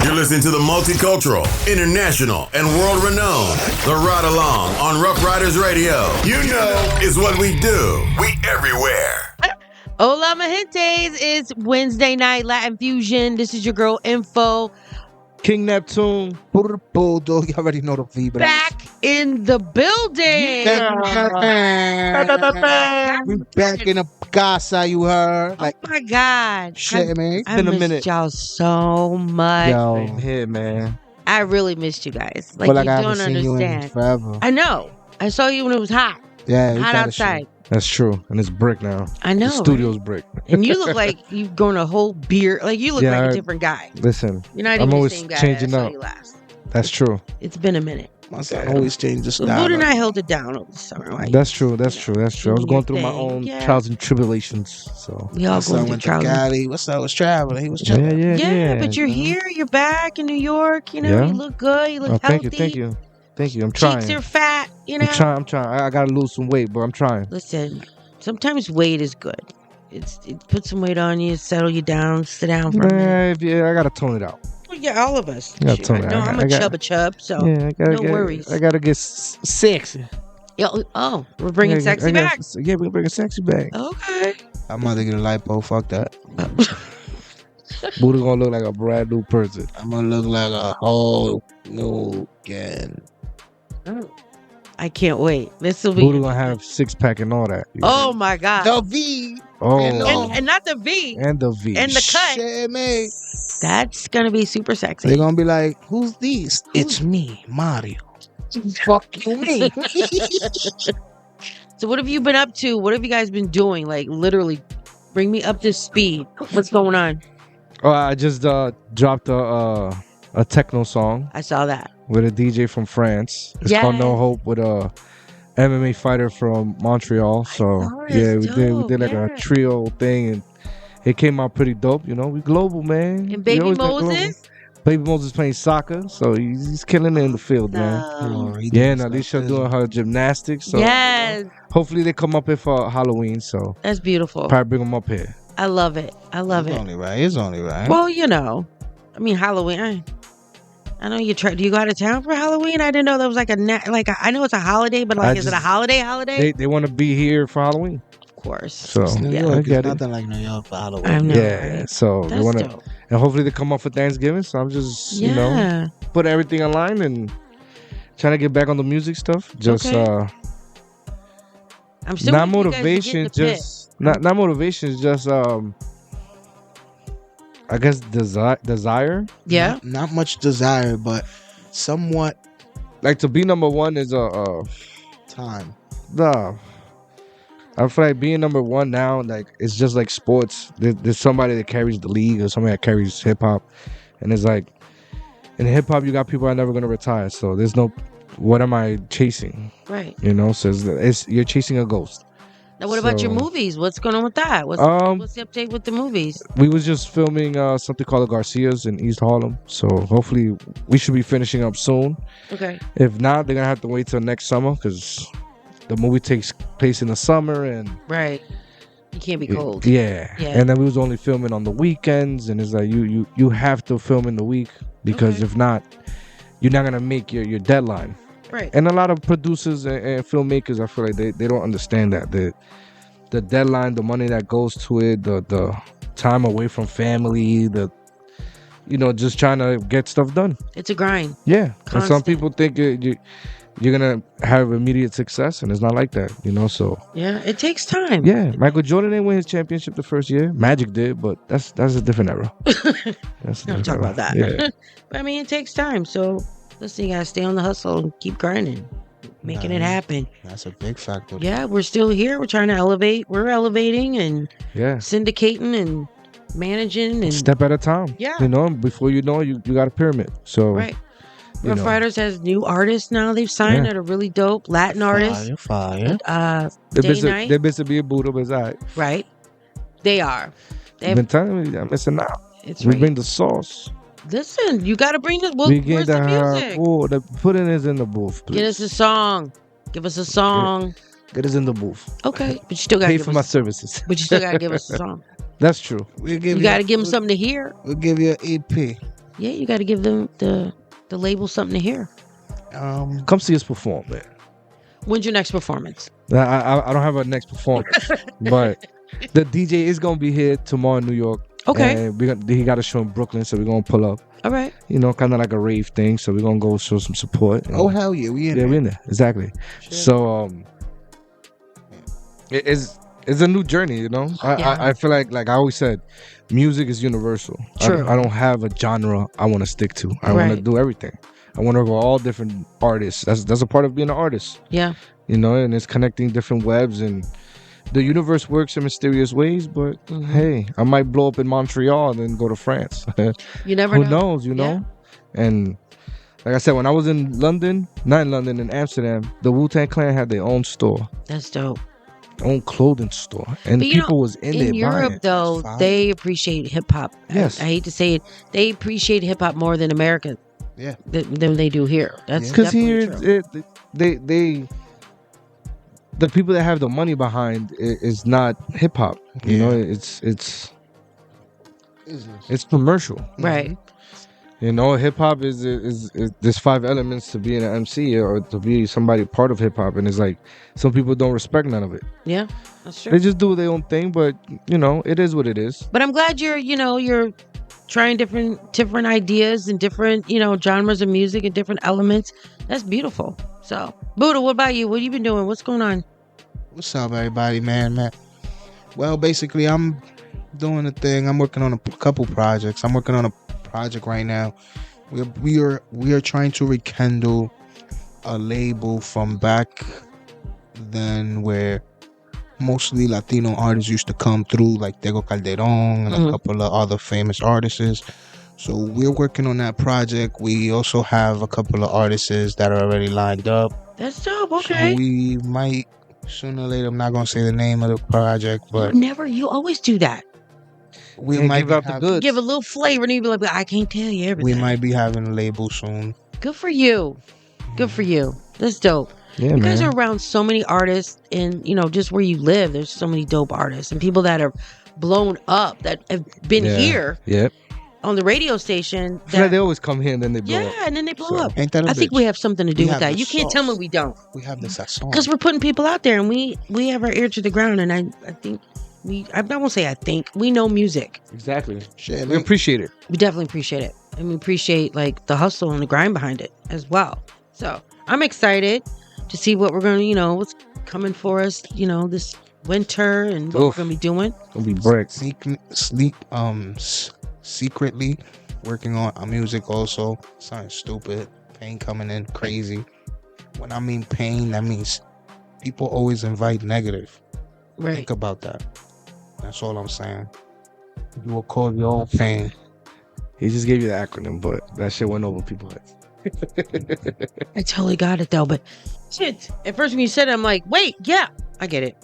You're listening to the multicultural, international, and world-renowned The Ride Along on Rough Riders Radio. You know it's what we do. We everywhere. Hola, my gentes. It's Wednesday night Latin Fusion. This is your girl, Info. King Neptune, Bulldog, you already know the vibra. Back in the building. We back in the casa, you heard? Like, oh my God. shit, man. It's I been a missed minute. y'all so much. Yo, Same here, man. I really missed you guys. Like, feel like you I don't haven't seen you in understand. forever. I know. I saw you when it was hot. Yeah, we Hot gotta outside. That's true. And it's brick now. I know. The studio's brick. And you look like you've grown a whole beard. Like, you look Yeah, like a I- different guy. Listen, You're not I'm even the always same guy changing that I saw up. you last. that's true. It's been a minute. My son always change the So style. Lude and I held it down over the summer. Like, That's true. That's true. That's true. I was doing your going through my thing. own Yeah. trials and tribulations. So we all My going son through went to trials. Cali. What's up? Was traveling. He was chilling. Yeah, but you're here. You're back in New York. You know, Yeah. you look good. You look Oh, healthy. thank you. I'm Cheeks trying. are fat. You know. I'm trying. I gotta lose some weight, but I'm trying. Listen, sometimes weight is good. It puts some weight on you, settle you down, sit down for a minute. Yeah, I gotta tone it out. Well, yeah, all of us. Yeah, Shoot, totally. I know I'm a chub, so Yeah, I gotta no get, worries. I gotta get sexy. Oh, we're bringing sexy back. Yeah, we're bringing sexy back. Okay. I'm about to get a lipo. Fuck that. Buddha gonna look like a brand new person. I'm gonna look like a whole new again. I can't wait. This will be. Buddha gonna have 6-pack and all that. Oh my God. The V. Oh, And not the V. and the V. And the cut. Shit, man. That's gonna be super sexy. They're gonna be like, who's this? It's me, Mario. Fuck you, me. So what have you been up to? What have you guys been doing? Like, literally, bring me up to speed. What's going on? Oh, I just dropped a techno song I saw that. with a DJ from France. It's called No Yes. Hope with a MMA fighter from Montreal. So saw it. yeah, It's we dope, did like yeah. a trio thing, and it came out pretty dope. You know, we global, man. And We Baby always been global. Moses? Baby Moses playing soccer, so he's killing it in the field, man. No. Yeah, and Alicia doing her gymnastics. So Yes. hopefully they come up here for Halloween. So That's beautiful. probably bring them up here. I love it. I love It's it. only right. It's only right. Well, you know, I mean, Halloween. I know you try. Do you go out of town for Halloween? I didn't know there was like I know it's a holiday, but like, is it a holiday? They want to be here for Halloween. Of course. So New yeah, York I is get it. nothing like New York for Halloween. I know. Yeah, right? so they That's want to, dope. and hopefully they come up for Thanksgiving. So I'm just you know Yeah. put everything online and trying to get back on the music stuff. Just Okay. I'm still not waiting for you guys to get in motivation, the pit. just not motivation. It's just I guess desire. Yeah. Not much desire, but somewhat Like to be number one is a time. the. I feel like being number one now, like it's just like sports. There's somebody that carries the league or somebody that carries hip hop, and it's like in hip hop you got people that are never gonna retire. So there's no, what am I chasing? Right. You know, so it's you're chasing a ghost. Now, what about your So- movies? What's going on with that? What's the update with the movies? We was just filming something called the Garcias in East Harlem. So hopefully we should be finishing up soon. Okay. If not, they're gonna have to wait till next summer because the movie takes place in the summer and Right. You can't be cold. Yeah. Yeah. And then we was only filming on the weekends, and it's like you have to film in the week because Okay. if not, you're not gonna make your deadline. Right. And a lot of producers and filmmakers, I feel like they don't understand that the deadline, the money that goes to it, the time away from family, just trying to get stuff done. It's a grind. Yeah. And some Constant. people think you're gonna have immediate success, and it's not like that, So Yeah. It takes time. yeah, Michael Jordan didn't win his championship the first year. Magic did, but that's a different era. That's a Don't different talk era. about that. Yeah. But I mean, it takes time. So listen, you gotta stay on the hustle and keep grinding, making it Nice. happen. That's a big factor. Yeah, we're still here. We're trying to elevate. We're elevating and Yeah. syndicating and managing and Step at a time. Yeah. Before you know, you got a pyramid. So right. you Rough know. Riders has new artists now. They've signed Yeah. that are really dope. Latin artists. Fire. Day-Night. They're busy being Buddha, but it's all right. Right. They are. They I've have, been telling you, I'm missing out. it's We right. bring the sauce. Listen, you got to bring the. Well, We where's get the music? the pudding is in the booth. Please. Get us a song. Give us a song. Get us in the booth. Okay, but you still got to Pay give for my us. services. But you still got to give us a song. That's true. We'll give You got to give them something to hear. We'll give you an EP. Yeah, you got to give them the label something to hear. Come see us perform, man. When's your next performance? I don't have a next performance, but the DJ is gonna be here tomorrow in New York. Okay. And he got a show in Brooklyn, so we're gonna pull up. All right. You know, kind of like a rave thing. So we're gonna go show some support. Oh hell yeah, we in there. We're in there. Exactly. Sure. So it's a new journey. You know, I feel like I always said, music is universal. True. I don't have a genre I want to stick to. I want to do everything. I want to go all different artists. That's a part of being an artist. Yeah. You know, and it's connecting different webs, and the universe works in mysterious ways. But hey, I might blow up in Montreal and then go to France. You never Who know. knows, you know? And like I said, when I was in London, not in London, in Amsterdam, the Wu-Tang Clan had their own store, That's dope. own clothing store. And But you people know, was in there In Europe, buying. though, Fine. they appreciate hip hop. Yes. I hate to say it, they appreciate hip hop more than America. Yeah. Than they do here. That's Because definitely here, true. they the people that have the money behind is not hip hop. You know, it's commercial. Right. You know, hip hop is there's 5 elements to being an MC or to be somebody part of hip hop, and it's like some people don't respect none of it. Yeah, that's true. They just do their own thing, but you know, it is what it is. But I'm glad you're trying different ideas and different, genres of music and different elements. That's beautiful. So, Buddha, what about you? What have you been doing? What's going on? What's up, everybody, man? Well, basically, I'm doing a thing. I'm working on a couple projects. I'm working on a project right now. We are trying to rekindle a label from back then, where mostly Latino artists used to come through, like Tego Calderon and a couple of other famous artists. So we're working on that project. We also have a couple of artists that are already lined up. That's dope. Okay. So we might sooner or later. I'm not gonna say the name of the project, but You always do that. we Can't might give be out the having, goods. Give a little flavor and you be like, I can't tell you everything. we might be having a label soon. Good for you. Good for you. That's dope. Yeah, You guys man. are around so many artists, and just where you live, there's so many dope artists and people that are blown up that have been here Yep. on the radio station. I feel like they always come here and then they blow up. And then they blow So, up. Ain't that a I think bitch? we have something to do We with have that. the You can't tell me sauce. we don't, We have the sazon. because we're putting people out there, and we have our ear to the ground. And I think I won't say I think we know music. Exactly. Shit, We appreciate it. We definitely appreciate it, and we appreciate like the hustle and the grind behind it as well. So I'm excited to see what we're gonna, what's coming for us, this winter and what Oof. we're gonna be doing. It'll be bricks. secretly working on a music also. Something stupid. Pain coming in crazy. When I mean pain, that means people always invite negative. Right. Think about that. That's all I'm saying. You will cause your own pain. He just gave you the acronym, but that shit went over people's heads. I totally got it though, but shit. At first when you said it, I'm like, wait, yeah, I get it.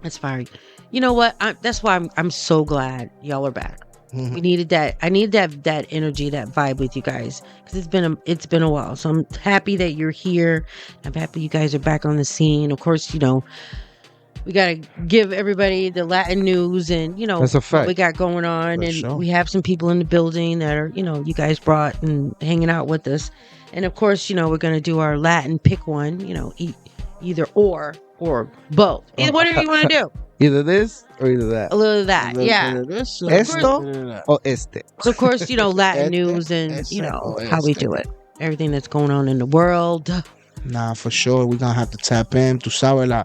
That's fine. You know what? That's why I'm so glad y'all are back. Mhm. We needed that. I needed that energy, that vibe with you guys, because it's been a while. So I'm happy that you're here. I'm happy you guys are back on the scene. Of course, we gotta give everybody the Latin news and That's a fact. what we got going on, For and sure. we have some people in the building that are you guys brought and hanging out with us, and of course we're gonna do our Latin pick one, either or both, whatever you want to do, Either this or either that. a little of that, yeah. Esto or este. So of course Latin news and how we do it, everything that's going on in the world. Nah, for sure. We're gonna have to tap in. Tu sabes la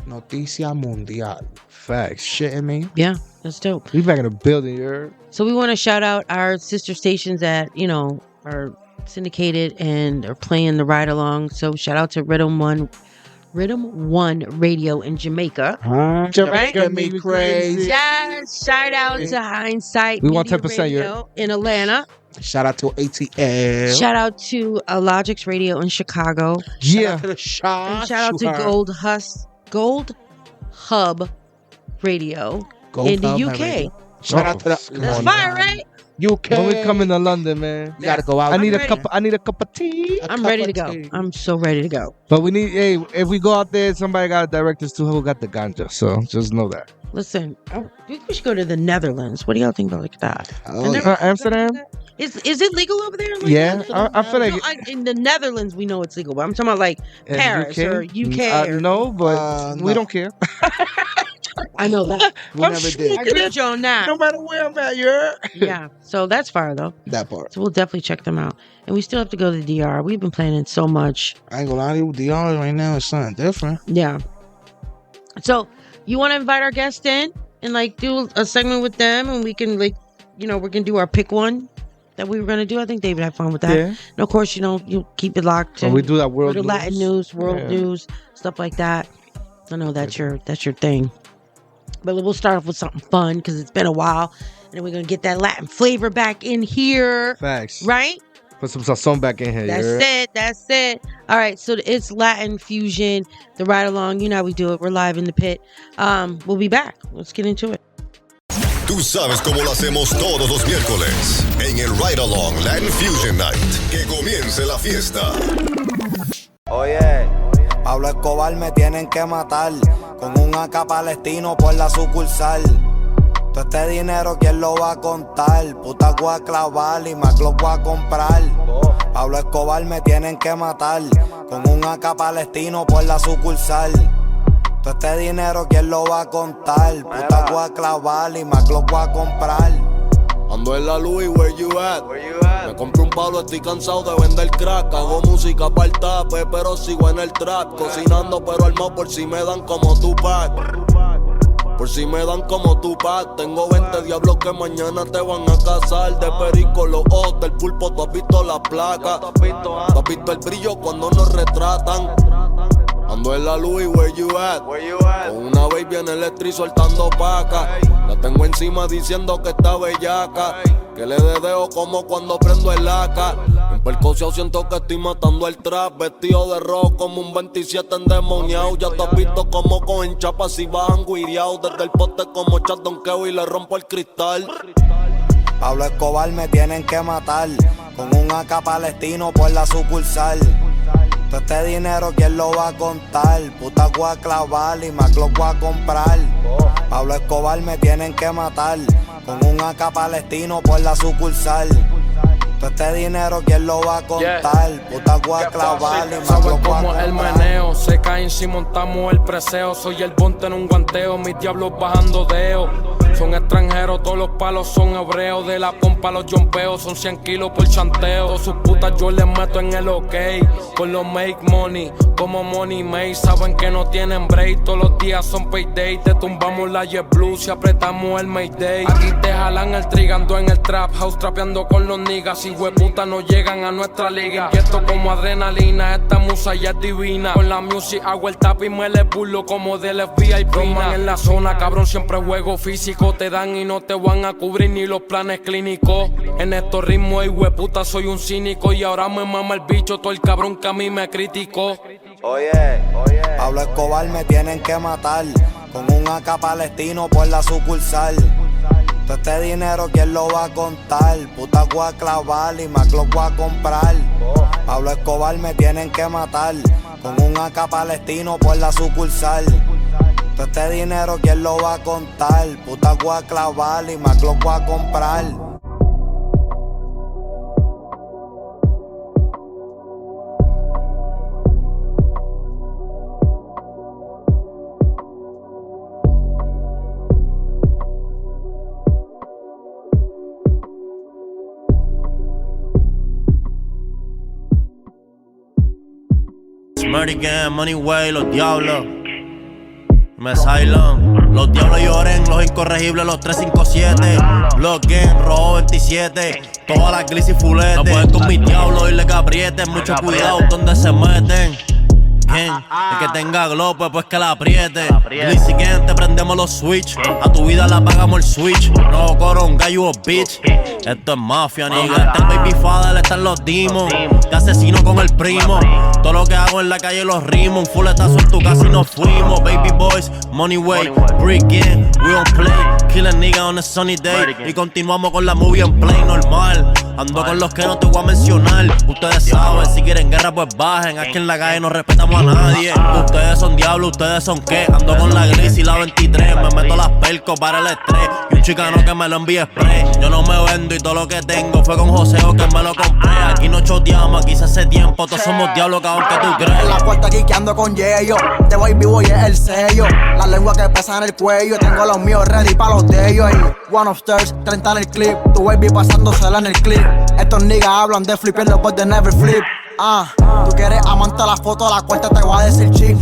noticia mundial. Facts. Shitting me? Yeah, that's dope. We back in the building, you're. So we want to shout out our sister stations that are syndicated and are playing the ride along. So shout out to Rhythm One Radio in Jamaica. Jamaica me crazy. Yeah, shout out to Hindsight. We want Media 10%, Radio in Atlanta. Shout out to ATL. Shout out to Logix Radio in Chicago. Yeah. And shout out to Gold Hub Radio in the UK. Shout out to Come the That's on, fire, man. right? UK. When we coming to London, man. You gotta go out. I need ready. a cup of tea. I'm ready to go. I'm so ready to go. But we need, hey, if we go out there, somebody got to direct us to who got the ganja. So just know that. Listen, we should go to the Netherlands. What do y'all think about like that? Oh, The yeah. Amsterdam? Is it legal over there? Like, Yeah, I feel like in the Netherlands we know it's legal, but I'm talking about like Paris or UK. No, but we don't care. I know that. We never did. I get you on that. No matter where I'm at, you're. Yeah, so that's fire though. That part. So we'll definitely check them out, and we still have to go to the DR. We've been planning so much. I ain't gonna lie to you, DR right now is something different. Yeah. So you want to invite our guests in and like do a segment with them, and we can like, you know, we're gonna do our pick one that we were gonna do. I think David had fun with that. Yeah. And of course, you know, you keep it locked. And we do that world news. Latin news, world news, stuff like that. I know that's your thing. But we'll start off with something fun because it's been a while, and then we're gonna get that Latin flavor back in here. Facts. Right? Put some sazon back in here. That's it. All right, so it's Latin fusion, the ride along. You know how we do it. We're live in the pit. We'll be back. Let's get into it. Tú sabes cómo lo hacemos todos los miércoles en el Ride Along Latin Fusion Night. Que comience la fiesta. Oye, Pablo Escobar me tienen que matar con un AK palestino por la sucursal. Todo este dinero, ¿quién lo va a contar? Puta voy a clavar y más lo voy a comprar. Pablo Escobar me tienen que matar con un AK palestino por la sucursal. Todo este dinero, ¿quién lo va a contar? Puta voy a clavar y más lo voy a comprar. Ando en la Louis, where you at? Me compré un palo, estoy cansado de vender crack. Hago música para el tape, pero sigo en el trap. Cocinando pero armado por si me dan como Tupac. Por si me dan como Tupac. Tengo 20 diablos que mañana te van a casar. De perico los ojos del pulpo, tú has visto la placa. Tú has visto el brillo cuando nos retratan. Ando en la Louis, where you at? Con una baby en el street soltando paca. La tengo encima diciendo que está bellaca. Que le dedeo como cuando prendo el AK. En percusión siento que estoy matando el trap. Vestido de rojo como un 27 endemoniado. Ya te has visto como cogen chapas y bajan guiriao. Desde el poste como chat donkeo y le rompo el cristal. Pablo Escobar me tienen que matar con un AK palestino por la sucursal. Todo este dinero, ¿quién lo va a contar? Puta voy a clavar y más lo voy a comprar. Pablo Escobar me tienen que matar con un AK palestino por la sucursal. Todo este dinero, ¿quién lo va a contar? Puta voy a clavar y más lo voy a como comprar. el meneo, se caen si montamos el preseo. Soy el bonte en un guanteo, mis diablos bajando deo. Son extranjeros, todos los palos son hebreos. De la pompa los jompeos, son 100 kilos por chanteo. Todas sus putas yo les meto en el OK. Con los make money, como Money May. Saben que no tienen break, todos los días son payday. Te tumbamos la JetBlue si apretamos el Mayday. Aquí te jalan el trigando en el trap house, trapeando con los niggas. Si hueputas no llegan a nuestra liga. Inyecto como adrenalina, esta musa ya es divina. Con la music hago el tap y me le burlo como del FBI. Roman en la zona, cabrón, siempre juego físico. Te dan y no te van a cubrir ni los planes clínicos. En estos ritmos, y hueputa, soy un cínico. Y ahora me mama el bicho todo el cabrón que a mí me criticó. Oye, Pablo Escobar me tienen que matar con un AK palestino por la sucursal. Todo este dinero, ¿quién lo va a contar? Puta voy a clavar y más lo voy a comprar. Pablo Escobar me tienen que matar con un AK palestino por la sucursal. Todo este dinero, ¿quién lo va a contar? Puta voy a clavar y más lo voy a comprar. American, Money Way, los diablos. Mesylon, los diablos lloren, los incorregibles, los 357. Block Game, Rojo 27. Todas las glis y fuletes. No pueden con mis diablos y le caprieten. Mucho cuidado donde se meten. El que tenga glow, pues que la apriete. El siguiente prendemos los switch. A tu vida la pagamos el switch. No coronga, you a bitch. Esto es mafia, nigga. Este el baby father, están los demons. Te asesino con el primo. Todo lo que hago en la calle los rimos. Un fuletazo en tu casa y nos fuimos. Baby boys, money way, break in, we don't play. killing nigga on a sunny day. Y continuamos con la movie en play normal. Ando con los que no te voy a mencionar. Ustedes saben, si quieren guerra pues bajen. Aquí en la calle no respetamos a nadie. Ustedes son diablos, ustedes son qué. Ando con la gris y la 23. Me meto las percos para el estrés. Y un chicano que me lo envíe spray. Yo no me vendo y todo lo que tengo fue con Joseo que me lo compré. Aquí no choteamos, aquí se hace tiempo. Todos somos diablos, cabrón, que tú crees. En la puerta aquí que ando con Yeyo. Te voy vivo y es el sello. La lengua que pesa en el cuello. Tengo los míos ready pa' los de ellos. One upstairs, 30 en el clip. Tu baby pasándosela en el clip. Estos niggas hablan de flipping, but they never flip. Tú quieres amante la foto, la cuarta te voy a decir chick.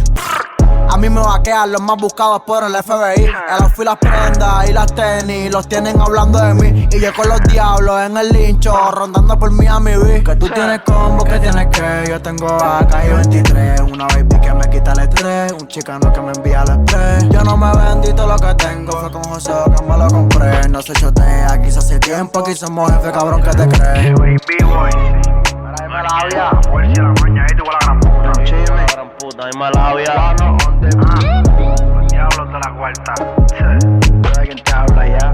A mí me vaquean los más buscados por el FBI. El outfit, las prendas y las tenis los tienen hablando de mí. Y yo con los diablos en el lincho, rondando por Miami Beach. Que tú tienes combo, que tienes que. Yo tengo AK y 23. Una baby que me quita el estrés. Un chicano que me envía el express. Yo no me vendí todo lo que tengo. Fue con José que me lo compré. No se chotea, aquí se hace tiempo. Aquí somos jefe, cabrón, que te crees. Dime la vida, por si la maña y tú la gran puta. La gran puta, dime la vida. Los diablos de la cuarta. ¿Sabes quién te habla ya?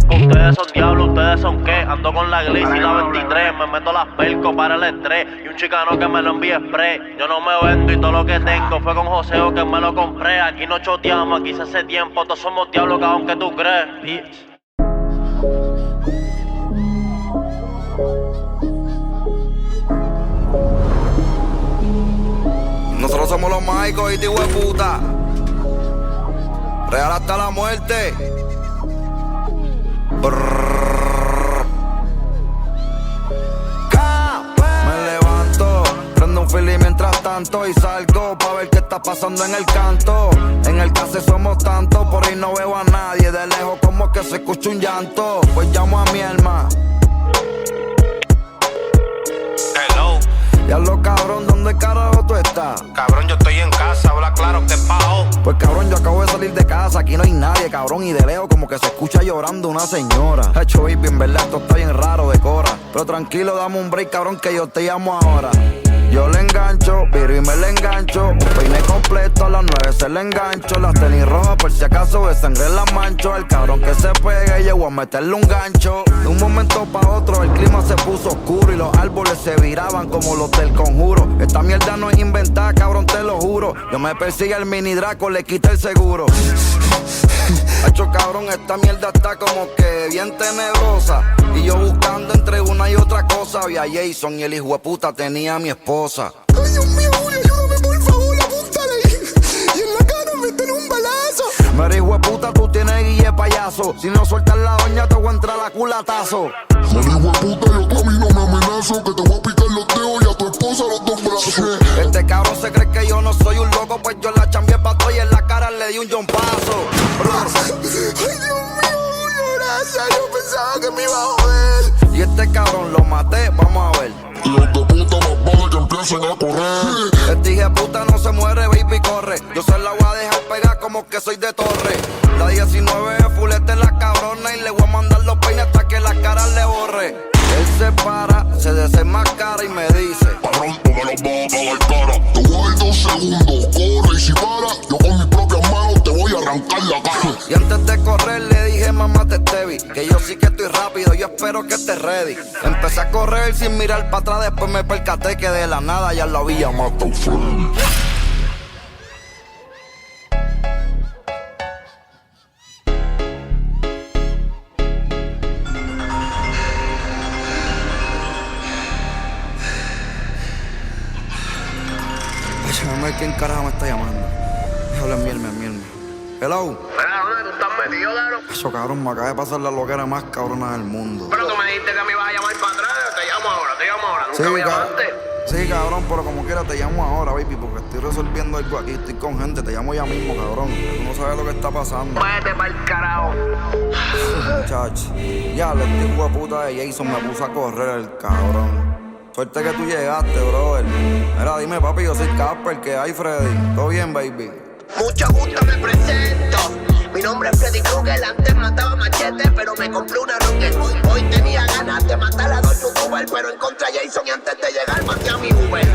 Ustedes son diablos, ustedes son qué. Ando con la glis y la 23. Me meto las percos para el estrés. Y un chicano que me lo envíe spray. Yo no me vendo y todo lo que tengo fue con Joseo que me lo compré. Aquí no choteamos, aquí se hace tiempo. Todos somos diablos, cabrón, que tú crees. Bitch. Nosotros somos los mágicos y tío de puta. Real hasta la muerte. Me levanto, prendo un fili mientras tanto y salgo pa' ver qué está pasando en el canto. En el case somos tantos, por ahí no veo a nadie. De lejos como que se escucha un llanto. Pues llamo a mi alma. Hello. Diablo cabrón, ¿dónde carajo tú estás? Cabrón, yo estoy en casa, habla claro, ¿qué pasó? Pues cabrón, yo acabo de salir de casa, aquí no hay nadie, cabrón. Y de lejos como que se escucha llorando una señora. Hecho baby, en verdad esto está bien raro, decora. Pero tranquilo, dame un break, cabrón, que yo te llamo ahora. Yo le engancho, viro y me le engancho. Un peine completo, a las 9 se le engancho. Las tenis rojas por si acaso de sangre en las mancho. El cabrón que se pegue, llego a meterle un gancho. De un momento para otro el clima se puso oscuro y los árboles se viraban como los del Conjuro. Esta mierda no es inventada, cabrón, te lo juro. Yo me persigue el mini Draco, le quité el seguro. Hacho cabrón, esta mierda está como que bien tenebrosa. Y yo buscando entre una y otra cosa. Vi a Jason y el hijo de puta tenía a mi esposa. Ay, Dios mío, Julio, ayúdame por favor, apúntale. Y en la cara me meten un balazo. Mira, hijo de puta, tú tienes guille payaso. Si no sueltas la doña, te voy a entrar a culatazo. Mira, hijo de puta, yo a mí no me amenazo. Que te voy a picar los dedos y a tu esposa los dos brazos. Este cabrón se cree que yo no soy un loco. Pues yo la chambié pa' todo y en la cara le di un jompazo. Ay, Dios mío, Julio, gracias. Yo pensaba que me iba a joder. Y este cabrón lo maté, vamos a ver. Los de puta más vale que empiecen a correr. Este hijo de puta no se muere, baby, corre. Yo se la voy a dejar pegar como que soy de torre. La 19 es fulete la cabrona y le voy a mandar los peines hasta que la cara le borre. Él se para, se desenmascara y me dice: cabrón, tú me los vas a pagar cara. Te voy a dar 2 segundos, corre y si para, yo con mis propias manos te voy a arrancar la cara. Y antes de correr le dije: mamá, te Tevi, que yo sí que estoy rápido, yo espero que estés ready. Empecé a correr sin mirar para atrás, después me percaté que de la nada ya lo había matado Freddy. ¿Quién carajo me está llamando? Déjalo enviarme. Hello. ¿Dónde tú estás metido, cabrón? Eso, cabrón, me acaba de pasar la loquera más cabrona del mundo. Pero tú me dijiste que me ibas a llamar para atrás. Te llamo ahora. ¿Nunca me llamaste? Sí, cabrón, pero como quiera te llamo ahora, baby, porque estoy resolviendo algo aquí. Estoy con gente, te llamo ya mismo, cabrón. Tú no sabes lo que está pasando. Vete pa'l carajo. Muchacho, ya, el hijo de puta de Jason me puso a correr el cabrón. Suerte que tú llegaste, brother. Mira, dime, papi, yo soy Casper, ¿qué hay, Freddy? ¿Todo bien, baby? Mucho gusto, me presento. Mi nombre es Freddy Krueger. Antes mataba machete, pero me compré una Rocket. Hoy tenía ganas de matar a 2 youtubers, pero encontré a Jason y antes de llegar maté a mi Uber.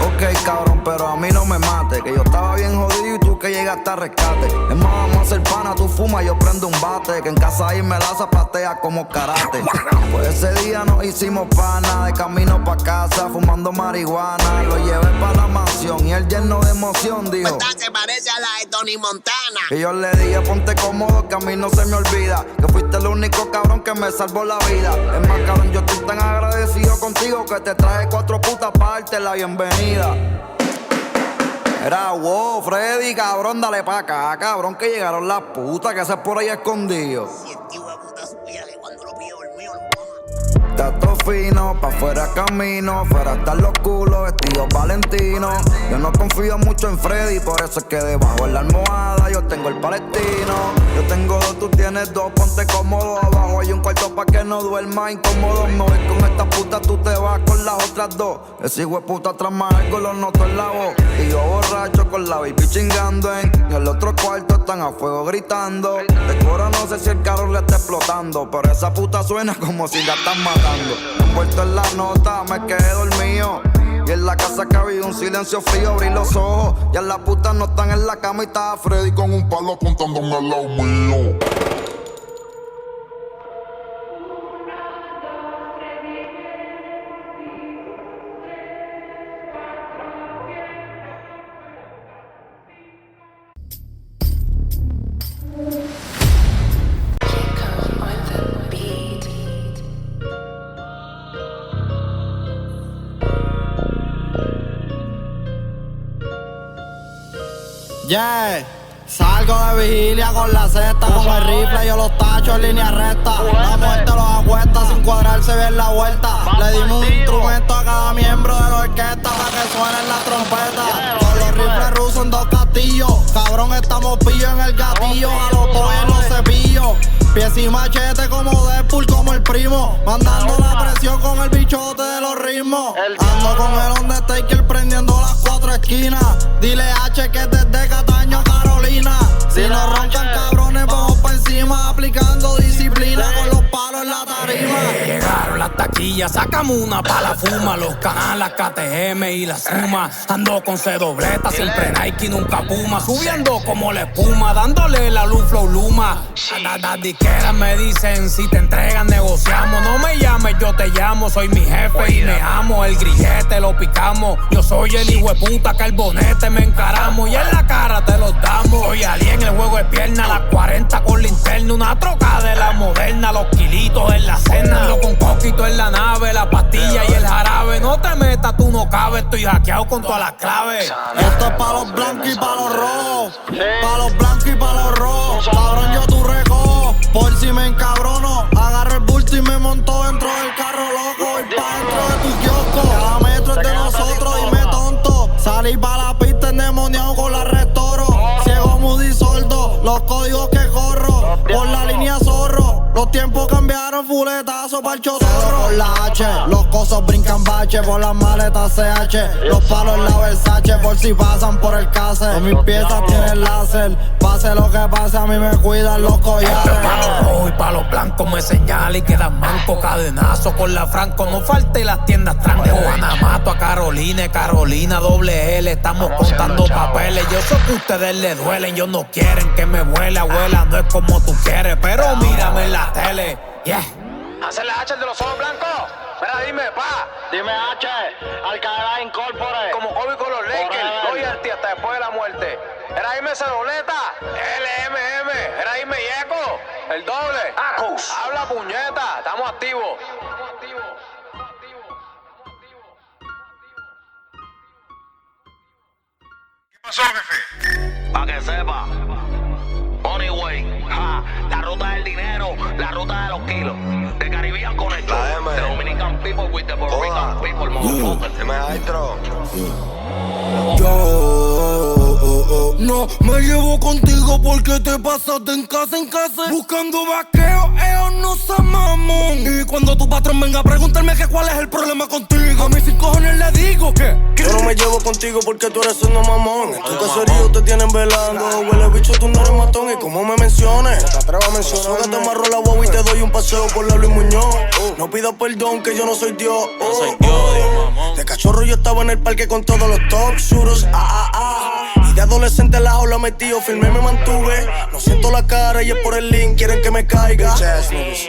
Ok, cabrón, pero a mí no me mates, que yo estaba bien jodido y tú que llegaste a rescate. Es más, vamos a a ser pana, tú fumas, yo prendo un bate. Que en casa ahí me la zapatea como karate. Pues ese día nos hicimos pana, de camino pa' casa, fumando marihuana. Lo llevé pa' la mansión y él lleno de emoción dijo: esta se parece a la de Tony Montana. Y yo le dije: ponte cómodo que a mí no se me olvida que fuiste el único cabrón que me salvó la vida. Es más, cabrón, yo estoy tan agradecido contigo que te traje 4 putas pa' darte la bienvenida. Era wow, Freddy, cabrón, dale pa' acá, cabrón, que llegaron las putas que haces por ahí escondido. Si el tío de puta supiera que cuando lo pido dormido lo Tato fino, pa' fuera camino, fuera están los culos, vestidos valentinos. Yo no confío mucho en Freddy, por eso es que debajo de la almohada yo tengo el palestino. Yo tengo 2, tú tienes 2, ponte cómodo. Abajo hay un cuarto pa' que no duerma incómodo. Me voy con esta puta, tú te vas con las otras 2. Ese hijo de puta trama algo, lo noto en la voz. Y yo borracho con la baby chingando en el otro cuarto están a fuego gritando. De coro no sé si el carro le está explotando, pero esa puta suena como si la están matando. Envuelto en la nota, me quedé dormido. Y en la casa que había un silencio frío, abrí los ojos. Ya las putas no están en la cama y estaba Freddy con un palo apuntándome al lado mío. Yeah, salgo de vigilia con la cesta, con el rifle yo los tacho en línea recta. La muerte los acuesta sin cuadrarse bien la vuelta. Le dimos un instrumento a cada miembro de la orquesta para que suenen las trompetas. Con los rifles rusos en 2 castillos, cabrón estamos pillos en el gatillo. A los boys en los cepillos, pies y machete como Deadpool, como el primo. Mandando la presión con el bichote de los ritmos. Ando con el Undertaker prendiendo las 4 esquinas. Dile H que es desde Cataño a Carolina. Si nos roncan cabrones vamos pa' encima, aplicando disciplina con los palos en la tarima. Llegaron las taquillas, sacamos una pa' la fuma. Los canales, KTM y la suma. Ando con C-dobleta, siempre Nike, nunca Puma. Subiendo como la espuma, dándole la luz flow luma. Las disqueras me dicen, si te entregan negociamos. No me llames, yo te llamo, soy mi jefe y me amo. El grillete lo picamos, yo soy el hijo de puta que el bonete me encaramos. Y en la cara te los damos. Soy alien, el juego de pierna, las 40 con linterna. Una troca de la moderna, los kilitos en la cena. Ando con coquito en la nave, la pastilla y el jarabe. No te metas, tú no cabes, estoy hackeado con todas las claves. Esto es pa' los blancos y pa' los rojos, pa' los blancos y pa' los rojos. Cabrón, yo tu recojo, por si me encabrono. Agarro el bulto y me monto dentro del carro loco. Y pa' dentro de tu kiosco, cada metro es de nosotros y me tonto. Salí pa' la pista endemoniado con la restoro. Ciego, mudo y sordo, los códigos que corro. Por la línea zorro, los tiempos cambiaron, fuletazo pa'l chotorro. Por la H, los cosos brincan bache. Por las maletas CH, los palos en la Versace. Por si pasan por el case, con mis piezas tienen láser. Pase lo que pase, a mí me cuidan los collares. Pa' los rojos y pa' los blancos me señala y quedan manco. Cadenazo con la Franco, no falte las tiendas tranco. Juana mato a Carolina, Carolina doble L. Estamos contando papeles, yo sé que a ustedes les duelen. Ellos no quieren que me vuele, abuela, no es como tú quieres. Pero mírame en la tele, yeah. ¿Hacer la H el de los ojos blancos? Mira, dime, pa. Dime H, Alcalá Incorpore. Como Kobe con los Lakers, loyalty hasta después de la muerte. Era dime Cedoleta, LMM. Era dime Yeco, el doble. Acus. Habla puñeta, estamos activos. ¿Qué pasó, jefe? Pa' que sepa. Anyway, la ruta del dinero, la ruta de los kilos. De Caribbean Connection. The Dominican people with the Puerto Rican people, motherfucker. Maestro. Yo no me llevo contigo porque te pasaste en casa buscando vaqueo, ellos no son mamón. Y cuando tu patrón venga a preguntarme que cuál es el problema contigo, a mí sin cojones le digo que yo no me llevo contigo porque tú eres un mamón. En tu caserío te tienen velando. Huele bicho, tú no eres matón. Y como me menciones, no te atrevas a mencionar que te amarro la guagua y te doy un paseo por la Luis Muñoz. No pidas perdón que yo no soy Dios. No soy Dios, mamón. De cachorro yo estaba en el parque con todos los top shooters. Y De adolescente en la jaula metido, firme me mantuve. No siento la cara y es por el link, quieren que me caiga.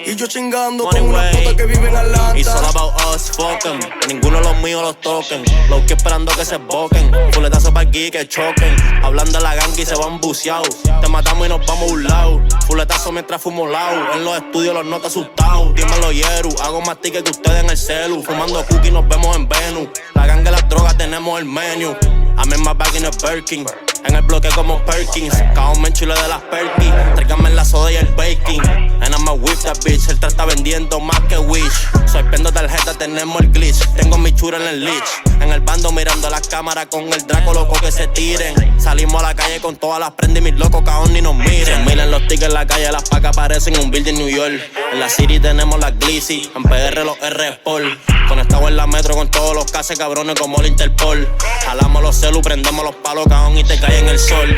Y yo chingando con una puta que vive en Atlanta. It's all about us, fuck em. Ninguno de los míos los toquen. Los que esperando que se boquen. Fuletazo pa' aquí que choquen. Hablan de la ganga y se van buceados. Te matamos y nos vamos a un lado. Fuletazo mientras fumo lao. En los estudios los noto asustados. Dímelo, Yeru. Hago más tickets que ustedes en el celu. Fumando cookies nos vemos en Venus. La ganga y las drogas tenemos el menú. I'm in my bag in a Birkin. En el bloque como Perkins. Caón me enchule de las Perky. Tráigame la soda y el baking. And I'ma whip that bitch. El está vendiendo más que Wish. Soy pendo tarjeta, tenemos el glitch. Tengo mi chura en el lich. En el bando mirando las cámaras con el Draco loco que se tiren. Salimos a la calle con todas las prendas y mis locos caón ni nos miren. 100,000 en los tickets en la calle, las pacas parecen un building New York. En la city tenemos las Glizzy. En PR los R-Sport. Conectado en la metro con todos los cases cabrones como el Interpol. Jalamos los celu, prendemos los palos caón y te cae en el sol.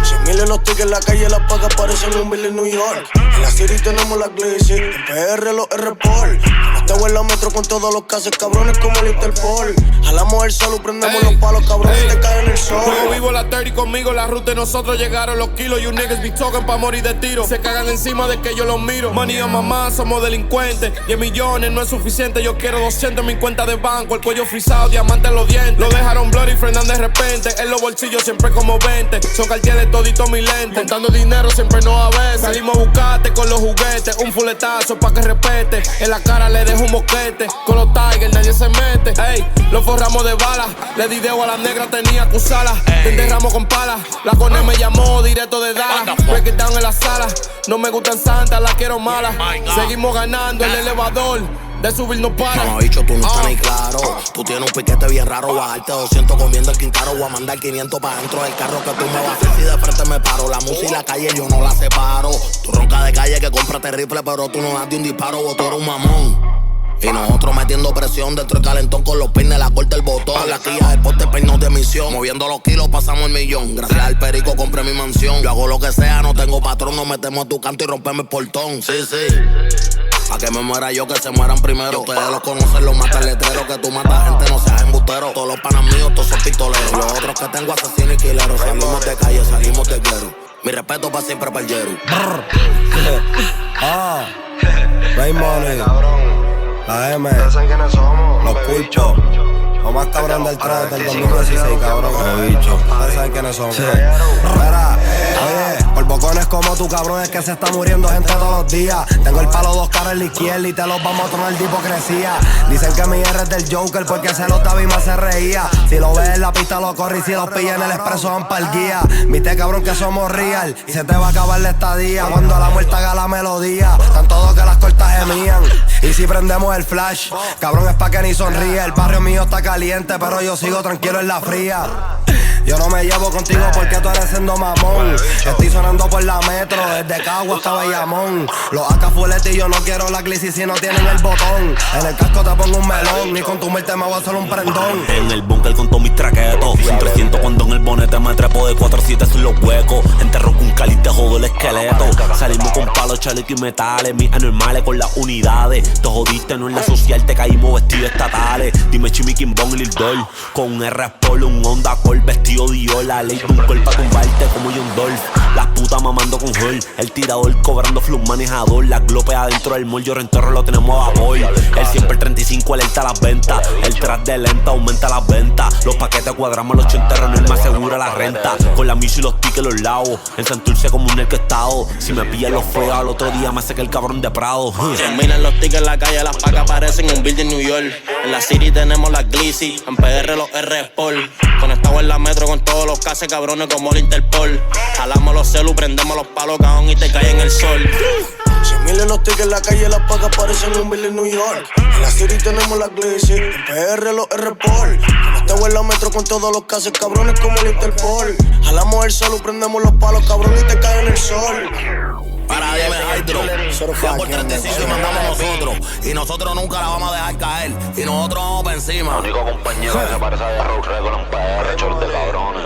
100,000 en los tickets en la calle, las pacas parecen un building New York. En la city tenemos las Glizzy. En PR los R-Sport. Conectado en la metro con todos los cases cabrones como el Interpol. Jalamos el celu, prendemos los palos cabrones y te cae en el sol. Juego vivo la 30 conmigo, la ruta de nosotros llegaron los kilos. You niggas be talking pa' morir de tiro. Se cagan encima de que yo los miro. Manía mamá, somos delincuentes. 10 millones no es suficiente, yo quiero 200 en mi cuenta de banco. El cuello frisado, diamante en los dientes. Lo dejaron blur y frenan de repente. En los bolsillos siempre como 20. Son Cartier de todito mi lente. Montando dinero siempre no a veces. Salimos a buscarte con los juguetes. Un fuletazo pa' que respete. En la cara le dejo un moquete. Con los Tigers nadie se mete. Ey, lo forramos de balas. Le di dedo a la negra, tenía que usarla. Te enterramos con palas. La Cone me llamó directo de Dallas. Break it down en la sala. No me gustan santas, la quiero mala. Seguimos ganando el elevador. De subir no para. No, bicho, tú no estás ni claro. Tú tienes un piquete bien raro. Bajarte 200 comiendo el quintaro. Voy a mandar 500 para dentro del carro que tú me vas a hacer. Si de frente me paro. La música y la calle yo no la separo. Tú ronca de calle que cómprate rifle, pero tú no das de un disparo. Vos tú eres un mamón. Y nosotros metiendo presión dentro del calentón con los peines, la corta el botón. La tía del poste peinos de misión. Moviendo los kilos pasamos el millón. Gracias al perico compré mi mansión. Yo hago lo que sea, no tengo patrón. Nos metemos a tu canto y rompemos el portón. Sí, sí. A que me muera yo, que se mueran primero. Ustedes los conocen, los mata el letrero. Que tú matas gente, no seas embustero. Todos los panas míos, todos son pistoleros. Los otros que tengo, asesinos y quileros. Salimos de calle, salimos de guero. Mi respeto para siempre para el Yeru. Ray Money, la M, los Pulpos. Lo más cabrón del trap del 2016, cabrón. Ustedes saben quiénes son. Mira, oye, por bocones como tú, cabrón, es que se está muriendo gente todos los días. Tengo el palo 2 caras en la izquierda y te los vamos a tronar de hipocresía. Dicen que mi R es del Joker porque se lo daba y más se reía. Si lo ves en la pista lo corre y si los pilla en el expreso van pa'l guía. Viste, cabrón, que somos real y se te va a acabar la estadía. Cuando la muerte haga la melodía, tan todo que las cortas gemían. Y si prendemos el flash, cabrón, es pa' que ni sonríe. El barrio mío está caliente, pero yo sigo tranquilo en la fría. Yo no me llevo contigo porque tú eres siendo mamón. Estoy sonando por la metro, desde Cagua hasta Bayamón. Los AK fuletes y yo no quiero la Glizzy si no tienen el botón. En el casco te pongo un melón, ni con tu muerte me voy a hacer un prendón. En el búnker con todos mis traquetos. Sin 300 cuando en el bonete me trepo de 4-7 sin los huecos. Enterro con cali te jodo el esqueleto. Salimos con palos, chaleco y metales. Mis anormales con las unidades. Te jodiste, no en la social, te caímos vestidos estatales. Dime Chimi Kimbong y Lil Dol. Con un R-Sport, un Honda Accord, vestido Dior. La ley de un col pa' tumbarte como John Dolph. Las putas mamando con Hall. El tirador cobrando flow manejador. La glope adentro del mall, yo rentorro lo tenemos a vapor. El siempre el 35 alerta las ventas. El tras de lenta aumenta las ventas. Los paquetes cuadramos los chenterros, no es más segura la renta. Con la miso y los tickets los lavos. En Santurce como un estado. Si me pillan los feos al otro día me seca el cabrón de Prado. Terminan los tickets en la calle, las pacas parecen un building New York. En la city tenemos las Glizzy. En PR los R-Sport. Conectado en la metro con todos los cases cabrones como el Interpol. Jalamos los celu, prendemos los palos caón y te cae en el sol. 100,000 en los tickets en la calle, las pacas parecen un building New York. En la city tenemos las Glizzy. En PR los R-Sport. Conectado en la metro con todos los cases cabrones como el Interpol. Jalamos el celu, prendemos los palos cabrones y te cae en el sol. Para dime Hydro, ya por 35 y mandamos nosotros. Y nosotros nunca la vamos a dejar caer. Y nosotros vamos para encima. El único compañero que se parece a Road Record en PR, short de cabrones.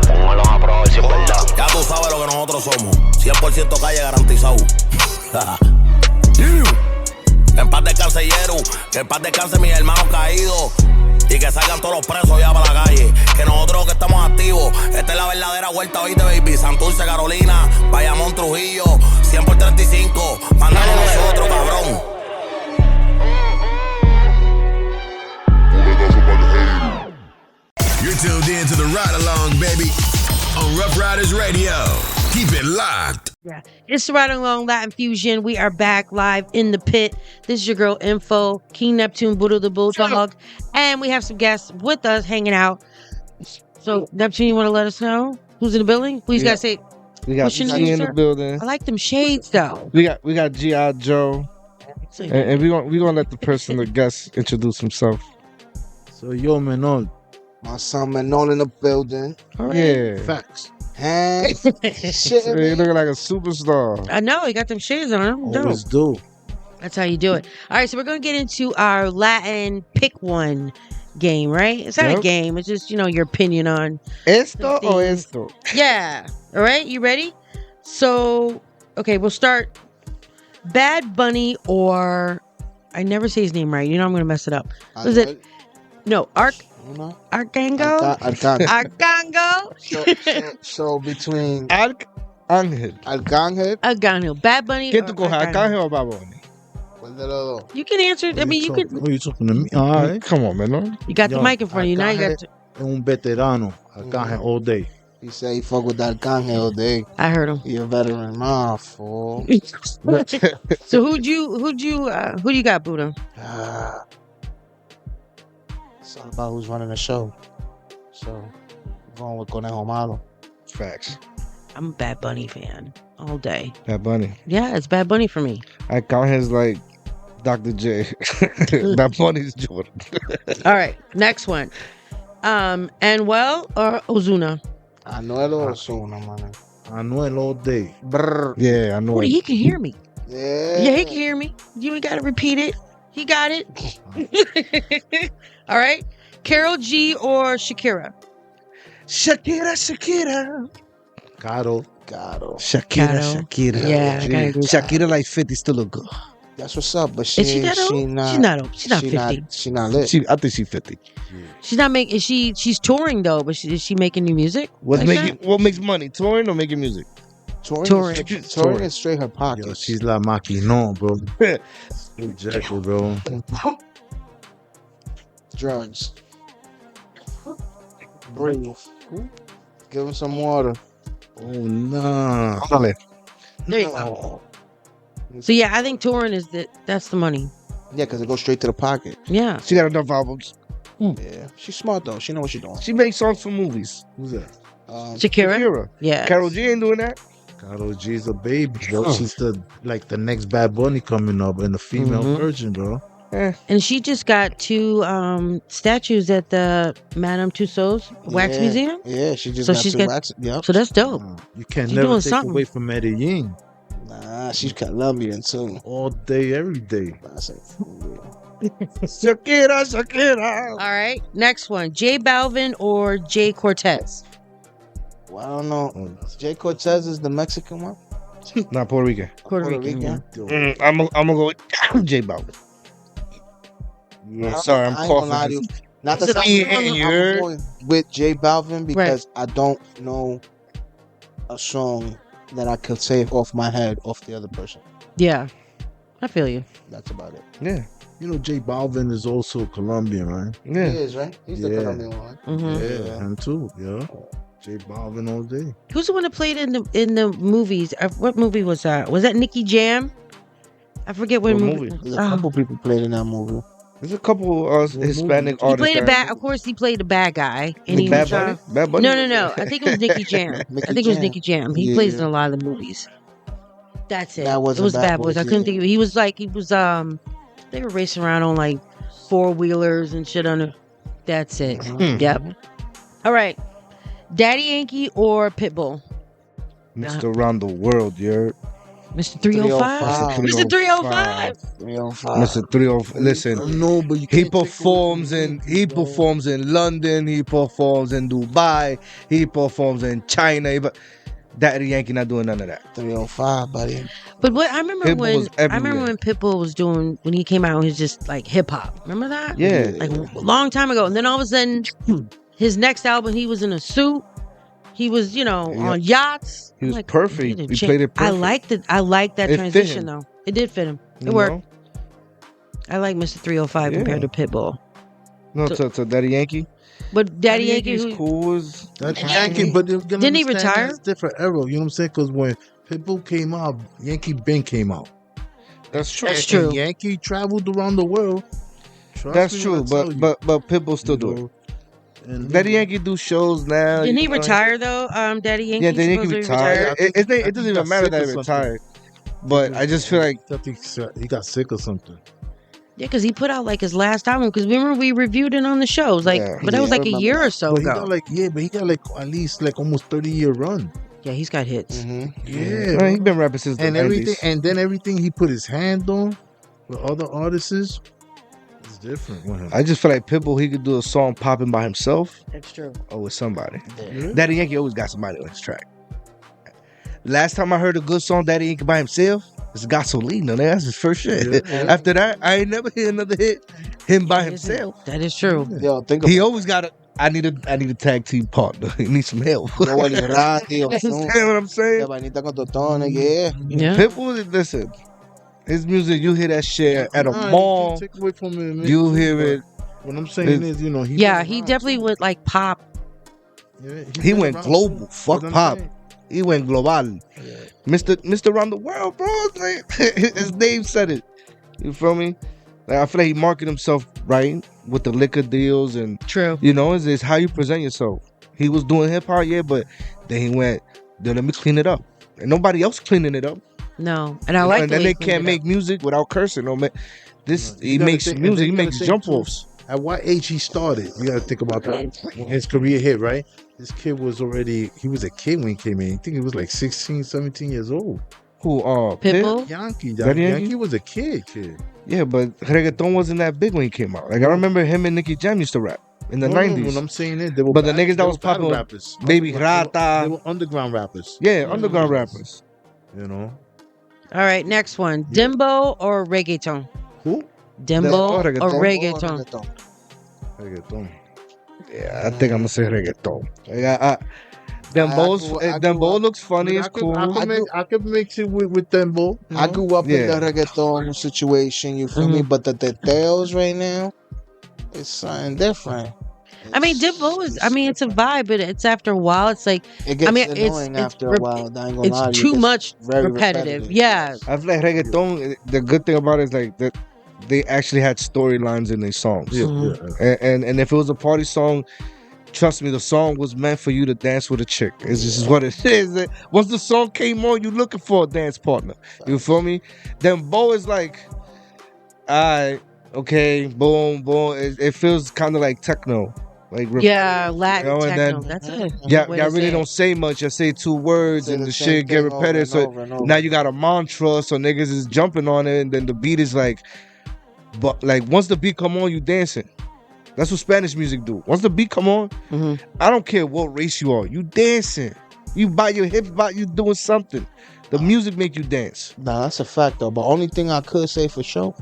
Un melón a prueba si es verdad. Ya tú sabes lo que nosotros somos. 100% calle garantizado. En paz descanse Yeru, que en paz descanse mis hermanos caídos. y que salgan todos los presos ya para la calle. Que nosotros que estamos activos, esta es la verdadera vuelta, ¿oíste, baby? Santurce, Carolina, Bayamón, Trujillo, 100 por 35, mandamos nosotros, cabrón. You're tuned in to the Ride Along, baby, on Rough Riders Radio. Keep it locked. Yeah, it's the Ride Along Latin Fusion. We are back live in the pit. This is your girl Info, King Neptune, Buddha the Bulldog, and we have some guests with us hanging out. So Neptune, you want to let us know who's in the building? Please gotta say. We got G in the building. I like them shades though. We got G.I. Joe, and we gonna let the person, the guest, introduce himself. So yo, Menol. My son Menol in the building. Yeah. Facts. Hey, shit. You looking like a superstar. I know, he got them shades on him. Always do. That's how you do it. All right, so we're going to get into our Latin pick one game, right? It's not a game. It's just, your opinion on esto or esto. Yeah. All right, you ready? So, okay, we'll start. Bad Bunny or I never say his name right. You know I'm going to mess it up. Was it? No, Arcángel. Arcángel. So between Arcángel. Bad Bunny. ¿Quién tú coges, Arcángel o Bad Bunny? You can answer. I mean, you can. What are you talking to me? All right. Come on, man. You got the mic in front of you. Now you got to. Un veterano. Arcángel all day. He said he fuck with Arcángel all day. I heard him. He a veteran. My fool. So who you got, Buddha? It's all about who's running the show. So, I'm going with Conejo Malo. Facts. I'm a Bad Bunny fan all day. Bad Bunny. Yeah, it's Bad Bunny for me. Arcángel's like Dr. J. Bad Bunny's Jordan. All right, next one. Anuel or Ozuna? Anuel or Ozuna, man. Anuel all day. Brr. Yeah, Anuel. Boy, he can hear me. Yeah, he can hear me. You ain't got to repeat it. He got it. All right. Karol G or Shakira? Shakira. Caro. Shakira. Yeah, I gotta agree with Shakira like 50 still look good. That's what's up, but Is she that old? She's not old. She's not 50. She's not lit. I think she's 50. She's not making. She's touring though, but is she making new music? What makes money? Touring or making music? Touring is straight her pocket. Yo, she's like Maquinon, bro. Exactly, bro. Drugs. Breathe. Give him some water. Oh, nah. There you go. So yeah, I think touring is that's the money. Yeah, because it goes straight to the pocket. Yeah. She got enough albums. Yeah. She's smart though. She knows what she's doing. She makes songs for movies. Who's that? Shakira. Yeah. Karol G ain't doing that. Karol G's a baby, bro. She's the next Bad Bunny coming up and the female version, bro. And she just got 2 statues at the Madame Tussauds Wax Museum. Yeah, she just got 2 wax. Yep. So that's dope. You can She's never doing take something. away from Medellin. Nah, she's Colombian too. All day, every day. Shakira. All right, next one: J Balvin or Jay Cortez? Well, I don't know. Jay Cortez is the Mexican one. Not Puerto Rican. Puerto Rican. Yeah. I'm gonna go with J Balvin. Sorry, I'm coughing. Not that I'm going with J Balvin because I don't know a song that I could say off my head off the other person. Yeah, I feel you. That's about it. Yeah. You know, J Balvin is also Colombian, right? Yeah. He is, right? He's the Colombian one. Mm-hmm. Yeah, him too. Yeah. J Balvin all day. Who's the one that played in the movies? What movie was that? Was that Nicky Jam? I forget what movie. There's a couple people played in that movie. There's a couple Hispanic He artists. played Of course, he played the bad guy. And he Bad was, Bunny? Bad Bunny? No. I think it was Nicky Jam. I think it was Nicky Jam. He plays in a lot of the movies. That's it. That it was Bad Boys. I couldn't think of it. He was they were racing around on like 4-wheelers and shit on it. That's it. Yep. All right. Daddy Yankee or Pitbull? Mr. Around the World, you're Mr. 305. Mr. 305. 305. Mr. 305. Listen, no, but he performs in London. He performs in Dubai. He performs in China. Daddy Yankee not doing none of that. 305, buddy. But what I remember Pitbull when was everywhere. Pitbull was doing when he came out, he was just like hip hop. Remember that? Yeah. like a long time ago. And then all of a sudden, his next album, he was in a suit. He was, on yachts. He was Like, perfect. He didn't played it I perfect. like that It fit transition him. though. It did fit him. It You worked. know? I like Mr. 305 compared to Pitbull. No, to Daddy Yankee. But Daddy Yankee, Yankee's cool. Daddy Yankee, but Didn't he retire? It's different era. You know what I'm saying? Because when Pitbull came out, Yankee Ben came out. That's true. That's true. And Yankee traveled around the world. Trust That's me true. when I tell you. But Pitbull still do it. And Daddy Yankee do shows now. Didn't he you know? retire though? Daddy Yankee. Yeah, Daddy Yankee supposedly retired. It doesn't even matter that he sick or retired. But I just feel like I think he got sick or something. Yeah, because he put out like his last album. Because remember we reviewed it on the shows. Like, but that was like a year or so But he ago. got like at least like almost 30-year run. Yeah, he's got hits. Yeah, man, he's been rapping since and the 90s. everything, and then everything he put his hand on with other artists is different with him. I just feel like Pitbull, he could do a song popping by himself That's true. or with somebody. Yeah. Daddy Yankee always got somebody on his track. Last time I heard a good song Daddy Yankee by himself, it's Gasolina. That's his first shit. Yeah. After that, I ain't never hear another hit him by himself. That is true. Yo, think He always got a. I need a tag team partner. He needs some help. Yo, Wally Randy, Understand what I'm saying? Vanita con Totones, yeah. Yeah. Pitbull, listen. His music, you hear that shit at a Nah, you mall. can't take away from it, man. You hear it. What I'm saying is, he Yeah, he definitely went like pop. Yeah, He been went around global. too. Fuck What I'm pop. saying. He went global. Mr. Around the World, bro. It's like, his name said it. You feel me? Like, I feel like he marketed himself right with the liquor deals and True. it's how you present yourself. He was doing hip hop, yeah, but then he went, then let me clean it up. And nobody else cleaning it up. No, and I like. And the then way they he cleaned can't it make up. music without cursing. No man, he gotta makes think- and music. then He you gotta makes think jump too, offs. At what age he started? You got to think about that. When his career hit, right? This kid was he was a kid when he came in. I think he was like 16, 17 years old. Who? Pitbull? Yankee. Daddy Yankee? Yankee was a kid. Yeah, but reggaeton wasn't that big when he came out. Like I remember him and Nicky Jam used to rap in the No, 90s. When I'm saying it, they were But the battle- niggas that they was were battle popping, rappers. Baby They Rata. were underground rappers. Yeah, underground rappers. You know. All right, next one. Dembo or reggaeton? Who? Dembo or reggaeton. reggaeton? Reggaeton. Yeah, I think I'm gonna say reggaeton. Like, Dembo looks funny. It's cool. I could mix it with Dembo. I grew up Yeah. in the reggaeton situation, you feel me? But the details right now, it's something different. I mean, Dembo is. I mean, it's a vibe, but it's after a while. It's like It gets I mean, annoying after a while. I ain't gonna lie It's to you. too It's much very repetitive. Yeah. I feel like reggaeton. The good thing about it is like that they actually had storylines in their songs. And if it was a party song, trust me, the song was meant for you to dance with a chick. It's just what it is. Once the song came on, you looking for a dance partner. You feel me? Then Bo is like, alright, okay, boom, boom. It feels kind of like techno. Like Yeah, Latin and techno. then- That's it. Yeah, Way y'all to really say it. don't say much. You say two words Say and the the same shit get thing over repetitive. and So over and over. now you got a mantra, so niggas is jumping on it, and then the beat is like, but like once the beat come on, you dancing. That's what Spanish music do. Once the beat come on, I don't care what race you are, you dancing. You by your hip, you doing something. The music make you dance. Nah, that's a fact though. But only thing I could say for sure,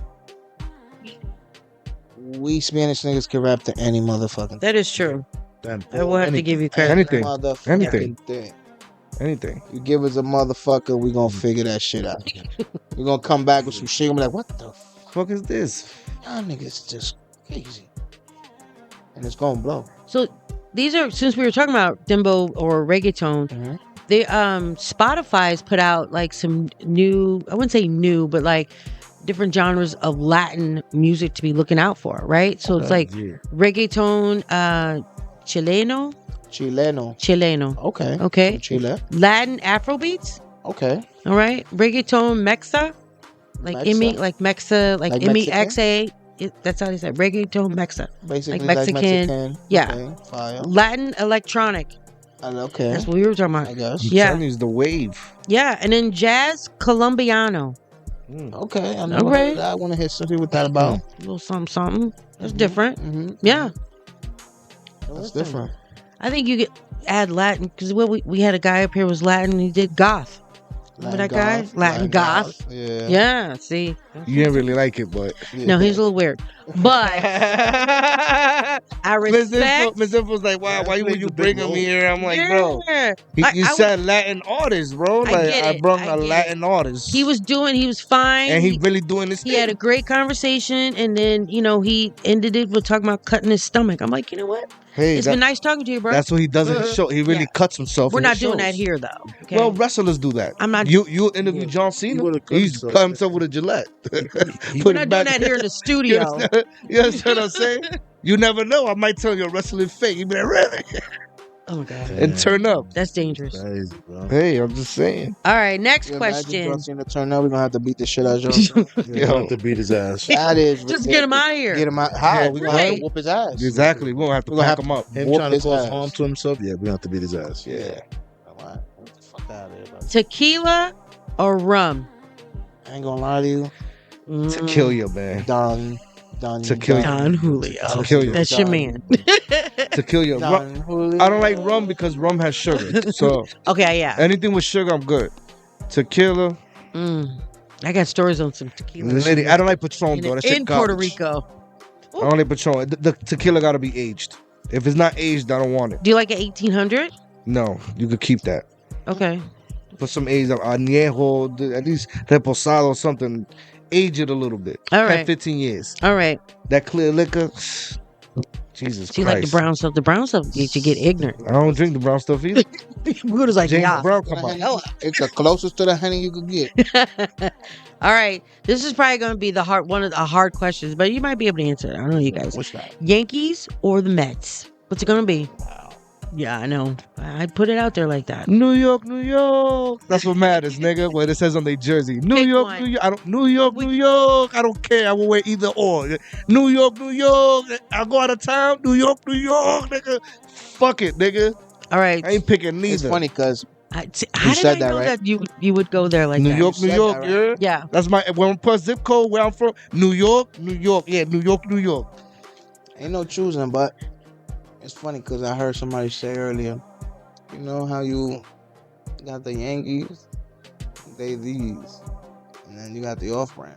we Spanish niggas can rap to any motherfucking. That is true. I will have to give you credit. Anything. Motherfucking Anything. thing. Anything. You give us a motherfucker, we gonna figure that shit out. We gonna come back with some shit. I'm like, what the fuck is this? Y'all niggas just crazy, and it's gonna blow. So these are, since we were talking about Dembo or reggaeton, they Spotify's put out like some new, I wouldn't say new, but like different genres of Latin music to be looking out for, right? So it's like reggaeton, Chileno. Okay. Chile. Latin Afrobeats. Okay. All right. Reggaeton Mexa. Like Mexa? Imi, like Mexa, like Like Imi Mexican? XA. That's how they say Reggaeton Mexa. Basically like like Mexican. Mexican. Yeah. Okay, fire. Latin electronic. Okay. That's what we were talking about. I guess. Yeah. Is the wave. Yeah. And then jazz Colombiano. Okay. I know. All right. I want to hear something with that about. A little something. That's different. Yeah. That's different. I think you get add Latin because we had a guy up here who was Latin. He did goth. Remember that guy? Latin goth. Yeah. Yeah. See. You didn't really like it, but No, he's a little weird. But I respect. Miss Info's like, wow, why would you bring him here? I'm like, bro. Yeah. You said Latin artist, bro. Like I brought a Latin artist. He was fine. And he really doing this He thing. had a great conversation, and then he ended it with talking about cutting his stomach. I'm like, you know what? Hey, it's been nice talking to you, bro. That's what he does in the show. He really cuts himself. We're in the not doing shows. that here, though. Okay? Well, wrestlers do that. I'm not. You interview John Cena. He's cut himself with a Gillette. We're not doing that here in the studio. You understand what I'm saying? You never know. I might tell you a wrestling fake. You be like, really? Oh my god! And turn up. That's dangerous. Hey, I'm just saying. All right, next Yeah, question. John Cena turn up, we're gonna have to beat the shit out of John. You have to beat his ass. That is Just get him out of here. Get him out. How? Yeah, We're gonna have to whoop his ass. Exactly. We're gonna have to pack him up. Him Whoop trying to his cause ass. harm to himself. Yeah, we have to beat his ass. Yeah. Fuck out of here, bro. Tequila or rum? I ain't gonna lie to you. To kill you, man. Don Julio. To kill you. That's your man. To kill you. Don Julio. I don't like rum because rum has sugar. So Okay, yeah. anything with sugar, I'm good. Tequila. I got stories on some tequila. Lady, I don't like Patron though. That shit in Puerto garbage. Rico. I don't like Patron. The tequila gotta be aged. If it's not aged, I don't want it. Do you like an 1800? No, you could keep that. Okay. Put some aged añejo, at least reposado or something. Age it a little bit. All Have right. 15 years. All right. That clear liquor. Jesus Do you Christ. like the brown stuff? The brown stuff gets you get ignorant. I don't drink the brown stuff either. We're just like, James yeah. Brown, come on. It's the closest to the honey you could get. All right. This is probably going to be one of the hard questions, but you might be able to answer it. I don't know you guys. What's that? Yankees or the Mets? What's it going to be? Yeah, I know. I put it out there like that. New York, New York. That's what matters, nigga. What it says on their jersey. New York, New York. New York, New York. I don't care. I will wear either or. New York, New York. I go out of town. New York, New York, nigga. Fuck it, nigga. All right. I ain't picking neither. It's funny because How you did I said know that, right? that you would go there like New that? York, New York, that, yeah. Yeah. That's my when I put zip code where I'm from. New York, New York. Yeah, New York, New York. ain't no choosing, but it's funny because I heard somebody say earlier, you know how you got the Yankees, they these, and then you got the off-brand.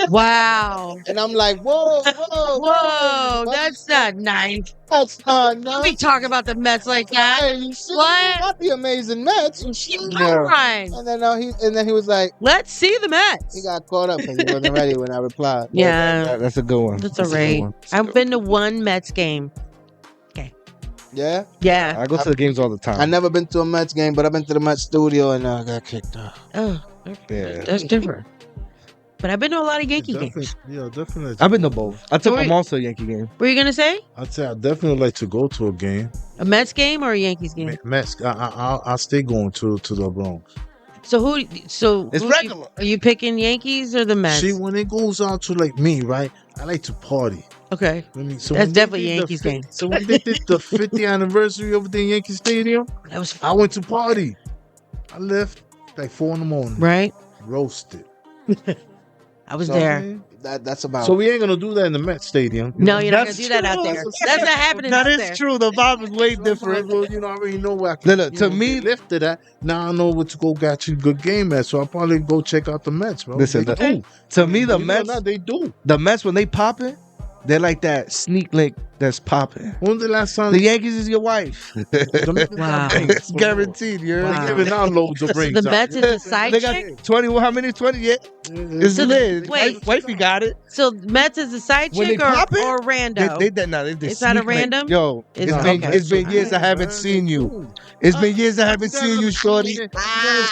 Wow. And I'm like, whoa, Whoa, that's not nice. That's not nice. Don't be talking about the Mets like that. Hey, you see, What? not the amazing Mets. Come on. And then he was like, Let's see the Mets. he got caught up because he wasn't ready when I replied. Yeah. That's a good one. That's all right. I've been to one Mets game. Yeah? Yeah. I go to the games all the time. I never been to a Mets game, but I've been to the Mets studio and I got kicked out. Oh, Yeah. that's different. But I've been to a lot of Yankee games. Yeah, definitely. I've been to both. I took Wait. my mom to a Yankee game. What are you gonna say? I'd say I definitely like to go to a game. A Mets game or a Yankees game? Mets. I'll stay going to the Bronx. So who? So It's who regular. Are you picking Yankees or the Mets? See, when it goes out to like me, right? I like to party. Okay. I mean, so That's when they definitely did the Yankees game. So when they did the 50th anniversary of the Yankee Stadium, That was I went to party. I left like 4 a.m. right. Roasted. I was So, there. man, That's about. So we ain't gonna do that in the Met Stadium. No, you're not That's gonna do that out true. there. That's not happening That out is there. true. The vibe is way different. Well, you know, I already know where I can. Look, to me, lifted that. Now I know what to go get you a good game at. So I'll probably go check out the Mets, bro. listen. They do. To me, the Believe it or Mets, not, they do. the Mets when they popping, they're like that sneak link that's popping. When was the last time The Yankees is your wife. Wow. It's guaranteed. You're Wow. giving out loads of rings? The Mets is a side They chick. got 20. How many? 20? Yeah, it's So lit. wait. Wifey got it. So Mets is a side When chick they pop it, or rando? They It's not a sneak link. random? Yo, It's it's been okay. years I haven't seen you. It's been years I haven't seen you, shorty.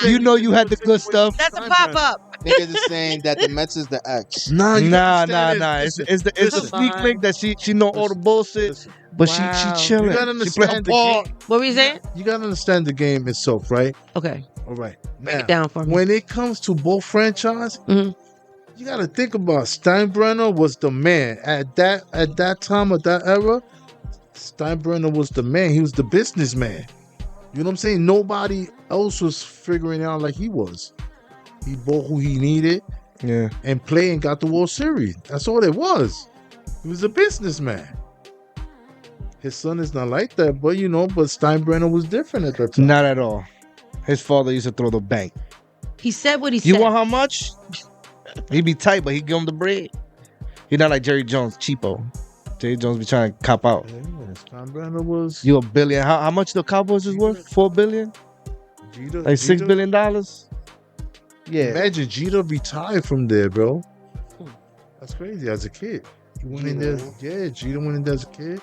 You know you had the good stuff. That's a pop up. Niggas is saying that the Mets is the X. Nah, you Nah. understand it. It's the Listen. sneak link that she know all the bullshit, but Wow. she chilling. You gotta She play her understand the ball. game. What were you saying? You gotta understand the game itself, right? Okay. All right. Break Now, it down for me. when it comes to both franchise, Mhm. you gotta think about Steinbrenner was the man at that time of that era. Steinbrenner was the man. He was the businessman. You know what I'm saying? Nobody else was figuring out like he was. He bought who he needed Yeah. and played and got the World Series. That's all it was. He was a businessman. His son is not like that, but but Steinbrenner was different at that time. Not at all. His father used to throw the bank. He said what he said. You want how much? He be tight, but he give him the bread. He not like Jerry Jones, cheapo. Jerry Jones be trying to cop out. Yeah, Steinbrenner was. You $1 billion. How much the Cowboys is worth? $4 billion? Jeter, Like $6 billion? Yeah. Imagine Jeter retired from there, bro. That's crazy. As a kid, he went in there. Yeah, Jeter went in there as a kid,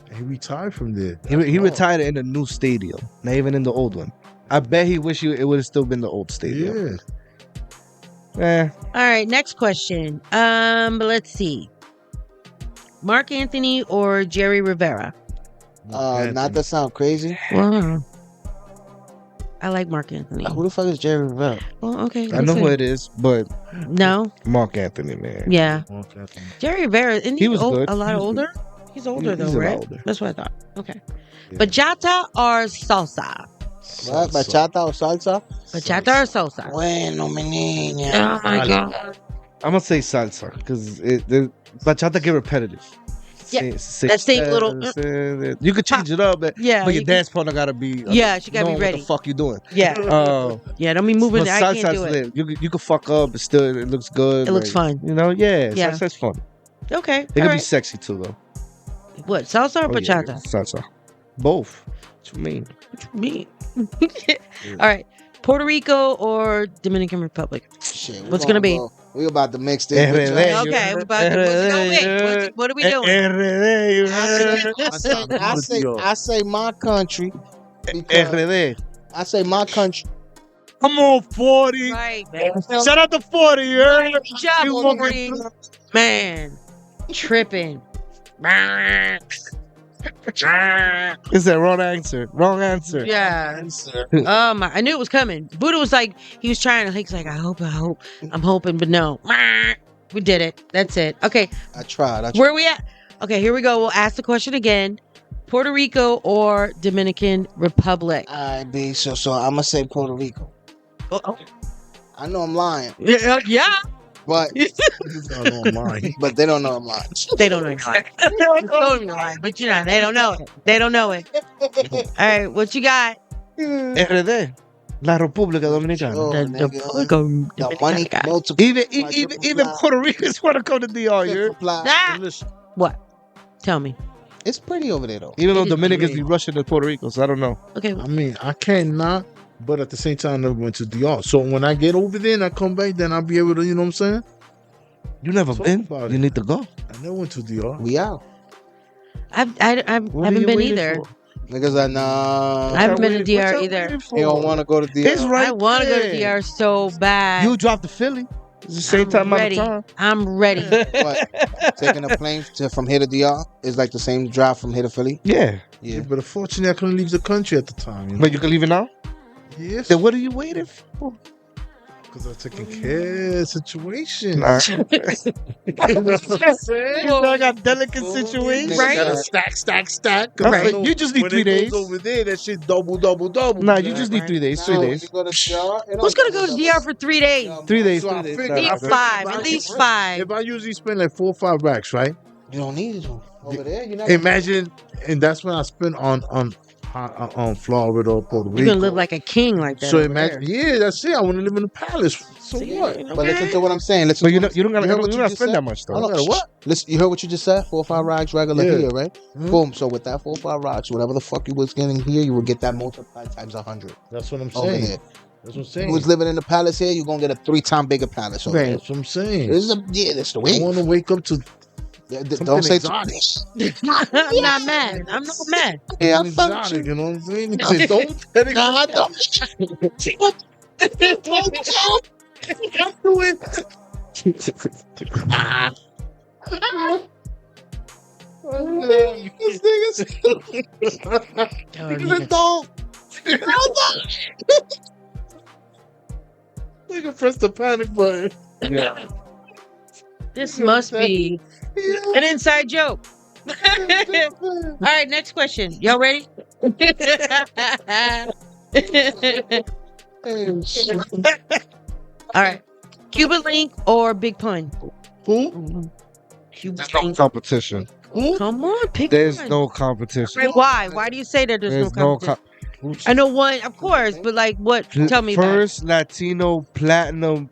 and he retired from there. He retired in the new stadium, not even in the old one. I bet he wish it would have still been the old stadium. Yeah. All right, next question. Let's see. Mark Anthony or Jerry Rivera? Not to sound crazy. Wow. I like Mark Anthony. Who the fuck is Jerry Rivera? Well, okay. I know who it is, but no. Mark Anthony, man. Yeah. Jerry Rivera, isn't He he was good. a lot He was older? good. He's older though, He's a lot right? older. That's what I thought. Okay. Bachata or salsa? What? Bachata or salsa? Bachata or salsa? Bueno, mi niña. Oh my god. I'm gonna say salsa because bachata get repetitive. Yeah, that same little. You could change it up, but Yeah, but your you dance partner gotta be. Yeah, she gotta be knowing ready. What the fuck you doing? Yeah. Yeah, don't be moving. But I can't salsa's do it. lit. You can fuck up, but still it looks good. It looks fun. You know, yeah. Yeah. Salsa's fun. Okay. It can all be right. sexy too, though. What, salsa or Oh, yeah, bachata? salsa. Both. What you mean? Me. All right. Puerto Rico or Dominican Republic? Shit, What's gonna be? We about to mix this. RD. Okay, what are we doing? I say my country. RD. I say my country. I'm on 40. Right, man. Shout out to 40, you heard? Good job, You 40. Man, tripping. Is that wrong answer? Wrong answer. Yeah. I knew it was coming. Buddha was like, he was trying to, he's like, I'm hoping, but no. We did it. That's it. Okay. I tried. Where are we at? Okay, here we go. We'll ask the question again. Puerto Rico or Dominican Republic? All right, B. So I'm gonna say Puerto Rico. I know I'm lying. Yeah. But but they don't know I'm lying. They don't know you're lying. Totally lying, but they don't know it. They don't know it. All right, what you got? RD. La República Dominicana. The money Even Puerto Ricans want to go to DR. What? Tell me. It's pretty over there though. Even though Dominicans be rushing to Puerto Rico, so I don't know. Okay. I mean, I cannot, but at the same time, I never went to DR. So when I get over there and I come back, then I'll be able to, you know what I'm saying? You never been? You need to go. I never went to DR. We out. I haven't been either. Niggas are nah. I haven't been to DR either. They don't want to go to DR. It's right I want to go to there. DR so bad. You dropped to Philly. It's the same time ready. out of time. I'm ready. What? Taking a plane from here to DR is like the same drive from here to Philly. Yeah. Yeah, but unfortunately, I couldn't leave the country at the time. You know? But you can leave it now? Yes. Then what are you waiting for? Because I'm taking care of situation. Nah. I got delicate situations. Right? Gotta stack. Right. You just need 3 days. Over there, that shit double. Nah, you just need 3 days. 3 days. Who's gonna go to DR for 3 days? 3 days. So I 3 days. figured- At least five. If I usually spend like 4 or 5 racks, right? You don't need it over there. You're not Imagine, and that's when I spend on Florida or Puerto Rico. You're gonna live like a king like that. So over imagine, there. yeah, that's it. I want to live in a palace. So what? But listen to what I'm saying. Listen. But you to don't gotta heard what you you don't just spend said? that much though. Hold on, What? Listen, you heard what you just said? 4 or 5 rocks regular Yeah. here, right? Boom. So with that 4 or 5 rocks, whatever the fuck you was getting here, you would get that multiplied times 100 That's what I'm over saying. there. That's what I'm If saying. you was living in the palace here, you're gonna get a 3-time bigger palace over there. That's what I'm saying. That's the way. I want to wake up to Don't say exotic. I'm not mad. I'm not mad. Yeah, I'm exotic, you know what I'm saying? Say, don't tell This nigga's don't. Nigga, press the panic button. Yeah. This must be an inside joke. All right, next question. Y'all ready? All right. Cuban Link or Big Pun? Who? Cuban No Link. competition. Come on, pick There's one. no competition. Right, why? Why do you say that there's no competition? I know one, of course, but like what? Tell me about it. First Latino platinum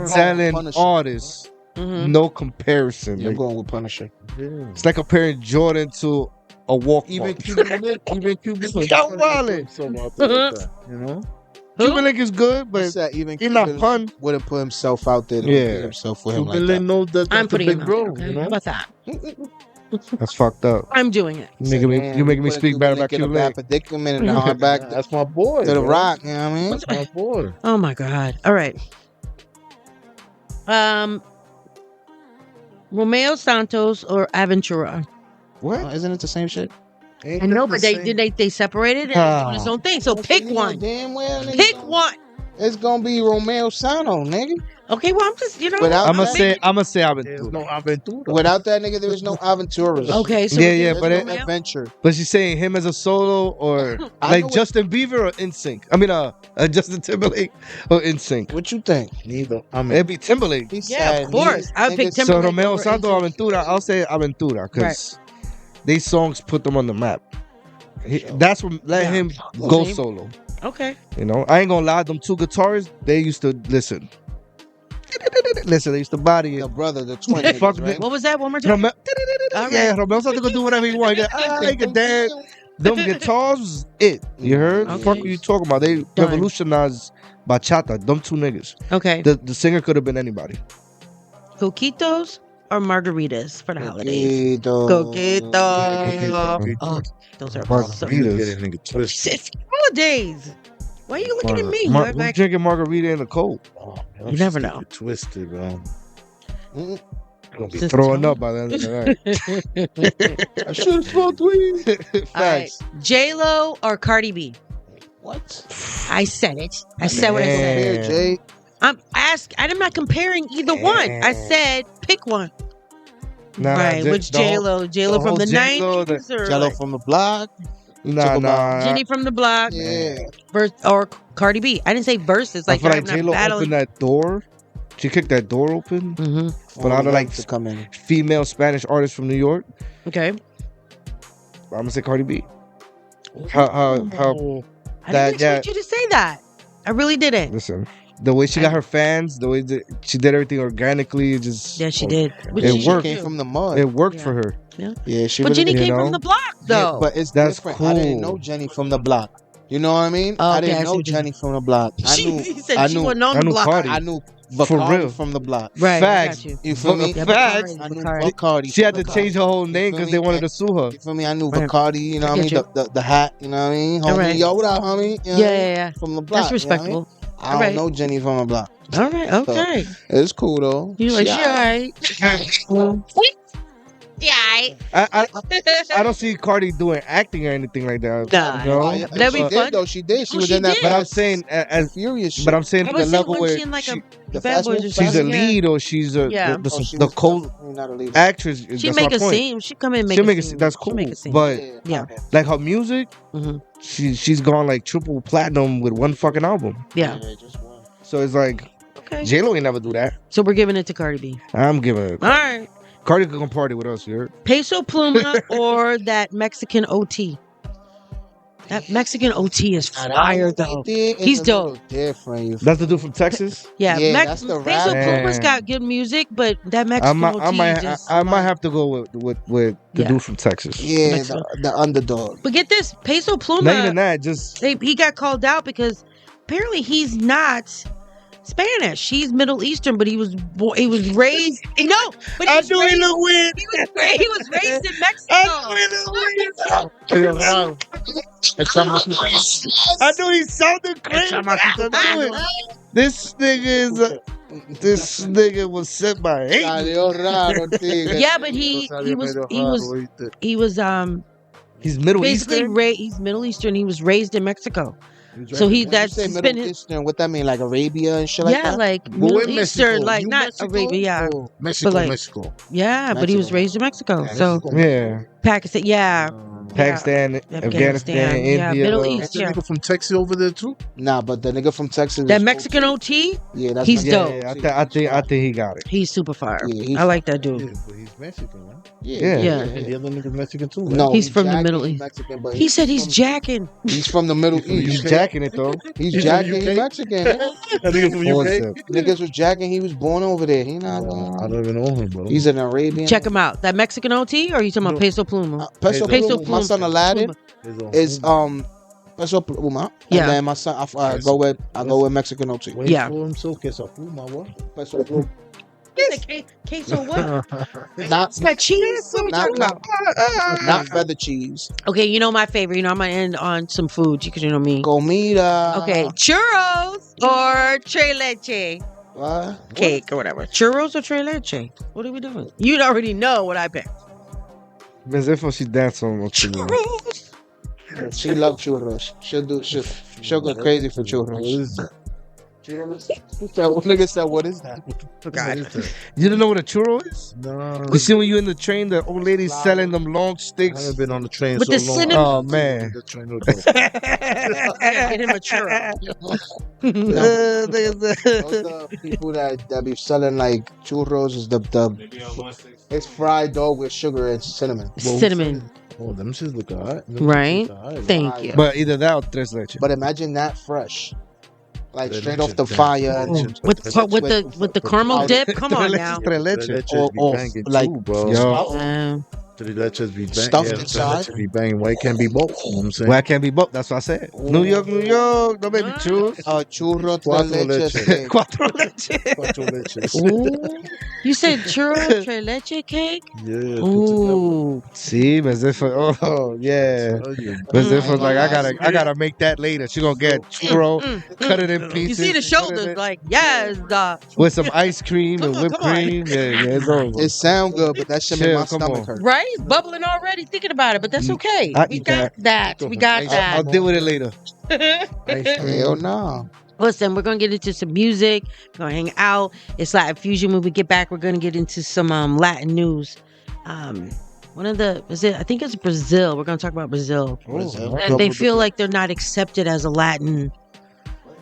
selling artist. No comparison. I'm going with Punisher. It's like comparing Jordan to a walk. Even Cuban Link. Stop wildin'. You know? Cuban Link is good, but even he's not Cuban fun. Wouldn't put himself out there to put himself with him Cuban like Link that. knows that I'm that's a putting big him out bro. there, okay? You know? How about that? That's fucked up. I'm doing it. You making me speak bad about Cuban Link. Predicament and the hard back. That's my boy. To the bro. rock, you know what I mean? That's my boy. Oh my God. All right. Romeo Santos or Aventura? What? Isn't it the same shit? I know, but they separated it and doing its own thing. So pick one. Damn well, nigga. Pick one. It's gonna be Romeo Santos, nigga. Okay, well I'm just Without I'm gonna that- say Aventura. No Aventura. Without that nigga, there was no Aventuras. Okay, so Yeah, There's but no adventure. But she's saying him as a solo or I like know Justin Bieber or NSYNC. I mean, Justin Timberlake or NSYNC. What you think? Neither. I mean, It'd be Timberlake. Yeah, of course. I pick So Timberlake. Romeo over Santos NSYNC. Aventura. I'll say Aventura because these songs put them on the map. That's what let him go Okay. solo. Okay. You know, I ain't gonna lie. Them two guitarists, they used to listen. Listen, they used to body it. The brother, the twin. Fuck niggas, right? What was that? One more time. Yeah, Romeo Santos could do whatever he want. I can dance. Them guitars was it. You heard? Okay. Fuck what you talking about? They revolutionized bachata. Them two niggas. Okay. The singer could have been anybody. Coquitos or margaritas for the holidays? Coquito. Coquito. Oh, those are awesome. Margaritas. Holidays. Why are you looking at me? You act Who's like- drinking margarita in the cold? You never know. Twisted, bro. Gonna be throwing up by the end of the night. I should have smoked weed. Facts. J-Lo or Cardi B? What? I said it. I said what I said. Jay. I'm not comparing either one. I said pick one. Nah, right, which J-Lo? J-Lo from the J-Lo, 90s? Or Jello like from the block. Nah. Jenny from the block? Yeah. Or Cardi B. I didn't say verses. Like, I feel like I'm not J-Lo battling. opened that door. She kicked that door open. Mm-hmm. But out of like to come in. female Spanish artists from New York, Okay. I'm gonna say Cardi B. How I didn't that expect you to say that. I really didn't. listen, the way she got her fans, the way that she did everything organically, it just Yeah, she did. Which It she worked. Came from the mud. It worked for her. Yeah. Yeah, she But really Jenny did. came know? from the block, though. Yeah, but it's That's different. I didn't cool. know Jenny from the block. You know what I mean? Oh, I okay, I didn't see know what you Jenny from the block. I She- knew. he said I she knew. wasn't on I the knew block. Cardi. I knew For Bacardi real. from the block. Right. Facts. I got you. You feel me? Yeah, Facts. Bacardi, I knew Bacardi. Bacardi. She had to Bacardi. change her whole name You because feel they me? wanted to sue her. You feel me? I knew Right. Bacardi, you know what I mean? get The hat, you know what I mean? Homie, Alright. yo, what up, homie? You know what I Yeah, mean? yeah, yeah. From the block. That's you know what I mean? respectable. I don't Alright. know Jenny from the block. All right. Okay. It's cool though. You like, She she alright. alright. Yeah. I don't see Cardi doing acting or anything like that. Nah. you know? Oh, yeah, That'd be she fun. did though. She did. She Oh, was she in that. did. But I'm saying as Furious. Shit. but I'm saying I the was saying, level wasn't where she in like she- a the Bad Fast Boys or Food she's a something? Yeah. lead or she's a Yeah. the, Oh, she the was co definitely not a leader. actress. She that's make my a point. scene. She come in and make She'll a make a scene. scene. That's She'll cool. make a scene. But Yeah. like her music, Mhm. she's gone like triple platinum with one fucking album. Yeah. So it's like Okay. J-Lo ain't never do that. So we're giving it to Cardi B. I'm giving it. All right. Cardi could come party with us, you heard? Peso Pluma or that Mexican OT? That Mexican OT is fire though. He's dope. Different. That's the dude from Texas. Yeah, that's the Peso rap. Pluma's got good music, but that I Mexican might, OT just. I might have to go with the Yeah. dude from Texas. Yeah, Mexico. the underdog. But get this, Peso Pluma. Not even that, just he got called out because apparently he's not Spanish. He's Middle Eastern, but he was raised. No, but I he's knew he raised, looked weird. he was raised in Mexico. I knew he sounded crazy. I knew it. This nigga was sent by hate. Salió raro, tigre. Yeah, but he was He's Middle basically Eastern. he's Middle Eastern. He was raised in Mexico. So When you that's say been Middle his, Eastern, what that mean? Like Arabia and shit like yeah, that? like But Middle where Eastern, Mexico? like You not Mexico? Arabia, yeah. Mexico, But like- Mexico. Yeah, but he was Mexico. raised in Mexico. Yeah, So Mexico. Yeah. Pakistan, yeah. Pakistan, Afghanistan, yeah, India. Middle Is East, the yeah. nigga from Texas over there too? Nah, but the nigga from Texas. That is Mexican OT, Yeah, that's he's Mexican. dope. I think he got it. He's super fire. Yeah, he's I like that dude. Yeah, but he's Mexican, right? Yeah. Yeah. And the other nigga's Mexican too, right? No, He's from the jacking, Middle he's East. Mexican, but He said he's jacking. He's from the Middle East. He's jacking it though. He's He's jacking. from He's UK? Mexican. That nigga from UK? Niggas was jacking. He was born over there. He not. I don't even know him, bro. He's an Arabian. Check him out. That Mexican OT, or you talking about Peso Pluma? Peso Pluma. My son Aladdin is Peso Pluma. Yeah. And then my son, I go with Mexican OT. Wait Yeah. for himself, Queso Pluma, what? Peso Pluma. Queso what? Not That cheese? What are we talking about? not feather cheese. Okay, you know my favorite. You know I'm gonna end on some food because you know me. Comida. Okay, churros or tres leche What? cake or whatever. Churros or tres leche? What are we doing? You already know what I picked. Benzefo, she dance on Churros. She loves churros. She'll go crazy for churros. Nigga said, what is that? Forgot. You didn't know what a churro is? No. You see when you're in the train, the old lady's selling them long I sticks. haven't been on the train With so the long. cinnamon- Oh man. The train will Get him a churro. Those the people that be selling like churros is the it's fried dough with sugar and cinnamon. Cinnamon. Oh, them shits look alright. Right? Thank you. But either that or tres leche. But imagine that fresh, like Tres straight leche off the is fire. banging. With the caramel dip? Come on now. Tres leche. Leches be Or banging like too, bro. Yo. Three leches be banging. Stuffed Yeah, inside? three leches be banging. Why it can't be both? You know what I'm saying? Well, I can't be both. That's what I said. New York, don't make me choose. Churro, Cuatro tres leches. leches. Cuatro leche. Cuatro leches. Ooh. You said churro tres leche cake? Yeah. Ooh. See, Benzefo. Oh, yeah. Benzefo's like, I gotta make that later. She gonna get churro, cut it in You pieces. see the shoulders, like, yes, with some ice cream and whipped cream. Yeah, it's over. It sound good, but that shit make my Chill, come stomach on. hurt. right? It's bubbling already thinking about it, but that's okay. I We eat got that. We got I'll that. deal with it later. Hell no. Listen, we're gonna get into some music. We're gonna hang out. It's Latin Fusion. When we get back, we're gonna get into some Latin news. One of the I think it's Brazil. We're gonna talk about Brazil. And they feel like they're not accepted as a Latin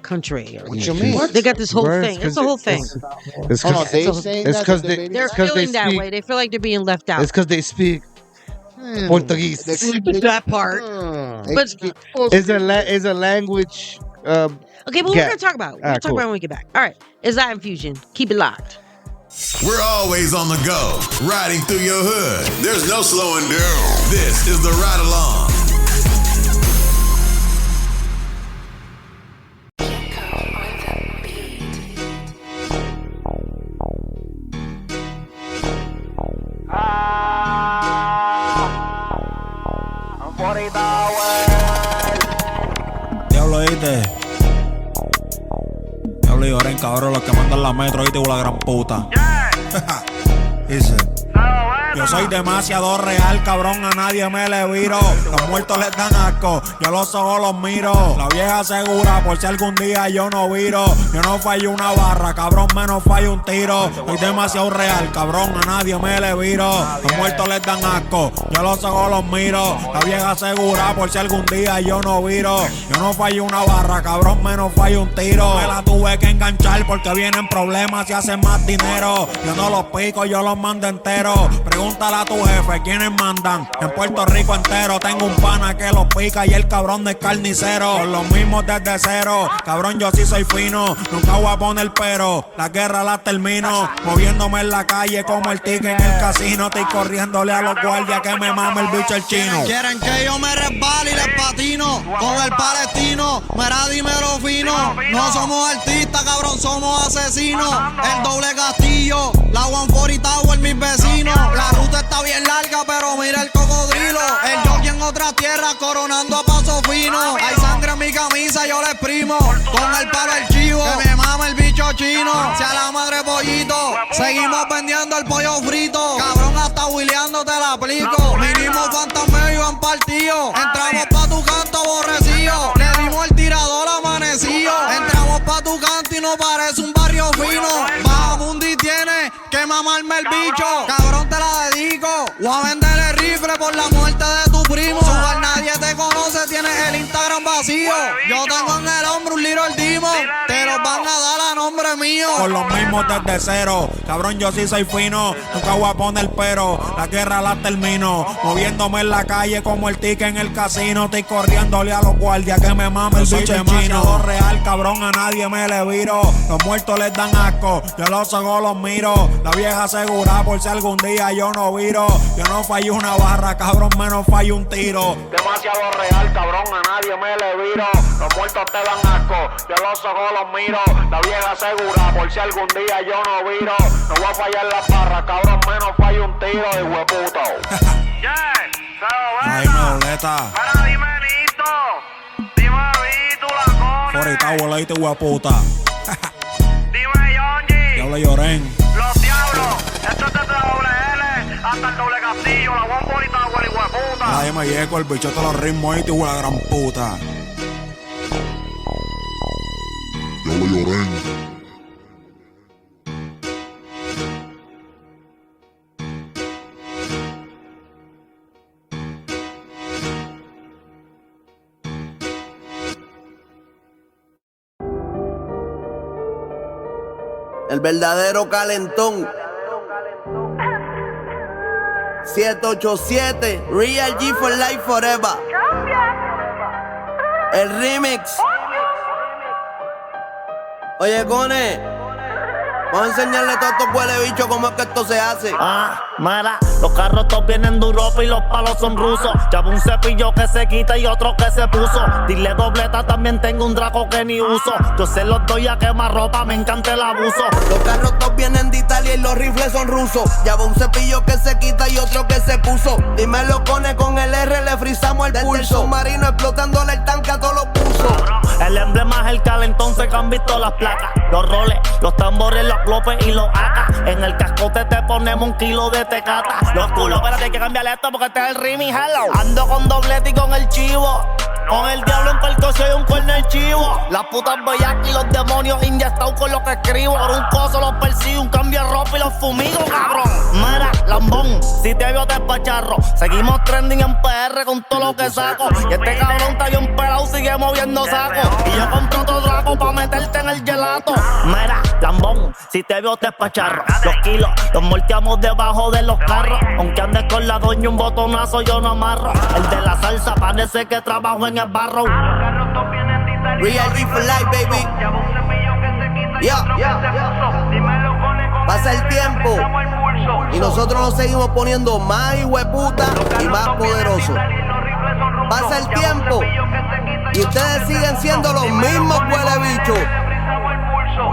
country. What you mean? They got this whole Word, thing. It's a whole thing. It's Hold on, because they saying it's that 'cause to they- the They're It's 'cause they feeling that speak- way. They feel like they're being left out. it's because they speak Portuguese. That part. But It's a language. okay, but we're gap. gonna talk about it. We're gonna Alright, talk cool. about it when we get back. All right. It's Latin Fusion. Keep it locked. We're always on the go, riding through your hood. There's no slowing down. This is the Ride Along. Diablo, ¿oíste? Diablo y Oren, cabrón, los que mandan la metro, ¿oíste? La gran puta. Dice. Yo soy demasiado real, cabrón, a nadie me le viro. Los muertos les dan asco, yo los ojos los miro. La vieja segura, por si algún día yo no viro. Yo no fallo una barra, cabrón, menos fallo un tiro. Soy demasiado real, cabrón, a nadie me le viro. Los muertos les dan asco, yo los ojos los miro. La vieja segura, por si algún día yo no viro. Yo no fallo una barra, cabrón, menos fallo un tiro. Me la tuve que enganchar porque vienen problemas y hacen más dinero. Yo no los pico, yo los mando enteros. Pregúntale a tu jefe quiénes mandan. En Puerto Rico entero tengo un pana que los pica y el cabrón de carnicero. Con los mismos desde cero, cabrón, yo sí soy fino. Nunca voy a poner pero, la guerra la termino. Moviéndome en la calle como el ticket en el casino. Estoy corriéndole a los guardias que me mame el bicho el chino. Quieren que yo me resbale y les patino con el palestino, mera dímelo fino. No somos artistas, cabrón, somos asesinos. El doble castillo, la 140 Tower, mis vecinos. La ruta está bien larga, pero mira el cocodrilo. El jockey en otra tierra, coronando a paso fino. Hay sangre en mi camisa, yo le exprimo. Con el palo el chivo, que me mama el bicho chino. Sea la madre pollito, seguimos vendiendo el pollo frito. Cabrón, hasta Williando te la aplico. Mínimo fantasma y van partido. Entramos pa' tu canto aborrecido. Le dimos el tirador amanecido. Entramos pa' tu canto y no parece un barrio fino. Bajamundi tiene que mamarme el bicho. Cabrón, te la dedico. Voy a venderle rifle por la mío. Con los mismos desde cero. Cabrón, yo sí soy fino. Nunca voy a poner pero. La guerra la termino. Moviéndome en la calle como el ticket en el casino. Estoy corriéndole a los guardias que me mamen el bicho chino. Real, cabrón, a nadie me le viro. Los muertos les dan asco. Yo los ojos los miro. La vieja asegura por si algún día yo no viro. Yo no fallo una barra, cabrón, menos fallo un tiro. Demasiado real, cabrón, a nadie me le viro. Los muertos te dan asco, yo los ojos los miro. La vieja segura, por si algún día yo no viro. No voy a fallar la barra, cabrón, menos fallo un tiro de hueputo. Ay, me boleta. Ahora dime, Nito. Dime, Vito, la cone. Forita, boleite, hueputa. Dime, Yonji. Diablo lloren. Los diablos. Esto es desde la doble L hasta el doble Castillo. La bombonita, la huele hueputa. Nadie me llego, el bichote los ritmos y te la gran puta. Yo lo lloré. El verdadero calentón. 787 Real G for Life Forever. El remix. Oye, Cone, vamos a enseñarle a todos estos huele bichos cómo es que esto se hace. Mira, los carros todos vienen de Europa y los palos son rusos. Llevo un cepillo que se quita y otro que se puso. Dile dobleta, también tengo un Draco que ni uso. Yo se los doy a quemar ropa, me encanta el abuso. Los carros todos vienen de Italia y los rifles son rusos. Llevo un cepillo que se quita y otro que se puso. Dímelo, Cone, con el R le frizamos el pulso. Desde el submarino explotándole el tanque a todos los buzos. El emblema es el calentón, se han visto las placas. Los roles, los tambores, los glopes y los AK. En el cascote te ponemos 1 kilo de tecata. Los culos, espérate, hay que cambiarle esto porque este es el remix, hello. Ando con doblete y con el chivo. Con el diablo en percusión y un corner chivo. Las putas bellacas y los demonios inyectados con lo que escribo. Por un coso los persigo, un cambio de ropa y los fumigo, cabrón. Mira, lambón, si te veo te espacharro. Seguimos trending en PR con todo lo que saco. Y este cabrón está bien pelado, sigue moviendo saco. Y yo compro otro Draco pa' meterte en el gelato. Mira, lambón, si te veo te espacharro. Los kilos, los molteamos debajo de los carros. Aunque andes con la doña un botonazo yo no amarro. El de la salsa parece que trabajo en el barro. Real G for Life, baby. Pasa el tiempo y nosotros nos seguimos poniendo más hijueputa y más poderosos. Pasa el tiempo y ustedes siguen siendo los mismos huele bichos.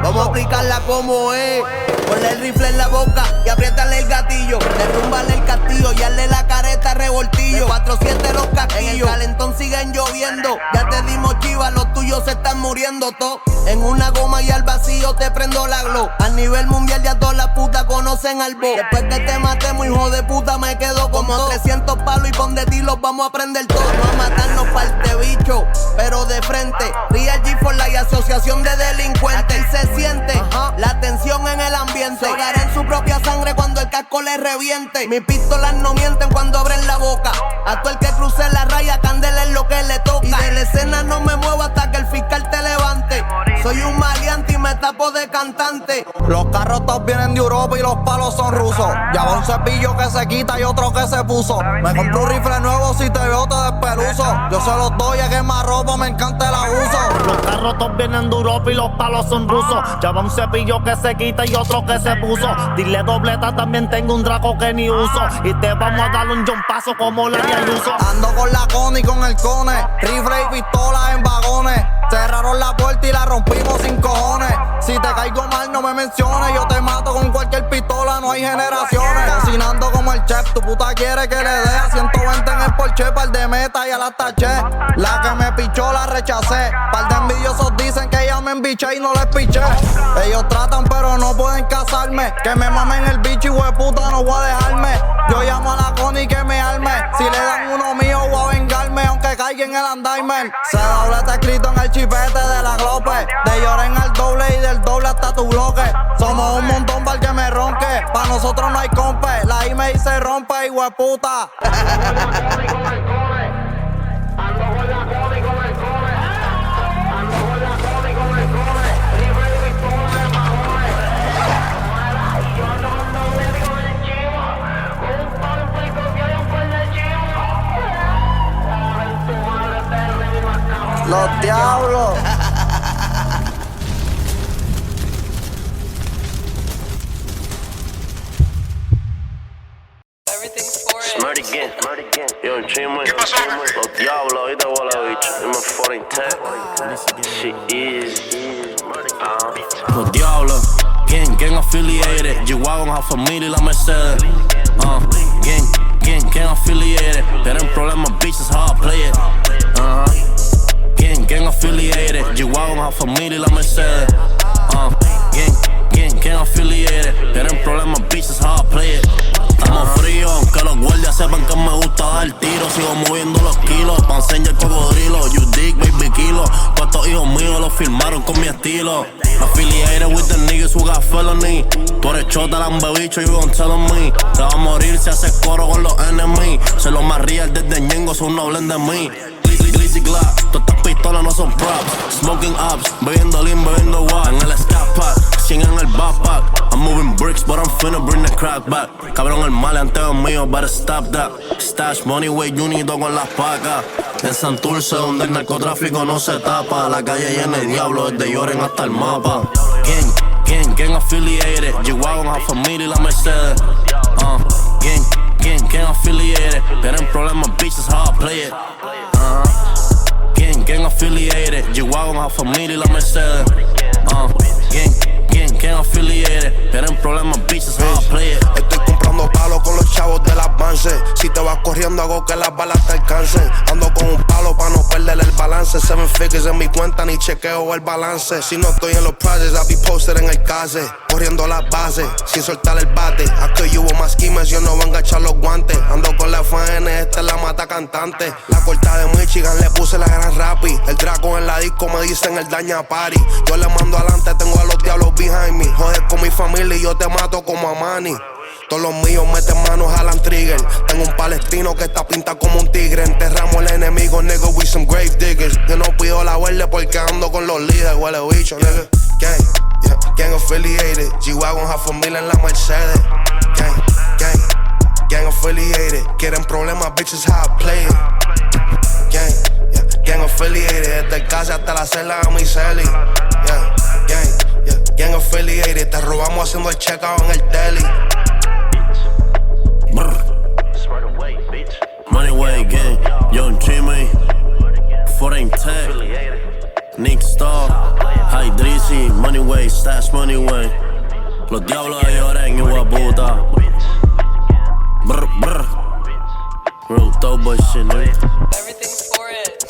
Vamos a aplicarla como es. Ponle el rifle en la boca y apriétale el gatillo. Derrúmbale el castillo y hazle la careta revoltillo. 4-7 los casquillos. En el calentón siguen lloviendo. Ya te dimos chiva, los tuyos se están muriendo todos. En una goma y al vacío te prendo la glow. A nivel mundial ya todas las putas conocen al bo. Después que te matemos, hijo de puta, me quedo como 300 palos y pon de ti los vamos a prender todos. No a matarnos parte bicho, pero de frente. Real G for la asociación de delincuentes. Se siente la tensión en el ambiente. Hogar en su propia sangre cuando el casco le reviente. Mis pistolas no mienten cuando abren la boca. A todo el que cruce la raya, candela es lo que le toca. Y de la escena no me muevo hasta que el fiscal te levante. Soy un maleante y me tapo de cantante. Los carros todos vienen de Europa y los palos son rusos. Lleva un cepillo que se quita y otro que se puso. Me compré un rifle nuevo, si te veo te despeluzo. Yo se los doy a quemar ropa, me encanta el abuso. Los carros todos vienen de Europa y los palos son rusos. Lleva un cepillo que se quita y otro que se puso. Dile dobleta, también tengo un Draco que ni uso. Y te vamos a dar un jompazo como la de Ayuso. Ando con la Cone y con el Cone. Rifle y pistolas en vagones. Cerraron la puerta y la rompimos sin cojones. Si te caigo mal no me menciones. Yo te mato con cualquier pistola, no hay generaciones. Cocinando como el chef, tu puta quiere que le dé a 120 en el Porsche, par de meta y a la taché. La que me pichó la rechacé. Par de envidiosos dicen que ella me embiché y no les piché. Ellos tratan pero no pueden casarme. Que me mamen el bicho y hueputa no voy a dejarme. Yo llamo a la Connie que me arme. Si le dan uno mío voy a vengarme aunque caiga en el andaimer. Se doble está escrito en el chipete de la glope. De lloren al doble y del doble hasta tu bloque. Somos un montón para el que me ronque. Pa' nosotros no hay compe. La I me dice rompe y hueputa. Los diablos. Smart again. Yo, Chimo. Los diablos, ahorita voy a la bicha. I'm a foreign tech. She is. Los diablos, gang affiliated. G-Wagon, la familia y la Mercedes. Gang affiliated. Tienen problemas, bitches, how I play it. Gang affiliated. G-Wagon, la familia y la Mercedes. Gang affiliated. Tienen problemas, bitches, how I play it. Estamos fríos, aunque los guardias sepan que me gusta dar tiro. Sigo moviendo los kilos, pa' enseñar cocodrilo. You dig, baby, kilo. Cuántos hijos míos los firmaron con mi estilo. Affiliated with the niggas who got felony. Tú eres chota, lambebicho, you gon' tell on me. Te va a morir si haces coro con los enemies. Se los más real desde Ñengo, son no hablen de mí. Glizzy Glock, todas estas pistolas no son props. Smoking ups, bebiendo lean, bebiendo what. En el scat pack, 100 en el backpack. I'm moving bricks, but I'm finna bring the crack back. Cabrón, el maleanteo es mío, better stop that. Stash money, wey, unido con las pacas. En Santurce, donde el narcotráfico no se tapa. La calle llena de diablos, desde Lloren hasta el mapa. Gang affiliated. G-Wagon, la familia y la Mercedes. Gang affiliated. Tienen problemas, bitches, how I play it. Gang affiliated. G-Wagon, la familia y la Mercedes. Gang affiliated. Tienen problemas, bitches, how I play it. Estoy comprando palos con los chavos del avance. Si te vas corriendo hago que las balas te alcancen. Ando con un palo pa' no perder el balance. 7 figures en mi cuenta ni chequeo el balance. Si no estoy en los projects, I'll be posted en el case. Corriendo las bases, sin soltar el bate. Aquí hubo más quimes, yo no vengo a echar los guantes. Ando con la FN, esta es la mata cantante. La corta de Michigan le puse la gran rapi. El Draco en la disco me dicen el daña party. Yo le mando adelante, tengo a los diablos behind me. Joder con mi familia y yo te mato como a Manny. Todos los míos meten manos a la trigger. Tengo un palestino que está pinta como un tigre. Enterramos al enemigo, nigga, we some grave diggers. Yo no pido la verde porque ando con los líderes. Huele bicho, nigga. Gang affiliated. G-Wagon, la familia en la Mercedes. Gang affiliated. Quieren problemas, bitches, how I play it. Gang affiliated. Desde el casa hasta la celda de mi celly. Gang affiliated. Te robamos haciendo el checkout en el deli. Moneyway gang, Young Jimmy, Foreign Tech, Nick Star, High Drizzy, Moneyway, Stash Moneyway. Los diablos de Lloren y Hueputa. Real dope boy shit, nigga. Everything's for it.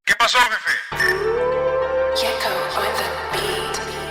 ¿Qué pasó, jefe?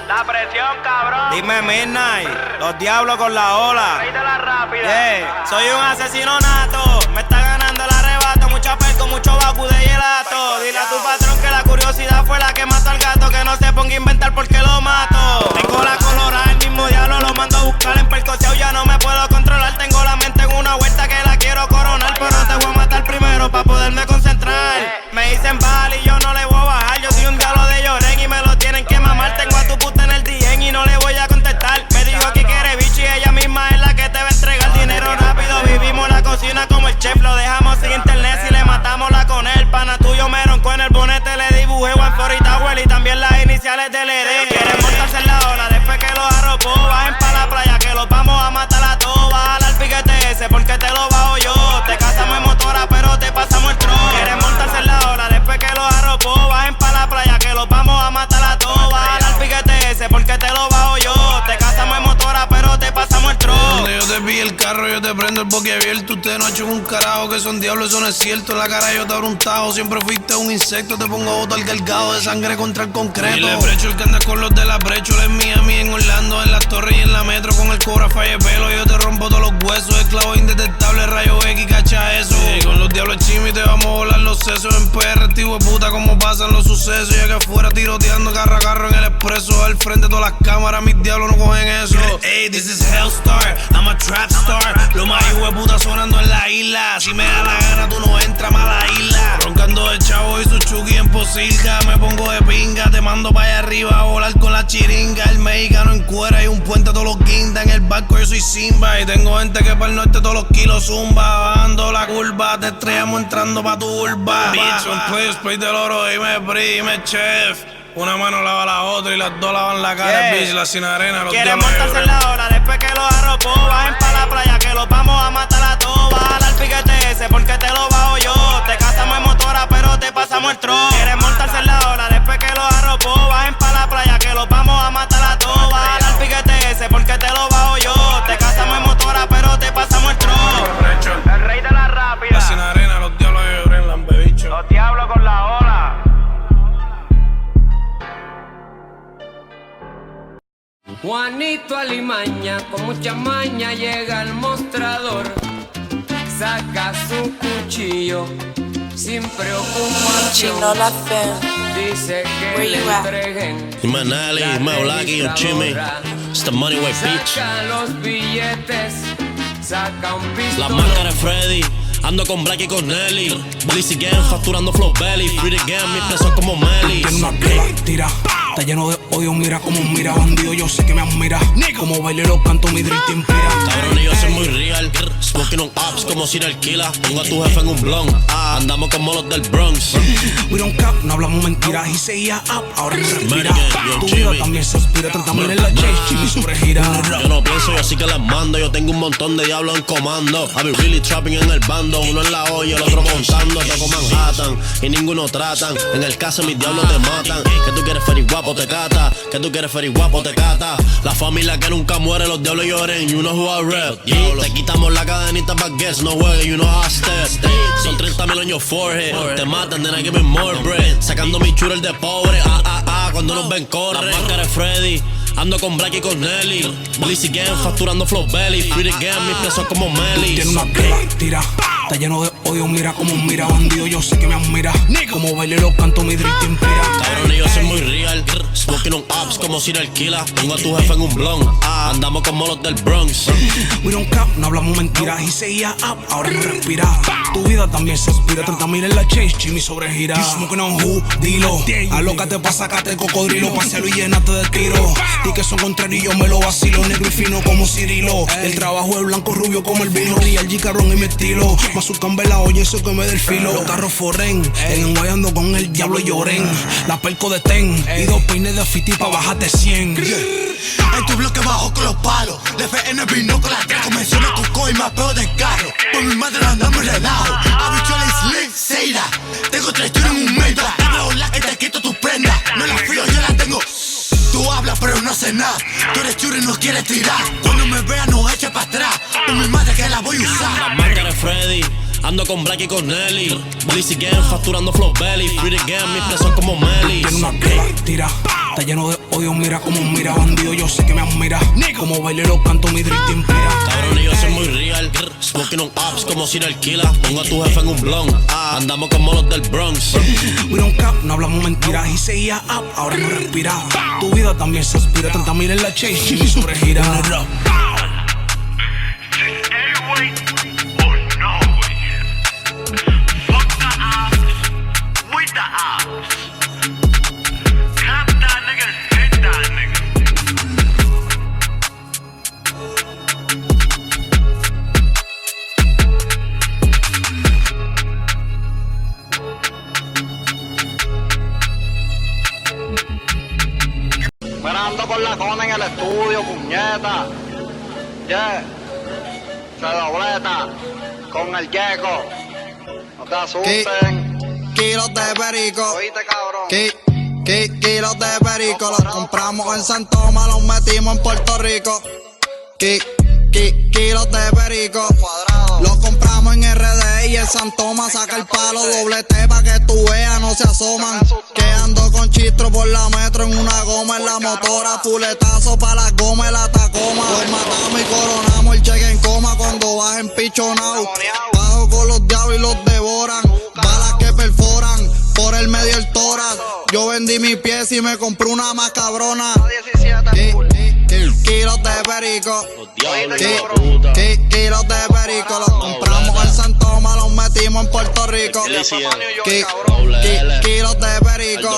La presión, cabrón. Dime Midnight, los diablos con la ola. Rey de la rápida. Yeah, soy un asesino nato. Me está ganando el arrebato. Mucho perco, mucho vacu de gelato. Dile a tu patrón que la curiosidad fue la que mató al gato. Que no se ponga a inventar porque lo mato. Tengo la colorada, el mismo diablo lo mando a buscar en percocheo. Ya no me puedo controlar. Tengo la mente en una vuelta que la quiero coronar. Pero te voy a matar primero para poderme concentrar. Me dicen bal y yo no le voy a bajar. Yo soy un diablo de Lloren y me lo tienen que mamar. Tengo a tu puta en el DM y no le voy a contestar. Me dijo que quiere bicho y ella misma es la que te va a entregar dinero rápido. Vivimos la cocina como el chef. Lo dejamos sin internet si le matamos la con él. Pana tuyo me roncó en el bonete. Le dibujé One Florida Tower y también las iniciales del ED. Quieren montarse en la ola después que los arropó. Bajen pa' la playa que los vamos a matar a todos. Bájale al piquete ese porque te lo bajo yo. Te casamos en motora pero te pasamos el tron. Quieren montarse en la ola después que los arropó. Bajen pa' la playa que los vamos a matar a todos. Bájale al piquete ese porque te lo bajo yo. Te casamos en motora pero te pasamos el tron. Donde yo te vi el carro, yo te prendo el boquiabierto. Ustedes no han hecho un carajo, que son diablos, eso no es cierto. En la cara yo te abro un tajo, siempre fuiste un insecto. Te pongo boto al cargado de sangre contra el concreto. Y le brecho el que anda con los de la brecho. Es Miami, en Orlando, en las torres y en la metro. Con el cobra falle pelo, yo te rompo todos los huesos. Esclavo indetectable, rayo X, cacha eso. Y con los diablos chimi te vamos a volar los sesos. En PR, tío de puta, como pasan los sucesos. Y que afuera tiroteando carro a carro en el expreso. Al frente de todas las cámaras, mis diablos no cogen eso. Hey, this is Hellstar, I'm a trap star. Lo más hijo de puta sonando en la isla. Si me da la gana, tú no entras más a la isla. Roncando de chavo y su chuki en posilga. Me pongo de pinga, te mando para allá arriba a volar con la chiringa. El mexicano en cuera y un puente a todos los guindas. En el barco yo soy Simba y tengo gente que para el norte todos los kilos zumba. Bajando la curva, te estrellamos entrando pa' tu urba. Bitch, un play del oro, dime chef. Una mano lava la otra y las dos lavan la cara, bitch, la sin arena, los Quieren diablos montarse en la ola después que los arropó. Bajen pa' la playa que los vamos a matar a todos. Bájala al piquete ese porque te lo bajo yo. Te casamos en motora pero te pasamos el tron. Quieren montarse en la ola después que los arropó. Bajen pa' la playa que los vamos a matar a todos. Bájala al piquete ese porque te lo bajo yo. Te casamos en motora pero te pasamos el tron. El rey de la rápida. La sin arena, los diablos lloren, lambebicho. Los diablos con la ola. Juanito Alimaña, con mucha maña llega al mostrador. Saca su cuchillo sin preocupación. Dice que le entreguen My Nally, my Blacky, and Jimmy. It's the money way, bitch. Saca los billetes, saca un pistola. La máscara de Freddy, ando con Blacky y con Nelly. Blizzy Gang, facturando flow belly. Free the game, mis presos como Melly. Tiene una piedra, tira. Está lleno de odio, mira como mira. Bandido, yo sé que me admira. Como baile lo canto, mi drill te inspira. Cabrón, y yo soy muy real. Smoking on ups como serial killer. Pongo a tu jefe en un blunt. Andamos como los del Bronx. We don't cap, no hablamos mentiras. Y seguía up, ahora respira. Tu vida también se inspira. Tratamos en la chase, Jimmy sobregira. Yo no pienso, yo sí que les mando. Yo tengo un montón de diablos en comando. I be really trapping en el bando. Uno en la olla, el otro montando. Toco Manhattan y ninguno tratan. En el caso mis diablos te matan. Que tú quieres feri guapo te cata. Que tú quieres feri guapo te cata. La familia que nunca muere, los diablos lloren. You know who I rep. Te quitamos la cadenita pa' guess. No juegues, you know how I step. Son 30,000 on your forehead. Te matan, then I give me more bread. Sacando mi churro de pobre. Cuando nos ven corre. La máscara de Freddy. Ando con Blacky y con Nelly. Blizzy Gang, facturando flow belly. Free the game, mis presos como Melly. Tiene una piedra, tira. Está lleno de odio, mira como mira. Bandido, yo sé que me admira. Como baile lo canto, mi drill te inspira. Cabrón, y yo soy muy real. Smoking on ups como serial killer. Pongo a tu jefe en un blunt. Andamos como los del Bronx. We don't cap, no hablamos mentiras. Y seguía up, ahora no respira. Tu vida también se inspira. 30,000 en la chase, Jimmy sobregira. You smoking on who, dilo. A lo que te pasa, sacate el cocodrilo. Pásalo y llénate de tiro. Di que son contrarios, yo me lo vacilo. Negro y fino como Cirilo. El trabajo es blanco, rubio como el vino. Real G, cabrón y mi estilo. Mazucan la oye, eso que me del filo. Los carros forren, en guayando con el diablo lloren. La perco de ten y 2 peines de fiti pa' bajarte 100. En tu bloque bajo con los palos. De FN vino con la 3. Convenciones Cuco y mapeo de carro. Por mi madre andamos relajo. Habichuela y slick, Seira. Tengo 3 churos en un metro. Hablo la que te quito tus prendas. No las frío, yo las tengo. Tú hablas pero no haces nada. Tú eres churro y no quieres tirar. Cuando me veas no eches para atrás. Por mi madre que la voy a usar. La máscara de Freddy. Ando con Blacky y con Nelly. Blizzy Gang, facturando flow belly. Free the game, mis presos como Melly. Tiene una piedra, tira. Está lleno de odio, mira como mira. Bandido, yo sé que me admira. Como baile lo canto, mi drill te inspira. Cabrón, y yo soy muy real. Smoking on ups como serial killer. Pongo a tu jefe en un blunt. Andamos como los del Bronx. We don't cap, no hablamos mentiras. Y seguía up, ahora no respira. Tu vida también se inspira. 30,000 en la chase, Jimmy sobregira. Mirando con la cona en el estudio, puñeta. Yeah. Se dobleta con el Gecko. No te asusten. Kilos de perico. Oíste, cabrón. Kilos de perico. Los compramos en San Tomás, los metimos en Puerto Rico. Kilos de perico. Los compramos en RD y en San Tomás. Saca el palo, doblete pa' que tú veas, no se asoman. Que ando con chistro por la metro en una goma en la motora. Puletazo pa' las gomas en la Tacoma. Los matamos y coronamos el cheque en coma cuando bajen pichonao. Bajo con los diablos y los devoran. Balas que perforan por el medio el tórax. Yo vendí mi pieza y me compré una más cabrona. kilos de perico. Kilos de perico. Los compramos en San Tomás, los metimos en Puerto Rico. Kilos de perico.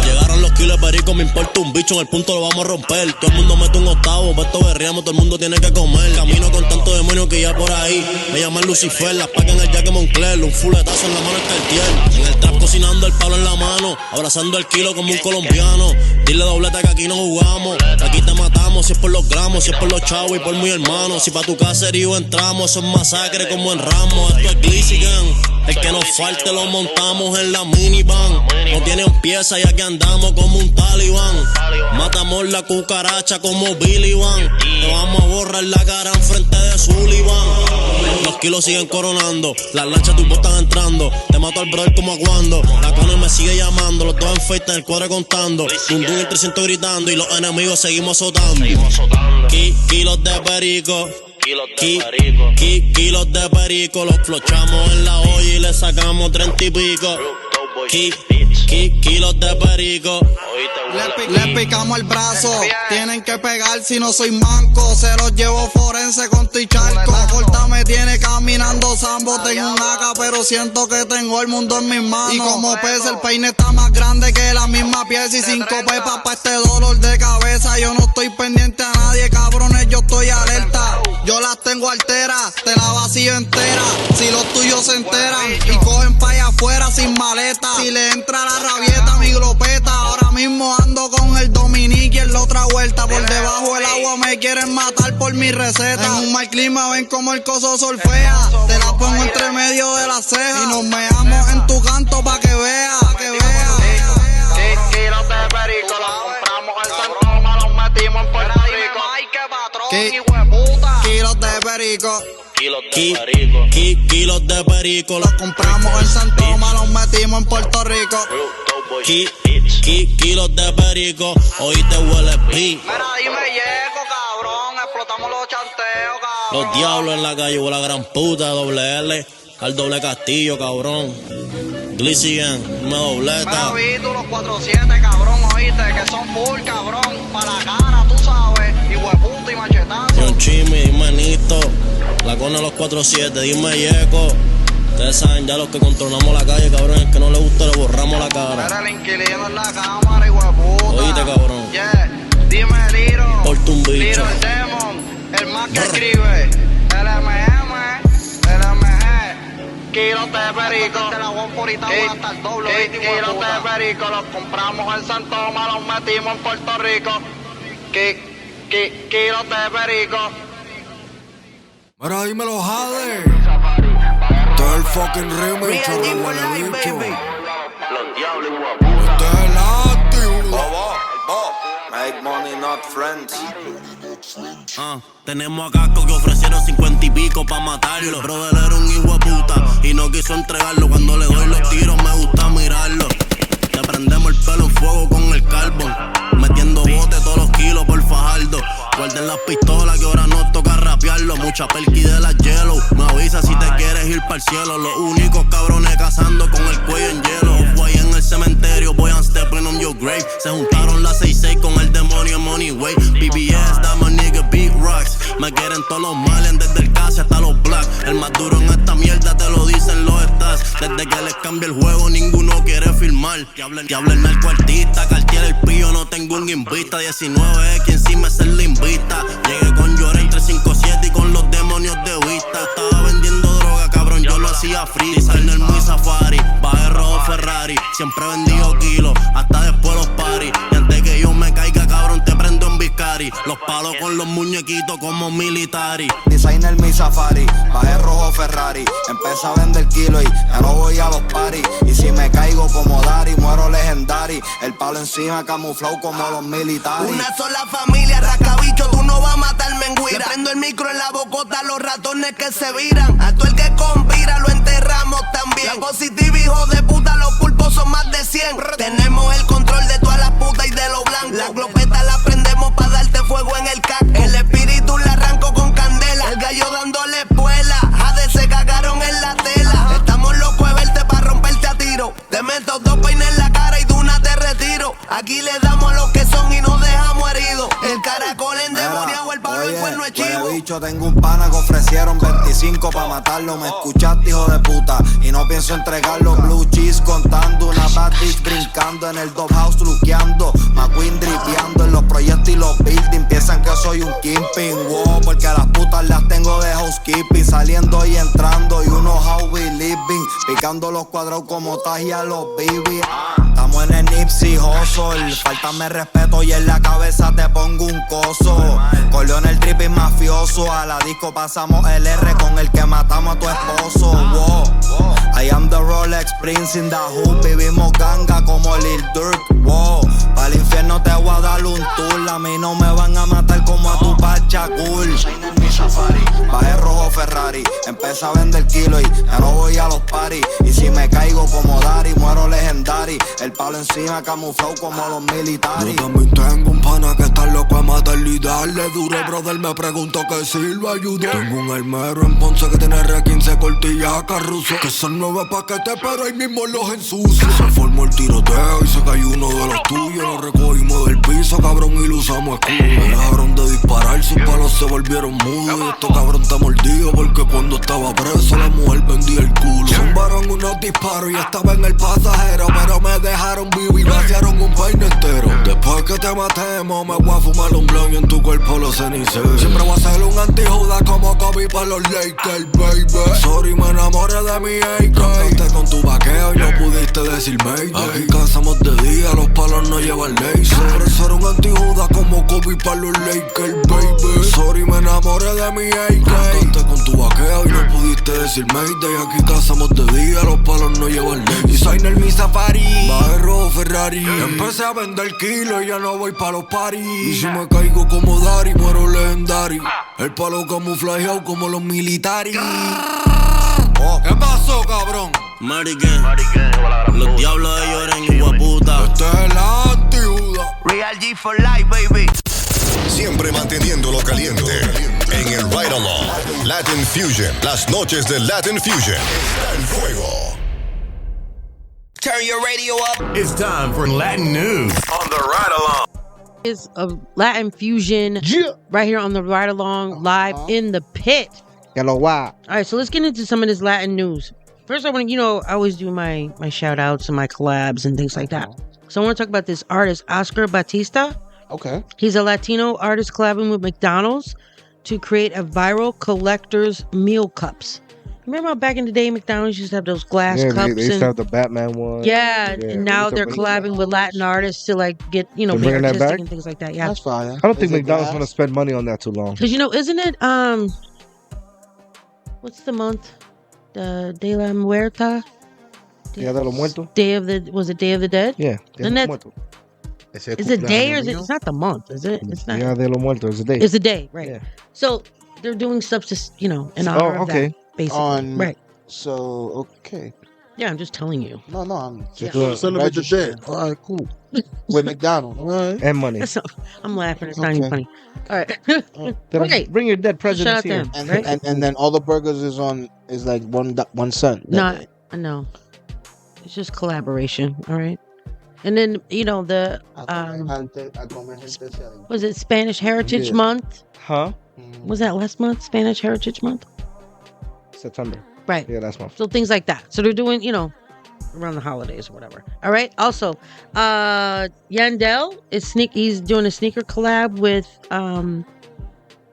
Llegaron los kilos de perico, me importa un bicho, en el punto lo vamos a romper. Todo el mundo mete un octavo, pues esto berriamos, todo el mundo tiene que comer. Camino con tanto demonio que ya por ahí me llaman Lucifer, las pacas en el Jack Moncler, un fuletazo en la mano el Cartier. En el trap cocinando el palo en la mano, abrazando el kilo como un colombiano. Dile dobleta que aquí no jugamos, aquí te matamos, si es por los gramos, si es por los chavos y por mi hermano. Si pa' tu caserío entramos, eso es masacre como en Ramos. Esto es Glizzy Gang, el que nos falte lo montamos en la minivan. No tienen pieza y aquí andamos como un talibán. Matamos la cucaracha como Billy Van. Te vamos a borrar la cara en frente de Sullivan. Los kilos siguen coronando, las lanchas tu están entrando. Te mato al brother como aguando. La cone me sigue llamando, los dos en feita en el cuadro contando. Dundun y 300 gritando y los enemigos seguimos azotando. Kilos de perico. Kilos de perico, los flochamos en la olla y le sacamos 30 y pico. Kilos de perico. Le picamos el brazo, tienen que pegar si no soy manco. Se los llevo forense con tu charco. La corta me tiene caminando sambo. Tengo un AK pero siento que tengo el mundo en mis manos. Y como pesa el peine está más grande que la misma pieza. Y 5 pepas pa' este dolor de cabeza. Yo no estoy pendiente a nadie, cabrones, yo estoy alerta. Yo las tengo alteras, te la vacío entera. Si los tuyos se enteran y cogen pa' allá afuera sin maleta. Si le entra la rabieta, mi glopeta. Ahora mismo ando con el Dominique en la otra vuelta. Por debajo del agua me quieren matar por mi receta. En un mal clima ven como el coso solfea. Te la pongo entre medio de las cejas. Y nos meamos en tu canto pa' que veas. Kilos de perico, los compramos en San Tomás, los metimos en Puerto Rico. Kilos de perico. Kilos de perico, los compramos en San Tomás, los metimos en Puerto Rico. Kilos de perico, hoy te huele el beat. Mira, ahí me llego, cabrón, explotamos los chanteos, cabrón. Los diablos en la calle, la gran puta, doble L, al doble Castillo, cabrón. Glizzy Gang, una dobleta. Mira, vi tú los 47, cabrón, oíste, que son full, cabrón, para la cara, tú sabes, y hueputa y machetazo. John Chimmy, dime Nito, la cone los 47, dime Yeco. Ustedes saben ya los que controlamos la calle, cabrón, el que no le gusta le borramos la cara. Mira el inquilino en la cámara, y hueputa. Oíste, cabrón. Yeah, dime Liro. Porta un bicho. Liro el Demon, el más que escribe. El MM, el MG. Kilos de perico. De la Wonporita hasta el doble. Kilos de perico, los compramos en San Tomás, los metimos en Puerto Rico. Kilos de perico. Mira, dímelo, Jade. Todo el fucking remix, chorro, huele bicho. Los diablos, guaputa. Este es el activo. Make money, not friends. Tenemos a Casco que ofrecieron 50 y pico pa' matarlo. Brother era un hijo de puta y no quiso entregarlo. Cuando le doy los tiros me gusta mirarlo. Te prendemos el pelo en fuego con el carbón, metiendo bote todos los kilos por Fajardo. Guarden las pistolas que ahora nos toca rapearlo. Mucha perqui de las Yellow. Me avisa si te quieres ir pa'l cielo. Los únicos cabrones cazando con el cuello en hielo. Fue ahí en el cementerio, boy, I'm stepping on your grave. Se juntaron las 6-6 con el demonio Money Way. BBS, dame nigga, beat rocks. Me quieren todos los males, desde el casi hasta los black. El más duro en esta mierda te lo dicen los stats. Desde que les cambia el juego, ninguno quiere firmar. Que hable el narcoartista, Cartier el pío, no tengo un invista. 19 es quien sí me se la invita. Llegué con Llora entre 5-7 y con los demonios de vista. Estaba vendiendo droga, cabrón, yo lo hacía free. Designer muy safari, bajé rojo Ferrari. Siempre he vendido kilos, hasta después los paris. Y antes que yo me caiga, cabrón, te prendo en Biscari. Los palos con los muñequitos como militari. Designer mi safari, bajé rojo Ferrari. Empecé a vender kilo y ya no voy a los paris. Y si me caigo como Dari, muero legendary. El palo encima camuflado como los militares. Una sola familia, rascabicho, tú no vas a matarme en guira. Le prendo el micro en la bocota, los ratones que se viran. A todo el que conspira lo enterramos también. La positiva, hijo de puta, los pulpos son más de 100. Tenemos el control de todas las putas y de lo blanco. Las glopetas las prendemos para darte fuego en el casco. El espíritu la arranco con candela. El gallo dándole espuela. Jade se cagaron en la tela. Estamos locos de verte para romperte a tiro. Te meto 2 peines en la cara y de una te retiro. Aquí le damos a los que son y nos dejamos heridos. El caracol en no es chivo. Huele bicho, tengo un pana que ofrecieron 25 pa' matarlo. Me escuchaste, hijo de puta, y no pienso entregarlo. Blue cheese contando, una bad bitch brincando en el doghouse luqueando. McQueen dripeando en los proyectos y los buildings. Piensan que soy un kingpin, wow, porque a las putas las tengo de housekeeping. Saliendo y entrando y unos how we living. Picando los cuadrados como Taji a los baby. Estamos en el Nipsey Hussle. Faltame respeto y en la cabeza te pongo un coso. Corleón el trip y mafioso. A la disco pasamos el R con el que matamos a tu esposo. Wow. I am the Rolex Prince in the hood. Vivimos ganga como Lil Durk. Wow. Pa'l infierno te voy a dar un tour. A mí no me van a matar como a tu pacha cool. Bajé rojo Ferrari, empecé a vender kilo y ya no voy a los parties. Y si me caigo como Dari, muero legendary. El palo encima camuflado como los militares. Yo también tengo un pana que está loco a matarle y darle duro. Brother me pregunto que si lo ayudo. Tengo un armero en Ponce que tiene R15 cortillas carruso. Que son 9 paquetes pero ahí mismo los ensucio. Se formó el tiroteo y se cayó uno de los tuyos. Lo recogimos del piso, cabrón, y lo usamos escudo. Me dejaron de disparar, sus palos se volvieron mudos. Este cabrón está mordido porque cuando estaba preso la mujer vendía el culo. Zumbaron unos disparos y estaba en el pasajero, pero me dejaron vivo y vaciaron un peine entero. Después que te matemos me voy a fumar un blunt y en tu cuerpo los ceniceros. Siempre voy a ser un antijuda como Kobe para los Lakers, baby. Sorry, me enamoré de mi AK. Cantaste con tu vaqueo y no pudiste decir mayday. Aquí cazamos de día, los palos no llevan laser. Siempre ser un antijuda como Kobe para los Lakers, baby. Sorry, me enamoré de mi AK. Cantaste con tu vaqueo y no pudiste decir mayday. Aquí cazamos de día, los palos no llevan laser. Designer mi safari, bajé rojo Ferrari. Empecé a vender kilo y ya no voy pa' los paris. Y si me caigo como Dari, muero legendary. El palo camuflajeado como los militares. ¿Qué pasó, cabrón? Mary Gang, los diablos de lloren, hijo de puta. Este es el anti-Juda. Real G for life, baby. Siempre manteniéndolo caliente. En el Ride Along, Latin Fusion. Las noches de Latin Fusion están en fuego. Turn your radio up. It's time for Latin news on the Ride Along. Is of Latin Fusion right here on the Ride Along live in the pit. Hello, wow. All right, so let's get into some of this Latin news. First, I want to, I always do my shout outs and my collabs and things like that. So I want to talk about this artist, Oscar Batista. Okay. He's a Latino artist collabing with McDonald's to create a viral collector's meal cups. Remember how back in the day, McDonald's used to have those glass cups? They used to have the Batman one. Yeah, and now they're collabing with Latin artists to get, be artistic and things like that. Yeah, that's fine. I don't think McDonald's want to spend money on that too long. Because isn't it what's the month? The De la Muerta. Dia de los Muertos. Day of the Dead? Yeah. Is it day or is it? It's not the month, is it? It's not. Dia de los Muertos is a day. It's a day, right? Yeah. So they're doing stuff just in honor of that. Basically. Right. So, okay. Yeah, I'm just telling you. No, I'm just celebrate the dead. All right, cool. With McDonald's. All right. And money. I'm laughing. It's not even funny. All right. Okay. Bring your dead presidents here. And then all the burgers is like one cent. No. It's just collaboration. All right. And then, the was it Spanish Heritage Month? Huh? Was that last month? Spanish Heritage Month? September. Right. Yeah, last month. So things like that. So they're doing, around the holidays or whatever. All right. Also, Yandel he's doing a sneaker collab with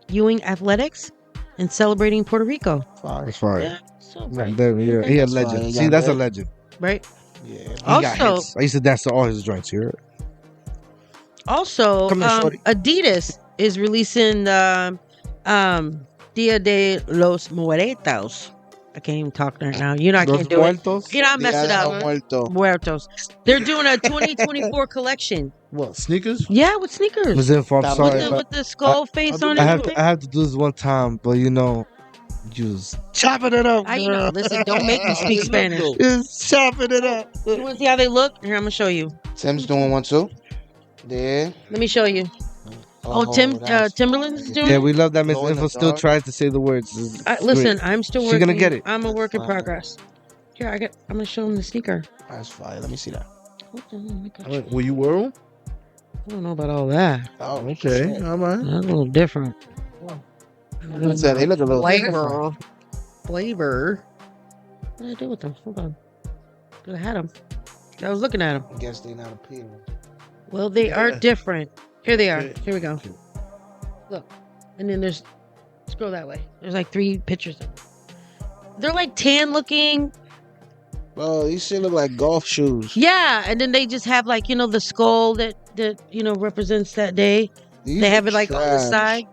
Ewing Athletics and celebrating Puerto Rico. That's fine. Yeah. So he a legend. See, that's a legend. Right. Yeah. Also, I used to dance to all his joints here. Also, Adidas is releasing Dia de los Muertos. I can't even talk right now. I can't do muertos? it. I messed it up. Muertos. They're doing a 2024 collection. What, sneakers? Yeah, with sneakers. With the skull face on it. I have to do this one time, but just chopping it up. Listen, don't make me speak Spanish. Just chopping it up. You want to see how they look? Here, I'm going to show you. Tim's doing one too. There. Let me show you. Timberland's doing it? Yeah, we love that Miss Info still tries to say the words. Listen, I'm still working. She's going to get it. I'm a work in progress. Here, I'm going to show him the sneaker. That's fine. Let me see that. Will you wear them? I don't know about all that. Oh, okay. All right. That's a little different. What's that? They look a little Flavor. Flavor. What did I do with them? Hold on. I had them. I was looking at them. I guess they not appealing. Well, they are different. Here they are. Here we go. Look. And then there's, scroll that way. There's like 3 pictures of them. They're like tan looking. Bro, these shit look like golf shoes. Yeah. And then they just have like, the skull that represents that day. These they have are it like on the trash. side.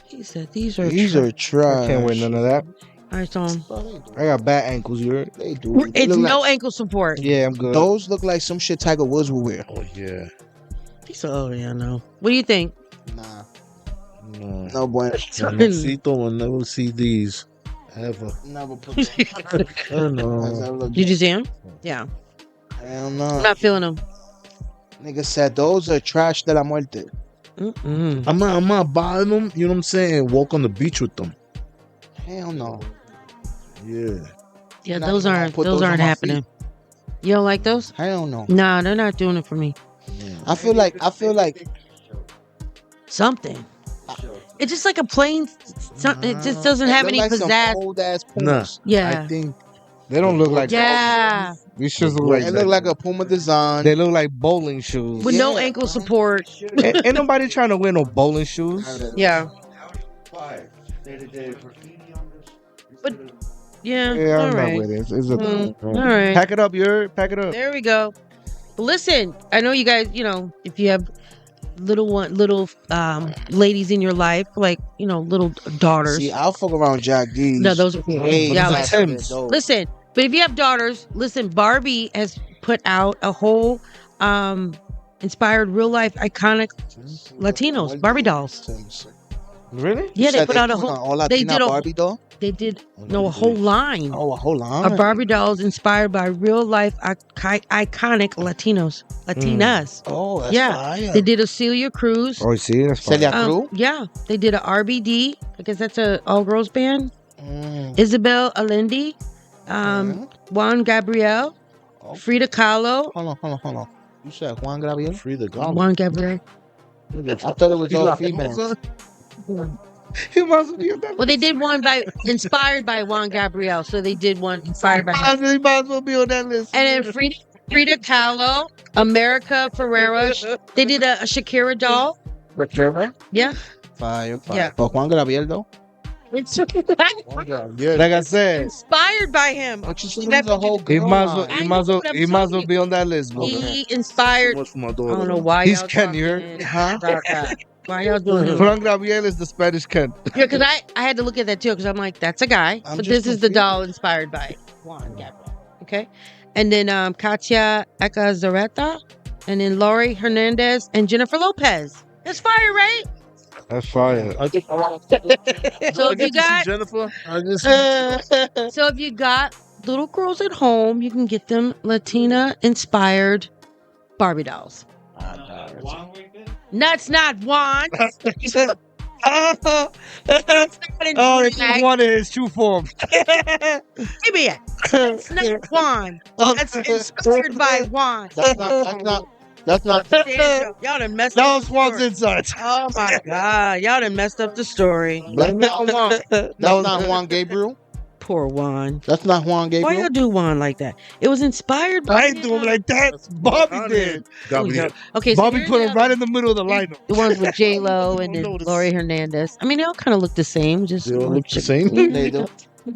He said, these are trash. I can't wear none of that. All right, so I got bad ankles, you heard? They do. They it's look no like, ankle support. Yeah, I'm good. those look like some shit Tiger Woods would wear. Oh yeah. So, yeah, no. What do you think? Nah. No. No bueno. Mamacito will never see these ever. Never put them. I know. Did you see him? Yeah. Hell no. I'm not feeling them. Nigga said those are trash de la muerte. I'm not buying them. You know what I'm saying? And walk on the beach with them. Hell no. Yeah. Yeah, Not those gonna aren't put those on my happening. You don't like those? Hell no. Nah, they're not doing it for me. I feel like Something. It's just like a plain. It just doesn't have any pizzazz. Old ass Nah. Pumas. Yeah. I think They don't look like Yeah. these shoes look like It look like a Puma design. they look like bowling shoes. With no ankle support. Ain't nobody trying to wear no bowling shoes. Yeah. But yeah. Yeah, all I'm not right. with it. It's a, All right. Pack it up, you heard? Pack it up. There we go. But listen, I know you guys, if you have little ladies in your life, like, little daughters. See, I'll fuck around Jack D's. No, those are cool. Hey, Yeah, that's like- Tim's. Listen, but if you have daughters, listen, Barbie has put out a whole inspired real life iconic Latinos, Barbie dolls. Really? Yeah, they said put out a put an whole all they Latina did a Barbie doll? They did a whole line Oh, a whole line. of Barbie dolls inspired by real life iconic Latinas. Oh, that's Yeah, fire. they did a Celia Cruz. Oh, you see? That's fine. Celia Cruz? Yeah, they did a RBD. I guess that's a all girls band. Isabel Allende, Juan Gabriel, Frida Kahlo. Hold on. You said Juan Gabriel? Frida Kahlo. Juan Gabriel. I thought it was all female. He must be that. Well, they did one inspired by Juan Gabriel, so they did one inspired by him. He might as well be on that list. And then Frida Kahlo, America Ferrera. They did a Shakira doll. Yeah. Fire. Yeah. But Juan Gabriel, though? It's Like I said, inspired by him. There's a whole he girl might as well, line. he might as well, he might as well be on that list, bro. He inspired. Much for my I daughter. don't know why He's y'all Ken, talking you heard? Huh? about that. Why y'all doing it? Juan Gabriel is the Spanish Ken. Yeah, because I had to look at that too, because I'm like, that's a guy. I'm but just this is the confused. doll inspired by Juan Gabriel. Okay. And then Katia Ecazareta, and then Laurie Hernandez and Jennifer Lopez. That's fire, right? That's fire. I think So if you got Jennifer, I just so if you got little girls at home, you can get them Latina inspired Barbie dolls. That's not Juan. Oh, it's one in his true form. Give me it. That's not Juan. That's inspired by Juan. That's not. There you go. Y'all done messed That up. was Juan's inside. Oh my God. Y'all done messed up the story. Blame it on Juan. That's not Juan Gabriel. Poor Juan. That's not Juan Why Gabriel. y'all do Juan like that? It was inspired by I ain't do him like that. Bobby did. Gabriel. Okay, so Bobby here's put the him right in the middle of the lineup. The ones with J Lo and then Laurie Hernandez. I mean, they all kind of look the same. Just They all look the same. They do. If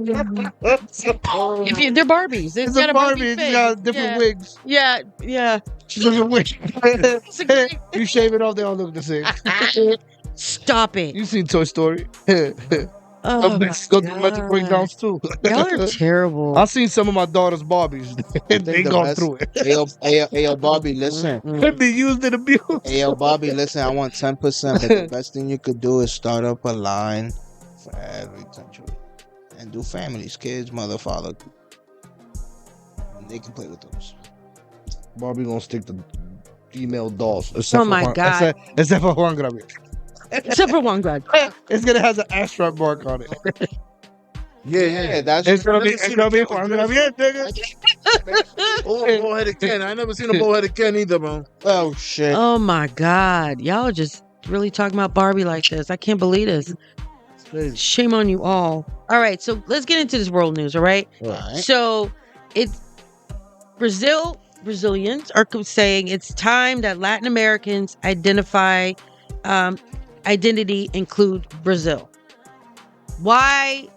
they're Barbies, It's got a Barbie. face. You got different Yeah. wigs. Yeah, yeah. Different wigs. It's a great- You shave it off, they all look the same. Stop it. You seen Toy Story? Oh, my Go through mental God. breakdowns too. Y'all are terrible. I've seen some of my daughter's Barbies. they the gone best. through it. Ayo, Bobby, listen. They used and abused. Ayo, Bobby, listen. I want 10%, but the best thing you could do is start up a line for every country and do families, kids, mother, father. And they can play with those. Barbie gonna stick to female dolls. Oh my God. Except for Juan Gabriel. Except for one God. It's gonna have an astronaut mark on it. Yeah. That's It's gonna be Juan Gabriel, nigga. Bowheaded Ken. I never seen a bowheaded Ken either, bro. Oh shit. Oh my God. Y'all are just really talking about Barbie like this. I can't believe this. Shame on you all. All right, so let's get into this world news, all right? So it's Brazilians are saying it's time that Latin Americans identity include Brazil. Why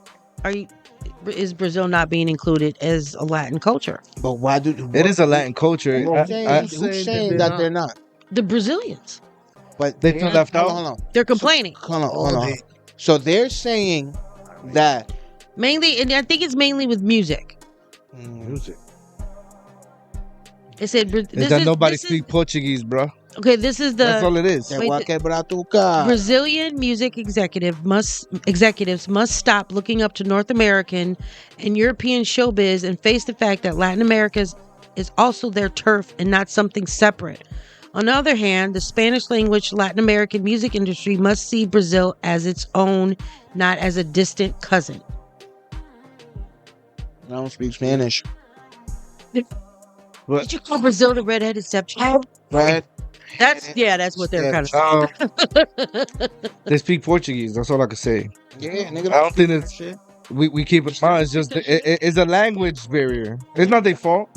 is Brazil not being included as a Latin culture? But why it is a Latin culture? Who's saying that they're not? The Brazilians. But they feel left out. Hold on. They're complaining. Hold on. So they're saying that mainly, and I think it's mainly with music. Music. It said Is that nobody speak Portuguese, bro? Okay, this is the. That's all it is. Brazilian music executives must stop looking up to North American and European showbiz and face the fact that Latin America is also their turf and not something separate. On the other hand, the Spanish language Latin American music industry must see Brazil as its own, not as a distant cousin. I don't speak Spanish. Did you call Brazil the redheaded stepchild? Right. That's what they're kind of They speak Portuguese. That's all I can say. Yeah, nigga. I don't think it's we keep it in mind. It's just it's a language barrier. It's not their fault.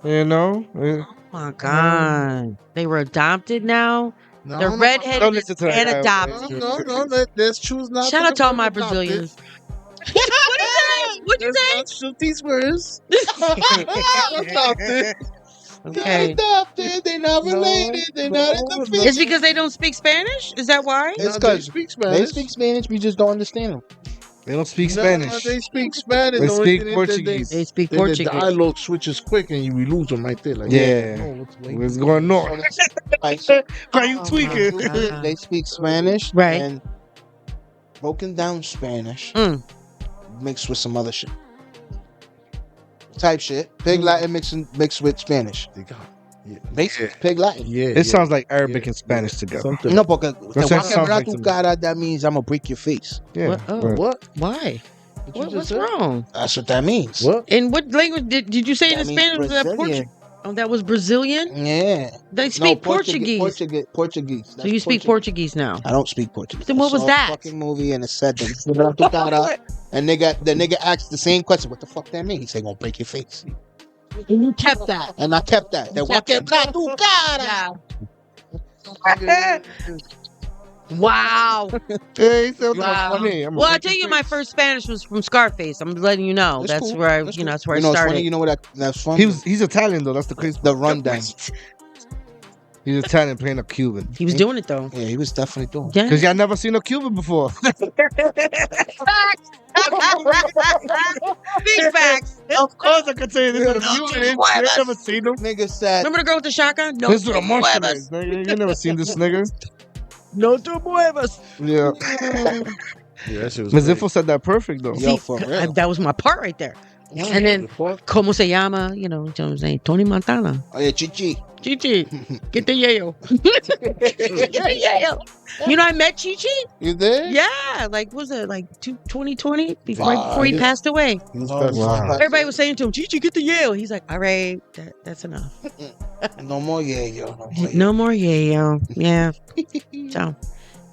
You know. Oh my God! They were adopted now. They're redheaded and adopted. No. Let's choose not. Shout out to all my Brazilians. What'd you say? Shoot these words. Okay. They're adopted. They're not related. They're not in the It's because they don't speak Spanish? Is that why? It's because they speak Spanish. We just don't understand them. They don't speak Spanish. They speak Spanish. They speak Portuguese. They speak Portuguese. The dialogue switches quick and we lose them right there. Like, what's going on? Why you tweaking? They speak Spanish, right? And broken down Spanish mixed with some other shit. Type shit. Pig Latin mixed with Spanish. Basically, Pig Latin. It sounds like Arabic and Spanish together. No, porque te voy a quebrar tu cara, that means I'm gonna break your face. Yeah. What? Why? What's wrong? That's what that means. What? In what language did you say in Spanish? Was that Portuguese? Oh, that was Brazilian? Yeah. They speak Portuguese. Portuguese. So you speak Portuguese now? I don't speak Portuguese. Then what was that? A fucking movie and it said that. And the nigga asked the same question. What the fuck that mean? He said, gonna break your face. And you kept that. And I kept that. Te voy a quebrar tu cara. Wow. Wow. Well, I tell you, my first Spanish was from Scarface. I'm letting you know. That's cool. where I, That's that's cool. where I It's started. funny, you know where that's from? He's Italian though. That's the crazy. The rundown. He's Italian playing a Cuban. He was doing it though. Yeah, he was definitely doing it. Yeah. Because y'all never seen a Cuban before. Big facts. Of course, I could tell you this is a Cuban. You never seen him. Nigga said. Remember the girl with the shotgun? No, This is what a monster is, nigga. You never seen this nigga. No te muevas. Yeah. Yeah, that shit was Ms. great. Info said that perfect though. Yo, for real. That was my part right there. And then, como se llama? You know what I'm saying? Tony Montana. Oh yeah, Chichi. Chichi, get the yayo. You know, I met Chichi. You did? Yeah, like was it like 2020? Right before he passed away. Wow. Everybody was saying to him, Chichi, get the Yale. He's like, all right, that's enough. No more yayo. No more yayo. Yeah. So,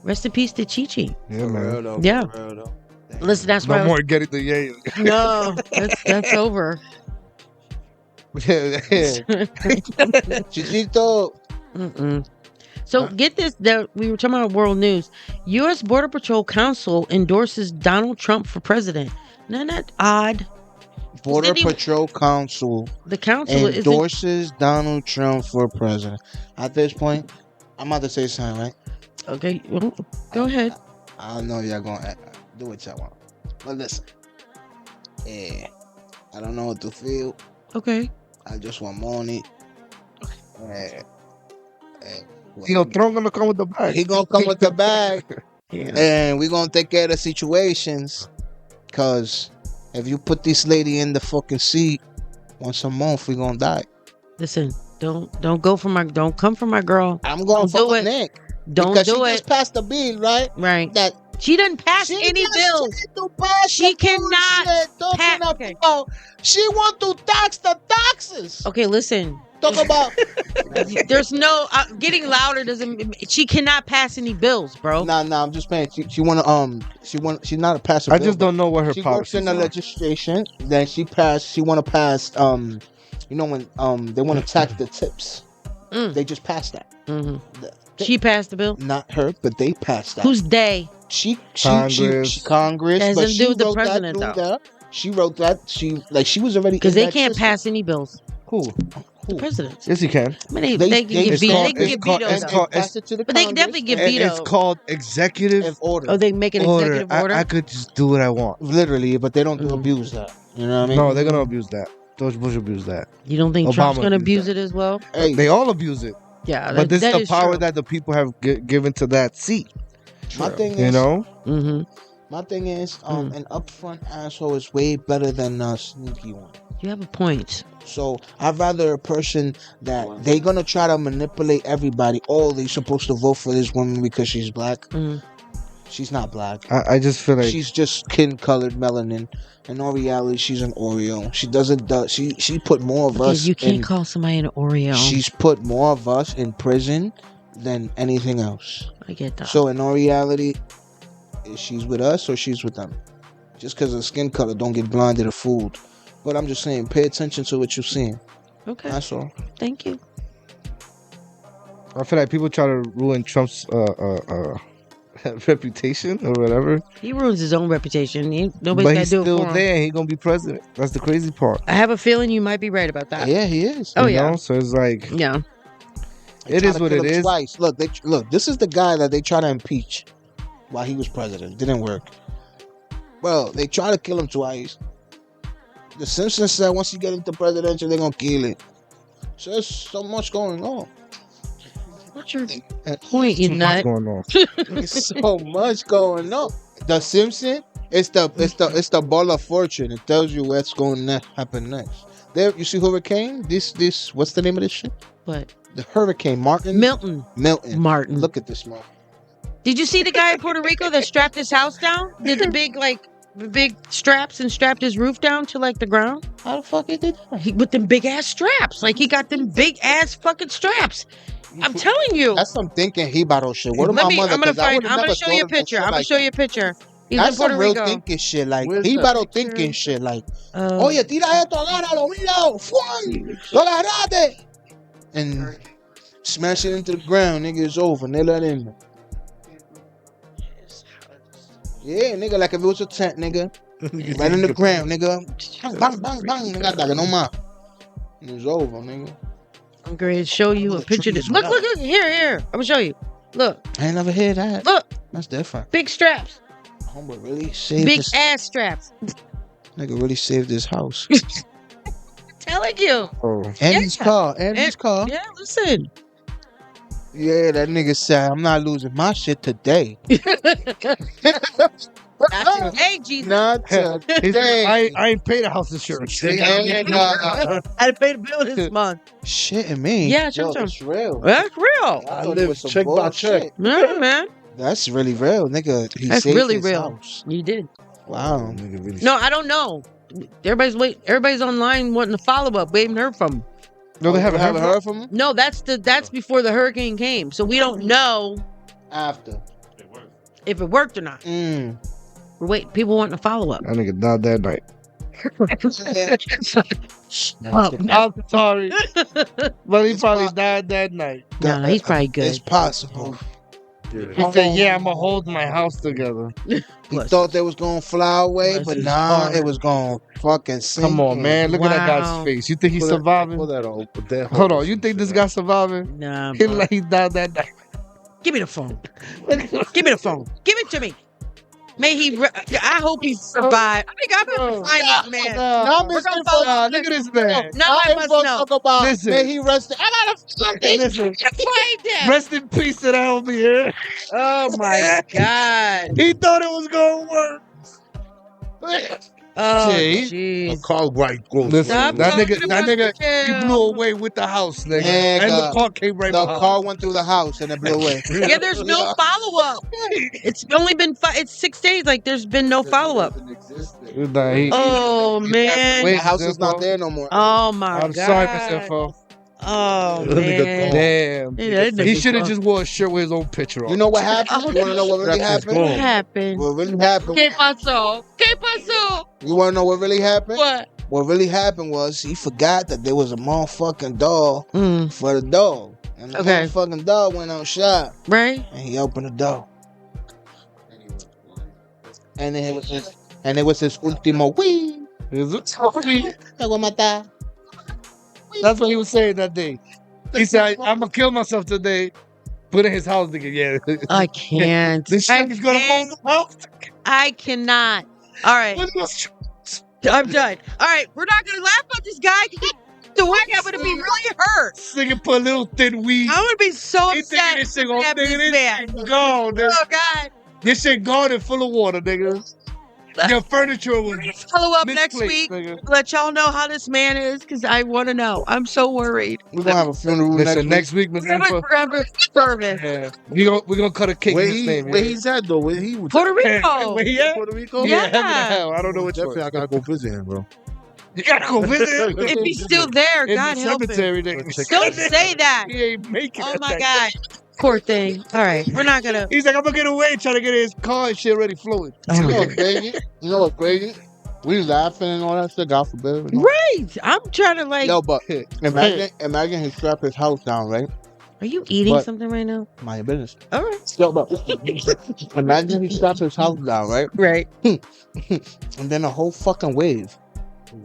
rest in peace to Chichi. Yeah, man. Yeah. Listen, that's why No more getting the yay. No, that's over. Chichito. So get this, we were talking about world news. U.S. Border Patrol Council endorses Donald Trump for president. Isn't that odd? Border Patrol Council. The council endorses Donald Trump for president. At this point, I'm about to say something, right? Okay, well, go ahead. I know y'all gonna do what y'all want, but listen. I don't know what to feel. Okay. I just want money. Trump gonna come with the bag. He gonna come with the bag, yeah. And we gonna take care of the situations. Cause if you put this lady in the fucking seat once a month, we gonna die. Listen, don't come for my girl. I'm going for Nick. Don't because do she it. just passed the bill, right? Right. That she didn't pass any bills. She cannot pass. Okay. She want to tax the taxes. Okay, listen. Talk about. There's no getting louder doesn't. She cannot pass any bills, bro. Nah. I'm just saying. She's not a passer. I just don't know what her She works in the policies are. legislation. Then she want to pass. You know when they want to tax the tips. They just passed that. She passed the bill. Not her, but they passed that. Who's they? Congress. Congress. That But doesn't she do with the wrote that president, through though. there. She wrote that. She was already Because in they that can't system. pass any bills. Who? The president. Yes, he can. I mean, they can give veto. They can give veto. But they can definitely give veto. It's called executive order. Oh, they make an executive order. I could just do what I want. Literally, but they don't abuse that. You know what I mean? No, they're gonna abuse that. George Bush abused that. You don't think Trump's going to abuse it as well? Hey, they all abuse it. Yeah, but this that is is the power true. that the people have given to that seat. My thing is, You know? my thing is, an upfront asshole is way better than a sneaky one. You have a point. So I'd rather a person that they gonna try to manipulate everybody. Oh, they supposed to vote for this woman because she's black. She's not black. I just feel like she's just skin colored melanin. In all reality, she's an Oreo. She doesn't. She put more of us. You can't call somebody an Oreo. She's put more of us in prison than anything else. I get that. So in all reality, she's with us or she's with them. Just because of skin color, don't get blinded or fooled. But I'm just saying, pay attention to what you're seeing. Okay. That's all. Thank you. I feel like people try to ruin Trump's reputation or whatever. He ruins his own reputation. Nobody's But got to he's do it still for him. there. He's gonna be president. That's the crazy part. I have a feeling you might be right about that. Yeah, he is. Oh, You yeah. know? So it's like, Yeah. They it tried is to what kill it him is. Twice. Look, this is the guy that they try to impeach while he was president. Didn't work. Well, they try to kill him twice. The Simpsons said once you get into presidential, they're gonna kill it. So there's so much going on. What's your point, you nut? Going on. There's so much going on. The Simpsons, it's the ball of fortune. It tells you what's going to happen next. There, you see Hurricane. This what's the name of this shit? What? The Hurricane Martin. Milton. Martin. Look at this man. Did you see the guy in Puerto Rico that strapped his house down? Did the big straps and strapped his roof down to like the ground? How the fuck he did that? With them big ass straps. Like he got them big ass fucking straps. I'm telling you. That's some thinking Hibaro shit. What I'm my mother? gonna show you a picture. I'm gonna show you a picture. He's That's in Puerto some real Rico. thinking shit. Like Where's Hibaro that thinking shit. Like, Oh. oye, tira esto, agárralo, mira, fuan, lo agarraste, and smash it into the ground. Nigga, it's over. They let in. Yeah, nigga, like if it was a tent, nigga, right in the ground, nigga. Bang, bang, bang, nigga, dale, no más. It's over, nigga. I'm going to show you a picture. Look, here. I'm gonna show you. Look, I ain't never heard that. look, That's different. big straps, Homeboy really saved big this. ass straps. Nigga really saved his house. Telling you. Oh. And his car. And his car. Yeah, listen. Yeah, that nigga said, I'm not losing my shit today. Not today, Jesus. Not today. I ain't paid a house insurance. I had to pay the bill this month. Shitting me. Yeah, Yo, sure. that's real. That's real. I live it was some check by bullshit. check. Yeah, man. That's really real, nigga. He That's saved really his real. house. You did. Wow. No, I don't know. Everybody's online wanting to follow up. We haven't heard from him. No, they haven't heard from him? No, that's before the hurricane came. So we don't know After. if it worked or not. We're waiting. People wanting to follow up. That nigga died that night. I'm sorry. But he probably died that night. No, he's probably good. It's possible. He said, yeah, I'm going to hold my house together. He thought they was going to fly away, but nah, it was going to fucking sink. Come on, man. Look at that Wow. guy's face. You think he's Pull that- surviving? pull that on, put that Hold whole on. You think this guy's surviving? Nah, He bro. like he died that night. Give me the phone. Give me the phone. Give it to me. May he. I hope he survived. I think I'm gonna find this man. Now, We're Mr. gonna follow Fuck, Look at this man. No, I must know. Talk about, Listen. man, he rested. I gotta fucking Listen. Play that. Rest in peace to that homie here. Oh my God. He thought it was going to work. Oh, See? jeez. A car right goes. Listen, Stop that talking nigga, about the he jail. blew away with the house, nigga. Nigga. And the car came right The behind. car went through the house and it blew away. Yeah, there's no follow up. It's only been it's 6 days. Like there's been no follow up. Nah, he- Oh man. The house is not there no more. Oh my I'm God. sorry, Mr. Info. Oh, That nigga man. Damn. Yeah, that He nigga should have gone. just wore a shirt with his own picture on. You know what happened? You want to know what really That's happened? gone. What happened? What really happened? ¿Qué pasó? ¿Qué pasó? You want to know what really happened? What? What really happened was he forgot that there was a motherfucking door for the dog. And the Okay. motherfucking dog went on shop. Right? And he opened the door. And then it was his último wee. That's what he was saying that day. He said, I'm going to kill myself today. Put in his house, nigga. Yeah. I can't. This shit is going to hold the house. I cannot. All right. I'm done. All right. We're not going to laugh about this guy. The way I'm going to be really hurt. Nigga put a little thin weed. I'm going to be so He upset. thinking this shit gonna after nigga, this this man. shit gone, nigga. Oh, God. This shit gone and full of water, nigga. Your furniture was Follow up next misplaced, week. nigga. Let y'all know how this man is because I want to know. I'm so worried. We're going to have a funeral Listen, next week, Miss We're Info. going to service. Yeah. We're gonna cut a cake Where in his name. where he's at though? Where he was? Puerto Rico. Where he at? Puerto Rico? Yeah. Heaven or hell. I don't know which Definitely, one. I gotta go visit him, bro. You gotta go visit him. If he's still there, In God the help him. cemetery, nigga. Don't say that. He ain't making Oh it. my God. Poor thing. All right. We're not going to. He's like, I'm gonna get away, trying to get his car and shit ready floating. You know what's crazy? You know what's crazy? We laughing and all that shit, God forbid. Right. I'm trying to like. No, but imagine he strapped his house down, right? Are you eating But- something right now? Mind your business. All right. So, but imagine he strapped his house down, right? Right. And then a whole fucking wave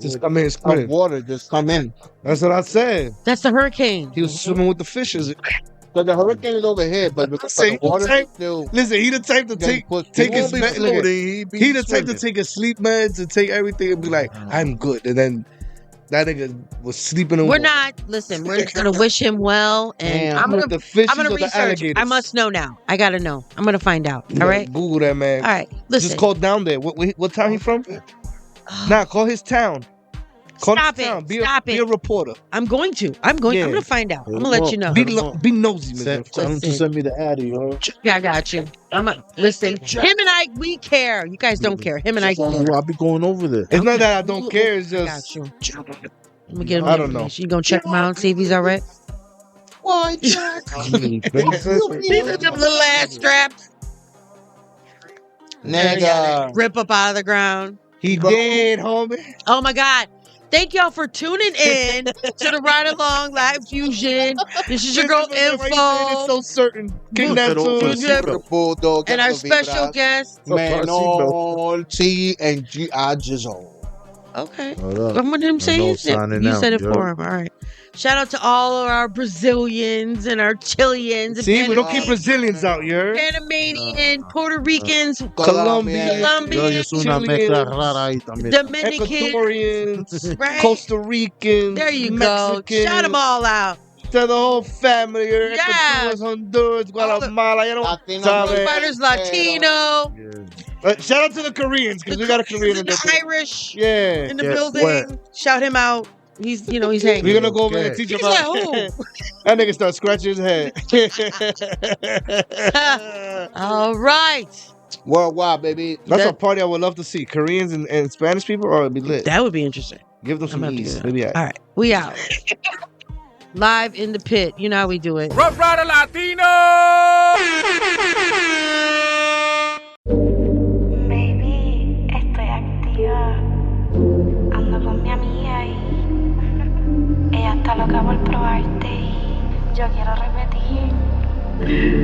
Just come in his of crib. water just come in. That's what I said. That's the hurricane. He was swimming with the fishes. So the hurricane is over here, but the Say, water type- still Listen, he the type to getting take pushed. take He his won't be med- look at- floating, he the type to take his sleep meds and take everything and be like, I'm good. And then that nigga was sleeping in We're water. not. Listen, we're going to wish him well. And Damn. I'm going The to. fishes I'm gonna or the research. alligators? I must know now. I gotta know. I'm gonna find out. You All gotta right. Google that, man. All right. Listen. Just call down there. What town he from? Nah, call his town. Call Stop his it. town. Be Stop a it. reporter. I'm going to. I'm Yeah. gonna find out. I'm gonna let you know. Be nosy, man. Tell him to send me the Addy, yo. Yeah, I got you. Listen. Him and I, we care. You guys don't care. Him and I care. I'll be going over there. It's not that I don't care. It's I just got you. I'm gonna get him. I don't know. You gonna check him out and see if he's all right? Why, Jack? These are them little ass straps. Nigga. Rip up out of the ground. he dead, homie. Oh my God. Thank y'all for tuning in to the Ride Along Live Fusion. This is your girl It's Info so certain. Kidnap The bulldog and our special guest. Manol T and G.I. Jizzle. Okay. Hold up. I'm gonna him say know, his name. signing You out, said it yo. for him. All right. Shout out to all of our Brazilians and our Chileans. See, and we don't keep Brazilians out here. Panamanian, Puerto Ricans, Colombia, Yo, Colombian, es una mezcla rara ahí también. Dominican. Ecuadorians, Right? Costa Ricans. There you Mexicans, go. Shout them all out. To the whole family here. Yeah. Ecuador, Honduras, Guatemala. You know, Latino sabe. Fighters Latino, Shout out to the Koreans because we got a Korean in the there. Irish Yeah. in the Guess building. what? Shout him out. He's hanging. We're gonna go over there and teach him He's about like, who? that nigga start scratching his head. All right. Worldwide, baby. That's That- a party I would love to see. Koreans and Spanish people, or it'd be lit. That would be interesting. Give them some I'm gonna ease. do that. Maybe All right. We out. Live in the pit. You know how we do it. Rough Rider Latino. Baby, estoy activa. Ando con mi amiga y ella está loca por probarte y yo quiero repetir.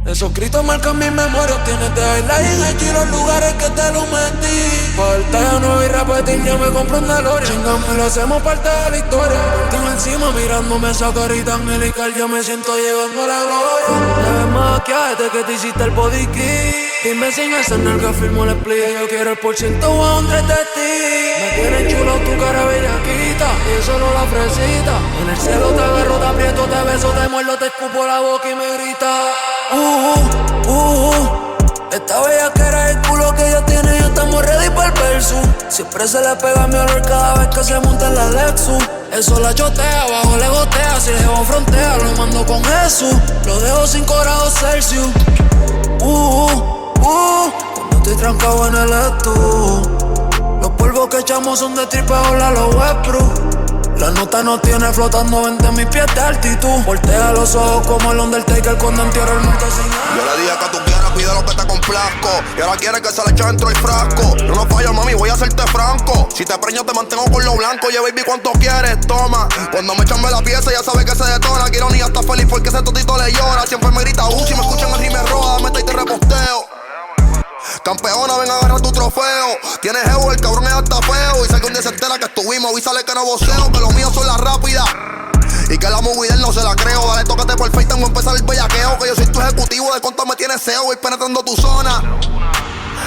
Esos gritos marcan mi memoria. Tienes de highlight allí los lugares que te lo metí. Falta ya no y repetir, yo me compro un DeLorean. Chingamos y lo hacemos parte de la historia. Contigo encima mirándome esa carita angelical. Yo me siento llegando a la gloria. Te ves más maquillaje que te hiciste el body kit. Dime sin esa nalga firmo el split. Yo quiero el porciento a un 3 de ti. Me tiene chulo tu cara bellaquita y eso no la fresita. En el cielo te agarro, te aprieto, te beso, te muerdo, te escupo la boca y me grita. Esta bellaquera es el culo que ella tiene y estamos ready para el verso. Siempre se le pega mi olor cada vez que se monta en la Lexus. Eso la chotea, abajo le gotea. Si el jevo frontea, lo mando con Jesús. Lo dejo 5 grados Celsius. Cuando estoy trancado en el estudio, los polvos que echamos son de tripeo, la los Westbrook. La nota nos tiene flotando 20.000 pies de altitud. Voltea los ojos como el Undertaker cuando entierra el muerto sin nada. Yo le dije que tú quieres, pide lo que te complazco. Y ahora quieres que se le eche dentro el frasco. Yo no fallo, mami, voy a hacerte franco. Si te preño te mantengo con lo blanco. Oye, baby, ¿cuánto quieres? Toma. Cuando me echan la pieza ya sabes que se detona. Quiero ni está feliz porque ese totito le llora. Siempre me grita si me escuchan el rime roja, dame y te reposteo. Campeona, ven a agarrar tu trofeo. Tienes ego, el cabrón es hasta feo. Y sé que un día se entera que estuvimos, avísale que no voceo, que lo mío son las rápidas y que la movida no se la creo. Dale, tócate por Facebook, tengo que empezar el bellaqueo. Que yo soy tu ejecutivo, de cuánto me tienes SEO. Voy penetrando tu zona.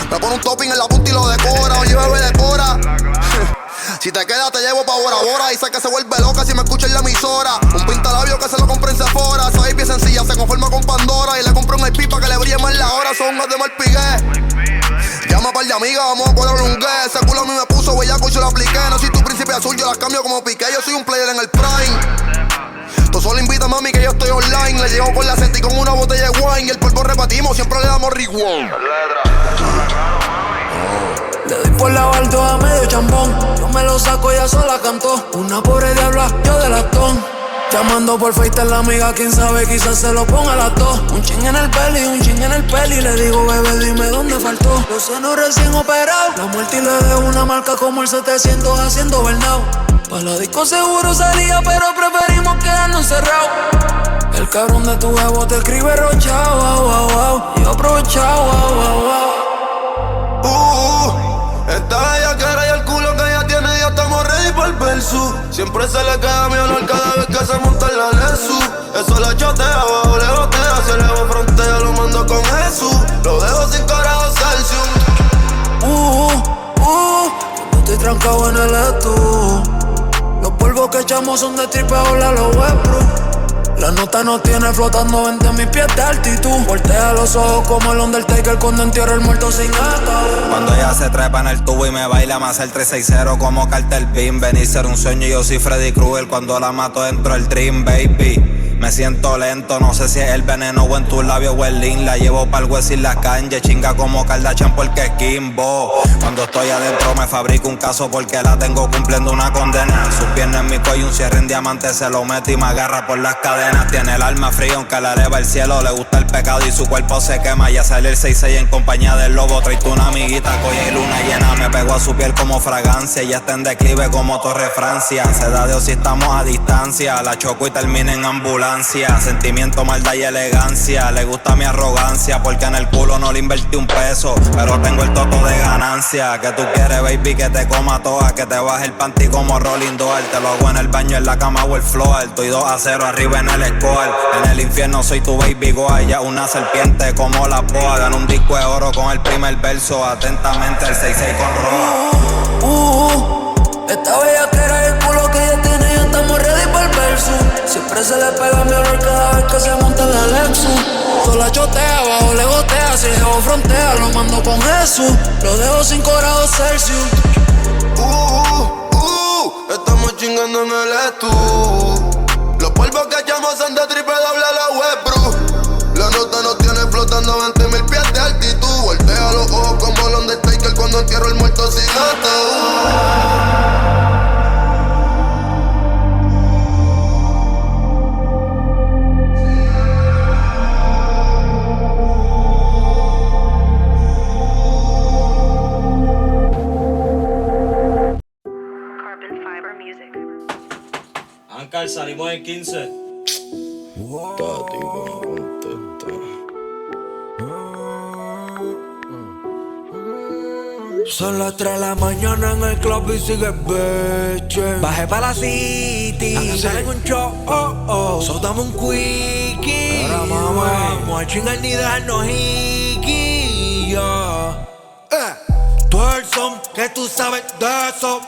Me pone un topping en la punta y lo decora. Oye, bebé, decora. Si te quedas te llevo pa' Bora Bora. Y sé que se vuelve loca si me escucha en la emisora. Un pintalabio que se lo compré en Sephora. Esa baby sencilla se conforma con Pandora. Y le compré un IP pa' que le brille más la hora. Son unas de Malpigué. Llama a par de amigas, vamos a cuadrar un guess. Ese culo a mí me puso bellaco y yo lo apliqué. No soy tu príncipe azul, yo las cambio como Piqué. Yo soy un player en el prime. Tú solo invita mami que yo estoy online. Le llego con la seta y con una botella de wine. Y el polvo repartimos, siempre le damos rewind. Le doy por la baldo a medio chambón. Yo me lo saco, ella sola cantó. Una pobre diabla, yo de latón. Llamando por FaceTime la amiga, quién sabe, quizás se lo ponga a las dos. Un ching en el peli, un ching en el peli. Le digo, bebé, dime dónde faltó. Los senos recién operados. La muerte y le dejo una marca como el 700 haciendo burnout. Pa' la disco seguro salía, pero preferimos quedarnos encerrados. El cabrón de tu huevo te escribe rochao, wow, wow, wow. Y yo aprovechao, wow, wow, wow. Esta bella cara y el culo que ella tiene, ya estamos ready para el versus. Siempre se le queda mi olor cada vez que se monta en la Lexus. Eso la chotea, abajo le botea, se le va frontea, lo mando con Jesús. Lo dejo sin grados Celsius. Yo estoy trancado en el estu. Los polvos que echamos son de tripeo, la los Westbrook. La nota nos tiene flotando 20.000 pies de altitud. Voltea los ojos como el Undertaker cuando entierra el muerto sin ataúd. Cuando ella se trepa en el tubo y me baila más el 360 como Cartel Beam. Venir ser un sueño y yo soy Freddy Krueger cuando la mato dentro del dream, baby. Me siento lento, no sé si es el veneno o en tus labios o el lean. La llevo pa'l hueso y la canje, chinga como Kardashian porque es Kimbo. Cuando estoy adentro me fabrico un caso porque la tengo cumpliendo una condena. Sus piernas en mi cuello, un cierre en diamante, se lo meto y me agarra por las cadenas. Tiene el alma fría aunque la eleva el cielo. Le gusta el pecado y su cuerpo se quema. Ya sale el 6-6 en compañía del lobo. Traiste una amiguita, colla y luna llena. Me pegó a su piel como fragancia. Ya está en declive como Torre Francia. Se da Dios si estamos a distancia. La choco y termina en ambulancia. Sentimiento, maldad y elegancia. Le gusta mi arrogancia porque en el culo no le invertí un peso, pero tengo el toto de ganancia. Que tú quieres, baby, que te coma toda, que te baje el panty como Rolling Door. Te lo hago en el baño, en la cama o el floor. Estoy 2-0 arriba en el score. En el infierno soy tu baby goa. Ella una serpiente como la boa. Gano un disco de oro con el primer verso. Atentamente el 6-6 con roja. Esta bella que era el culo que ella tiene, ya estamos ready para el verso. Siempre se le pega mi olor cada vez que se monta en la Lexus. Sola chotea, abajo le gotea, si el jevo frontea, lo mando con Jesús. Lo dejo 5 grados Celsius. Estamos chingando en el estu. Los polvos que echamos son de triple doble la Westbrook. La nota nos tiene flotando 20.000 pies de altitud. Voltea los ojos como el Undertaker cuando entierro el muerto sin ataúd. Ancar, salimos en 15. Son las 3 de la mañana en el club y sigue beche. Bajé pa' la city, salen un show, so dame un quickie. Vamos a chingar ni dejarnos hiki, yeah. Tú el son, que tú sabes de eso.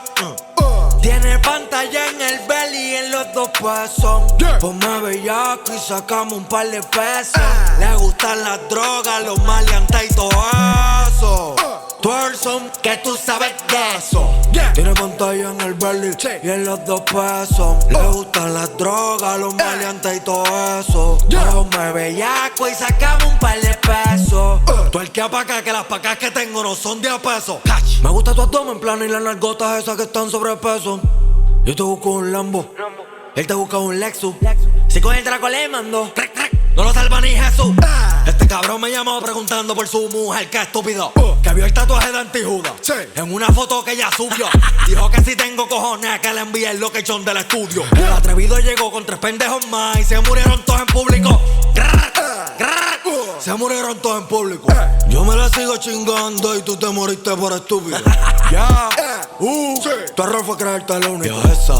Tiene pantalla en el belly y en los 2 pesos. Ponme bellaco y sacamos un par de pesos. Le gustan las drogas, los maleantes y todo eso. Twerson, que tú sabes de eso. Tiene pantalla en el belly y en los 2 pesos. Le gustan las drogas, los maleantes y todo eso. Ponme bellaco y sacamos un par de pesos. Tú el que apaca que las pacas que tengo no son de a peso. Me gusta tu abdomen plano y las nalgotas esas que están sobrepeso. Yo te busco un Lambo, él te busca un Lexus. Si con el Draco le mando, no lo salva ni Jesús. Este cabrón me llamó preguntando por su mujer, qué estúpido. Que vio el tatuaje de Antijuda en una foto que ella subió. Dijo que si tengo cojones que le envíe el location del estudio. El atrevido llegó con 3 pendejos más y se murieron todos en público. Se murieron todos en público. Yo me la sigo chingando y tú te moriste por estúpido. Ya, tu error fue creerte lo único. Ya esa,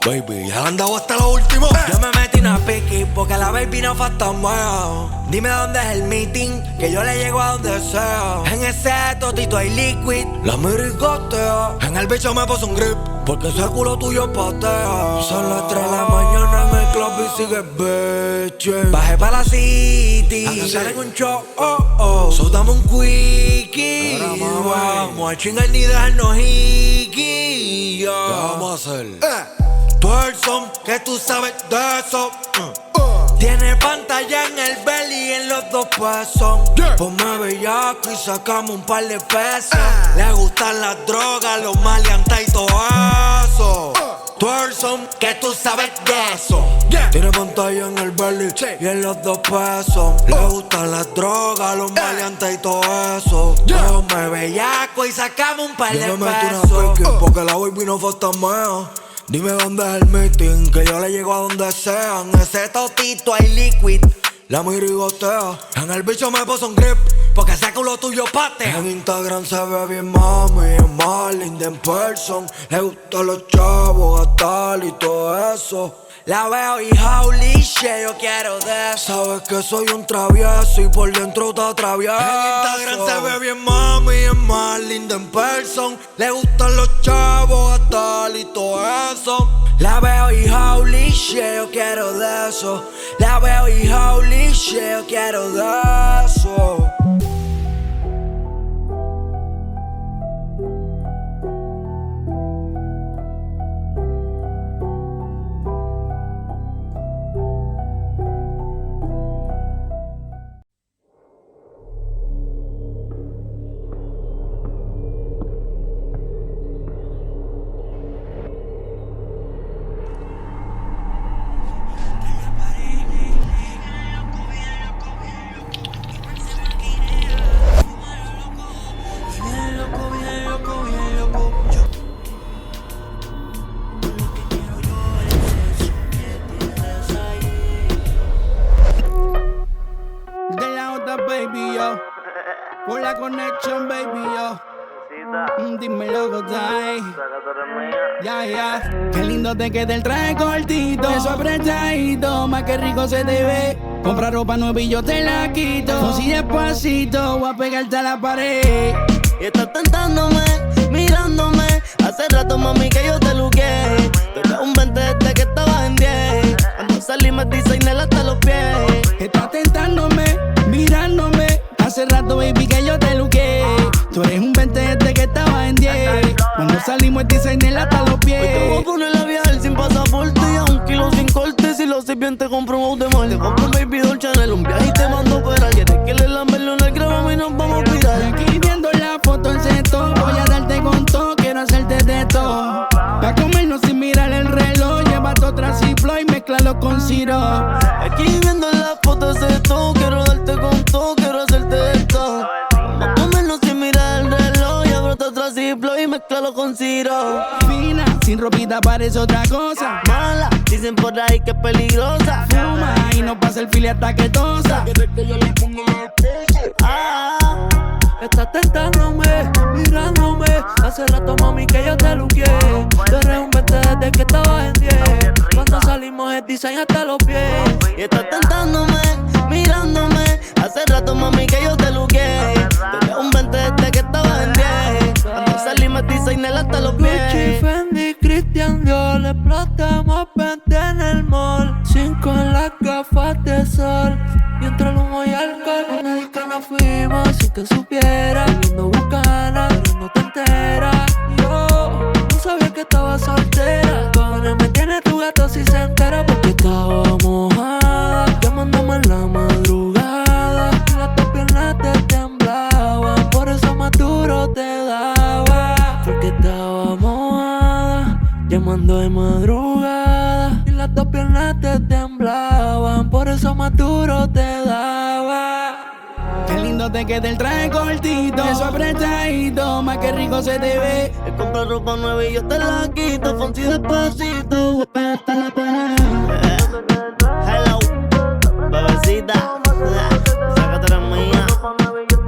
baby, ya andado hasta lo último. Yo me metí una piqui porque la baby no fantasmea. Dime dónde es el meeting, que yo le llego a donde sea. En ese totito hay liquid, la mirigotea. En el bicho me puso un grip, porque ese culo tuyo patea. Son las 3 de la mañana en el club y sigue bitchin'. Bajé pa' la city, a cantar en un show, so dame un quickie. Vamos a chingar ni dejarnos hiki. ¿Qué vamos a hacer? Twerson, que tú sabes de eso. Tiene pantalla en el belly en los 2 pesos. Ponme bellaco y sacamos un par de pesos. Le gustan las drogas, los maleantes y todo eso. Twerson, que tú sabes de eso. Tiene pantalla en el belly y en los 2 pesos. Le gustan las drogas, los maleantes y todo eso. Ponme bellaco y sacamos un par de pesos. Una piqui porque la baby no fantasmea. Dime dónde es el meeting, que yo le llego a donde sea. En ese totito hay liquid, la mirigotea. En el bicho me puso un grip, porque ese culo tuyo patea. En Instagram se ve bien mami, es más linda en person. Le gustan los chavos, gastar y todo eso. La veo y holy shit, yo quiero de eso. Sabes que soy un travieso y por dentro está travieso. En Instagram se ve bien mami, es más linda en person. Le gustan los chavos, gastar y todo eso. La veo y holy shit, yo quiero de eso. La veo y holy shit, yo quiero de eso. Baby, yo, por la conexión, baby, yo. Dímelo, Godai. Ya. Qué lindo te queda el traje cortito, eso apretadito, más que rico se te ve. Compra ropa nueva y yo te la quito. Así despacito, voy a pegarte a la pared. Y estás tentándome, mirándome. Hace rato, mami, que yo te luqué. Tú eres un 20 desde que estabas en 10. Cuando salimos, designer hasta los pies. Estás tentándome, mirándome. Hace rato, baby, que yo te luqué. Tú eres un 20 desde que estabas en 10. Cuando salimos, designer hasta los pies. Hoy te voy a poner a viajar sin pasaporte y a 1 kilo sin corte. Si lo haces bien, te compro un Audemars. Te compro un Baby Doll Chanel, un viaje y te mando a operar. Quieres que le lamberle una grabamos y nos vamos a pirar. Aquí viendo la foto en seto, voy a darte con todo, quiero hacerte de todo. Pa' comernos sin mirar el reloj, llévate otra ciplo y mezclalo con Ciro. Aquí viendo la foto de todo, quiero darte con todo, quiero hacerte de todo. Pa' comernos sin mirar el reloj, llévate otra ciplo y mezclalo con Ciro. Fina, sin ropita parece otra cosa. Mala, dicen por ahí que es peligrosa. Fuma y no pasa el fili hasta que tosa. ¿Quieres que yo le ponga la cosa? Estás tentándome, mirándome. Hace rato, mami, que yo te luqué. Tú eres un 20 desde que estabas en 10. Cuando salimos es design hasta los pies. Y estás tentándome, mirándome. Hace rato, mami, que yo te luqué. Tú eres un 20 desde que estabas en 10. Cuando salimos designer hasta los pies. Gucci, Fendi, Christian Dior. Explotamos 20 en el mall. 5 en las gafas de sol. Y entre el humo y alcohol, con el que nos fuimos, si te supiera, viendo Bucana, pero no te enteras. Yo no sabía que estaba soltera. Con él me tiene tu gato si se entera, porque estaba mojada, llamándome en la madrugada. Y las dos piernas te temblaban. piernas te temblaban, por eso más duro te daba. Qué lindo te queda el traje cortito, eso apretadito, más que rico se te ve. Te compro ropa nueva y yo te la quito, Fonsi despacito, hasta la pared. Hello, bebecita, sácate la mía,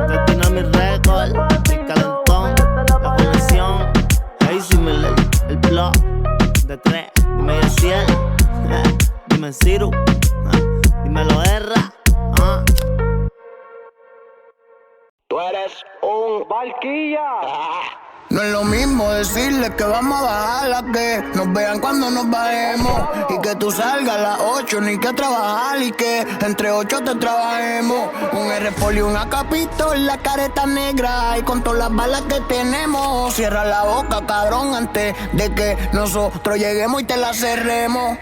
Destina mi récord, el calentón, la conexión, Hazy Miller, el blog de 3, dime Yaciel, dime Ciru, dímelo Erra. Tú eres un barquilla. No es lo mismo decirles que vamos a bajar a que nos vean cuando nos bajemos. Y que tú salgas a las 8, ni que trabajar y que entre 8 te trabajemos. Un R-Poli, un acapito en la careta negra y con todas las balas que tenemos. Cierra la boca, cabrón, antes de que nosotros lleguemos y te la cerremos.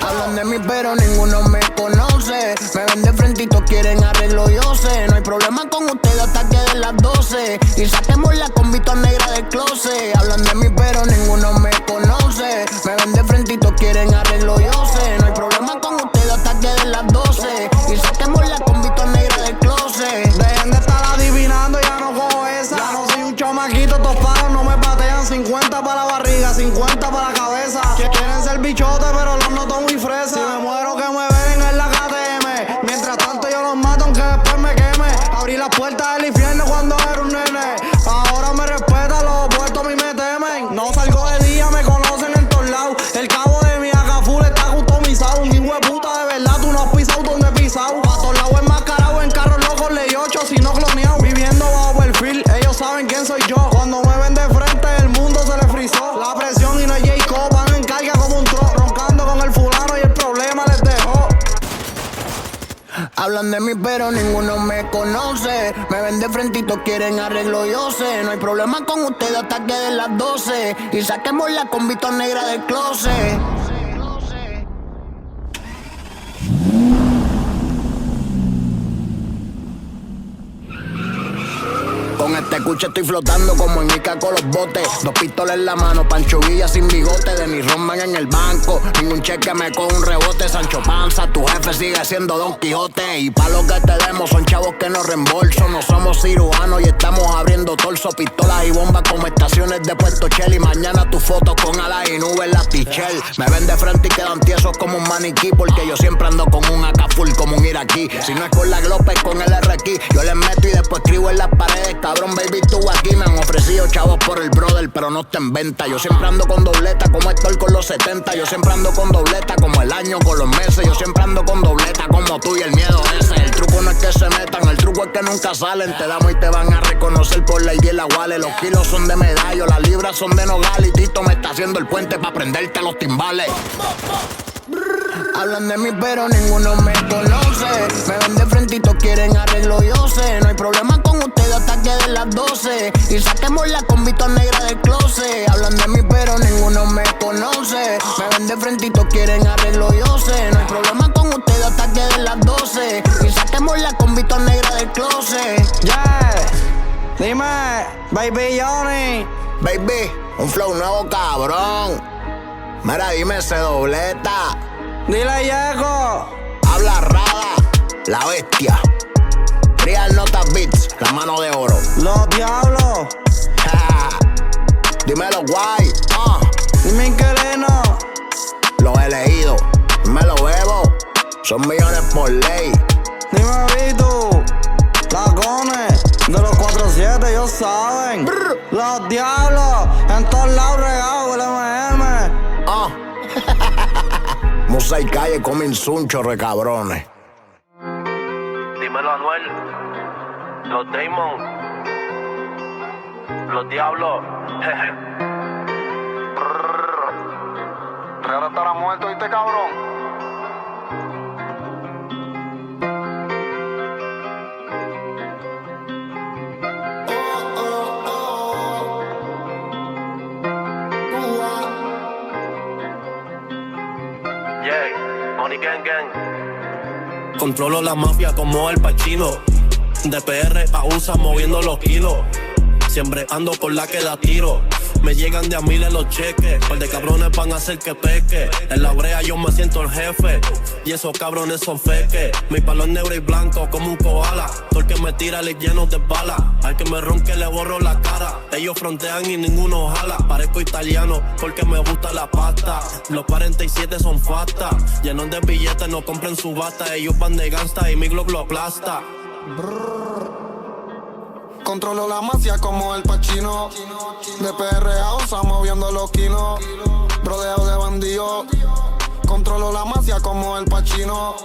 Hablan de mí pero ninguno me conoce. Me ven de frentito, quieren arreglo, yo sé. No hay problema con ustedes hasta que den las 12 y saquemos la convito negra del closet. Hablan de mí pero ninguno me conoce. Me ven de frentito, quieren arreglo, yo sé. No hay problema con ustedes hasta que den las 12 y saquemos la convito negra del closet. Dejen de estar adivinando, ya no cojo esa. Ya no soy un chamaquito, estos palos no me patean. 50 para la barriga, 50 para la cabeza. Quieren ser bichotes pero los noto muy fresas. Si me muero que me ven en la KTM. Mientras tanto yo los mato aunque después me queme. Abrí las puertas del infierno cuando era un nene. Ahora me respeta, los opuestos a mí me temen. No salgo de día, me conocen en todos lados. El cabo de mi AK full está customizado. Un hijo de puta de verdad, tú no has pisado donde he pisado. Pa' todos lados enmascarado, en carros locos ley 8, si no cloneado. Viviendo bajo perfil, ellos saben quién soy yo. Cuando me ven de frente, el mundo se le frizó. La presión y no es Jacob, van en carga como un tro. Roncando con el fulano y el problema les dejó. Hablan de mí pero ninguno me conoce. Me ven de frentito, quieren arreglo, yo sé. No hay problema con ustedes hasta que den las 12 y saquemos la convito negra del closet. Con este cuche estoy flotando como en Ica con los botes. 2 pistolas en la mano, Pancho Villa sin bigote. De mi Roman en el banco, ningún cheque me coge un rebote. Sancho Panza, tu jefe sigue siendo Don Quijote. Y pa' lo que te demos son chavos que no reembolso. No somos cirujanos y estamos abriendo torso. Pistolas y bombas como estaciones de Puerto Chel. Y mañana tus fotos con alas y nubes las tichel. Me ven de frente y quedan tiesos como un maniquí. Porque yo siempre ando con un AK full como un iraquí. Si no es con la Glope es con el RX. Yo les meto y después escribo en las paredes. Cabrón, baby, tú aquí me han ofrecido chavos por el brother, pero no está en venta. Yo siempre ando con dobleta como Héctor con los 70. Yo siempre ando con dobleta como el año con los meses. Yo siempre ando con dobleta como tú y el miedo ese. El truco no es que se metan, el truco es que nunca salen. Te damos y te van a reconocer por la y la Wale. Los kilos son de medallo, las libras son de nogal. Y Tito me está haciendo el puente pa' prenderte a los timbales. Hablan de mí pero ninguno me conoce. Me ven de frentito, quieren arreglo, yo sé. No hay problema con ustedes hasta que den las 12 y saquemos la convito negra del closet. Hablan de mí pero ninguno me conoce. Me ven de frentito, quieren arreglo, yo sé. No hay problema con ustedes hasta que den las 12 y saquemos la convito negra del closet. Yeah, dime, baby Johnny. Baby, un flow nuevo cabrón. Mira, dime ese dobleta. Dile Diego. Habla Rada, la bestia. Real Notas Beats, la mano de oro. Los diablos. Dímelo guay. Dime Inquilino. Los elegidos, me lo bebo. Son millones por ley. Dime Vito. Lagones de los 4-7, ellos saben. Los diablos. En todos lados regados el MM. Musa y calle comen suncho, recabrones. Dímelo Anuel, los Damon, los Diablos. Real estará muerto, ¿viste, cabrón? Gang, gang. Controlo la mafia como el Pacino. De PR a USA moviendo los kilos. Siempre ando con la que la tiro. Me llegan de a miles los cheques. Par de cabrones van a hacer que peque. En la brea yo me siento el jefe. Y esos cabrones son feques. Mi palo es negro y blanco como un koala. Todo el que me tira le lleno de balas. Al que me ronque le borro la cara. Ellos frontean y ninguno jala. Parezco italiano porque me gusta la pasta. Los 47 son fasta. Llenos de billetes, no compren subasta. Ellos van de gangsta y mi globo lo aplasta. Controlo la mafia como el Pacino. De PRA usa moviendo los kilos. Rodeo de bandidos. Controlo la mafia como el Pacino.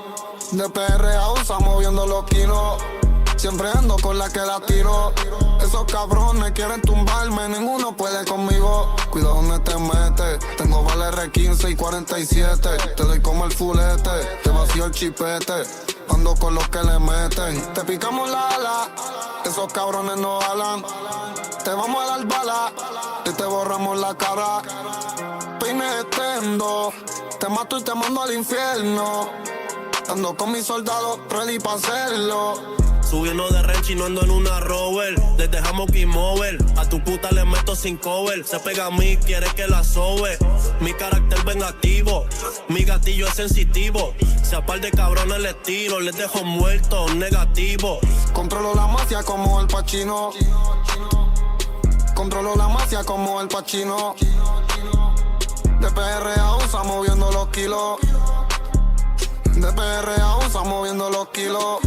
De PRA usa moviendo los kilos. Siempre ando con la que la tiro. Esos cabrones quieren tumbarme, ninguno puede conmigo. Cuidado donde te metes. Tengo vale R15 y 47. Te doy como el fulete, te vacío el chipete. Ando con los que le meten. Te picamos la ala, esos cabrones no hablan. Te vamos a dar bala y te borramos la cara. Peine extendo, te mato y te mando al infierno. Ando con mis soldados ready pa' hacerlo. Subiendo de ranch y no ando en una rover. Desde Hammock y Mover, a tu puta le meto sin cover. Se pega a mí, quiere que la sobe. Mi carácter vengativo, mi gatillo es sensitivo. Si a par de cabrones les tiro, les dejo muertos, negativo. Controlo la mafia como el Pacino. Controlo la mafia como el Pacino. De PRA usa moviendo los kilos. De PRA usa moviendo los kilos.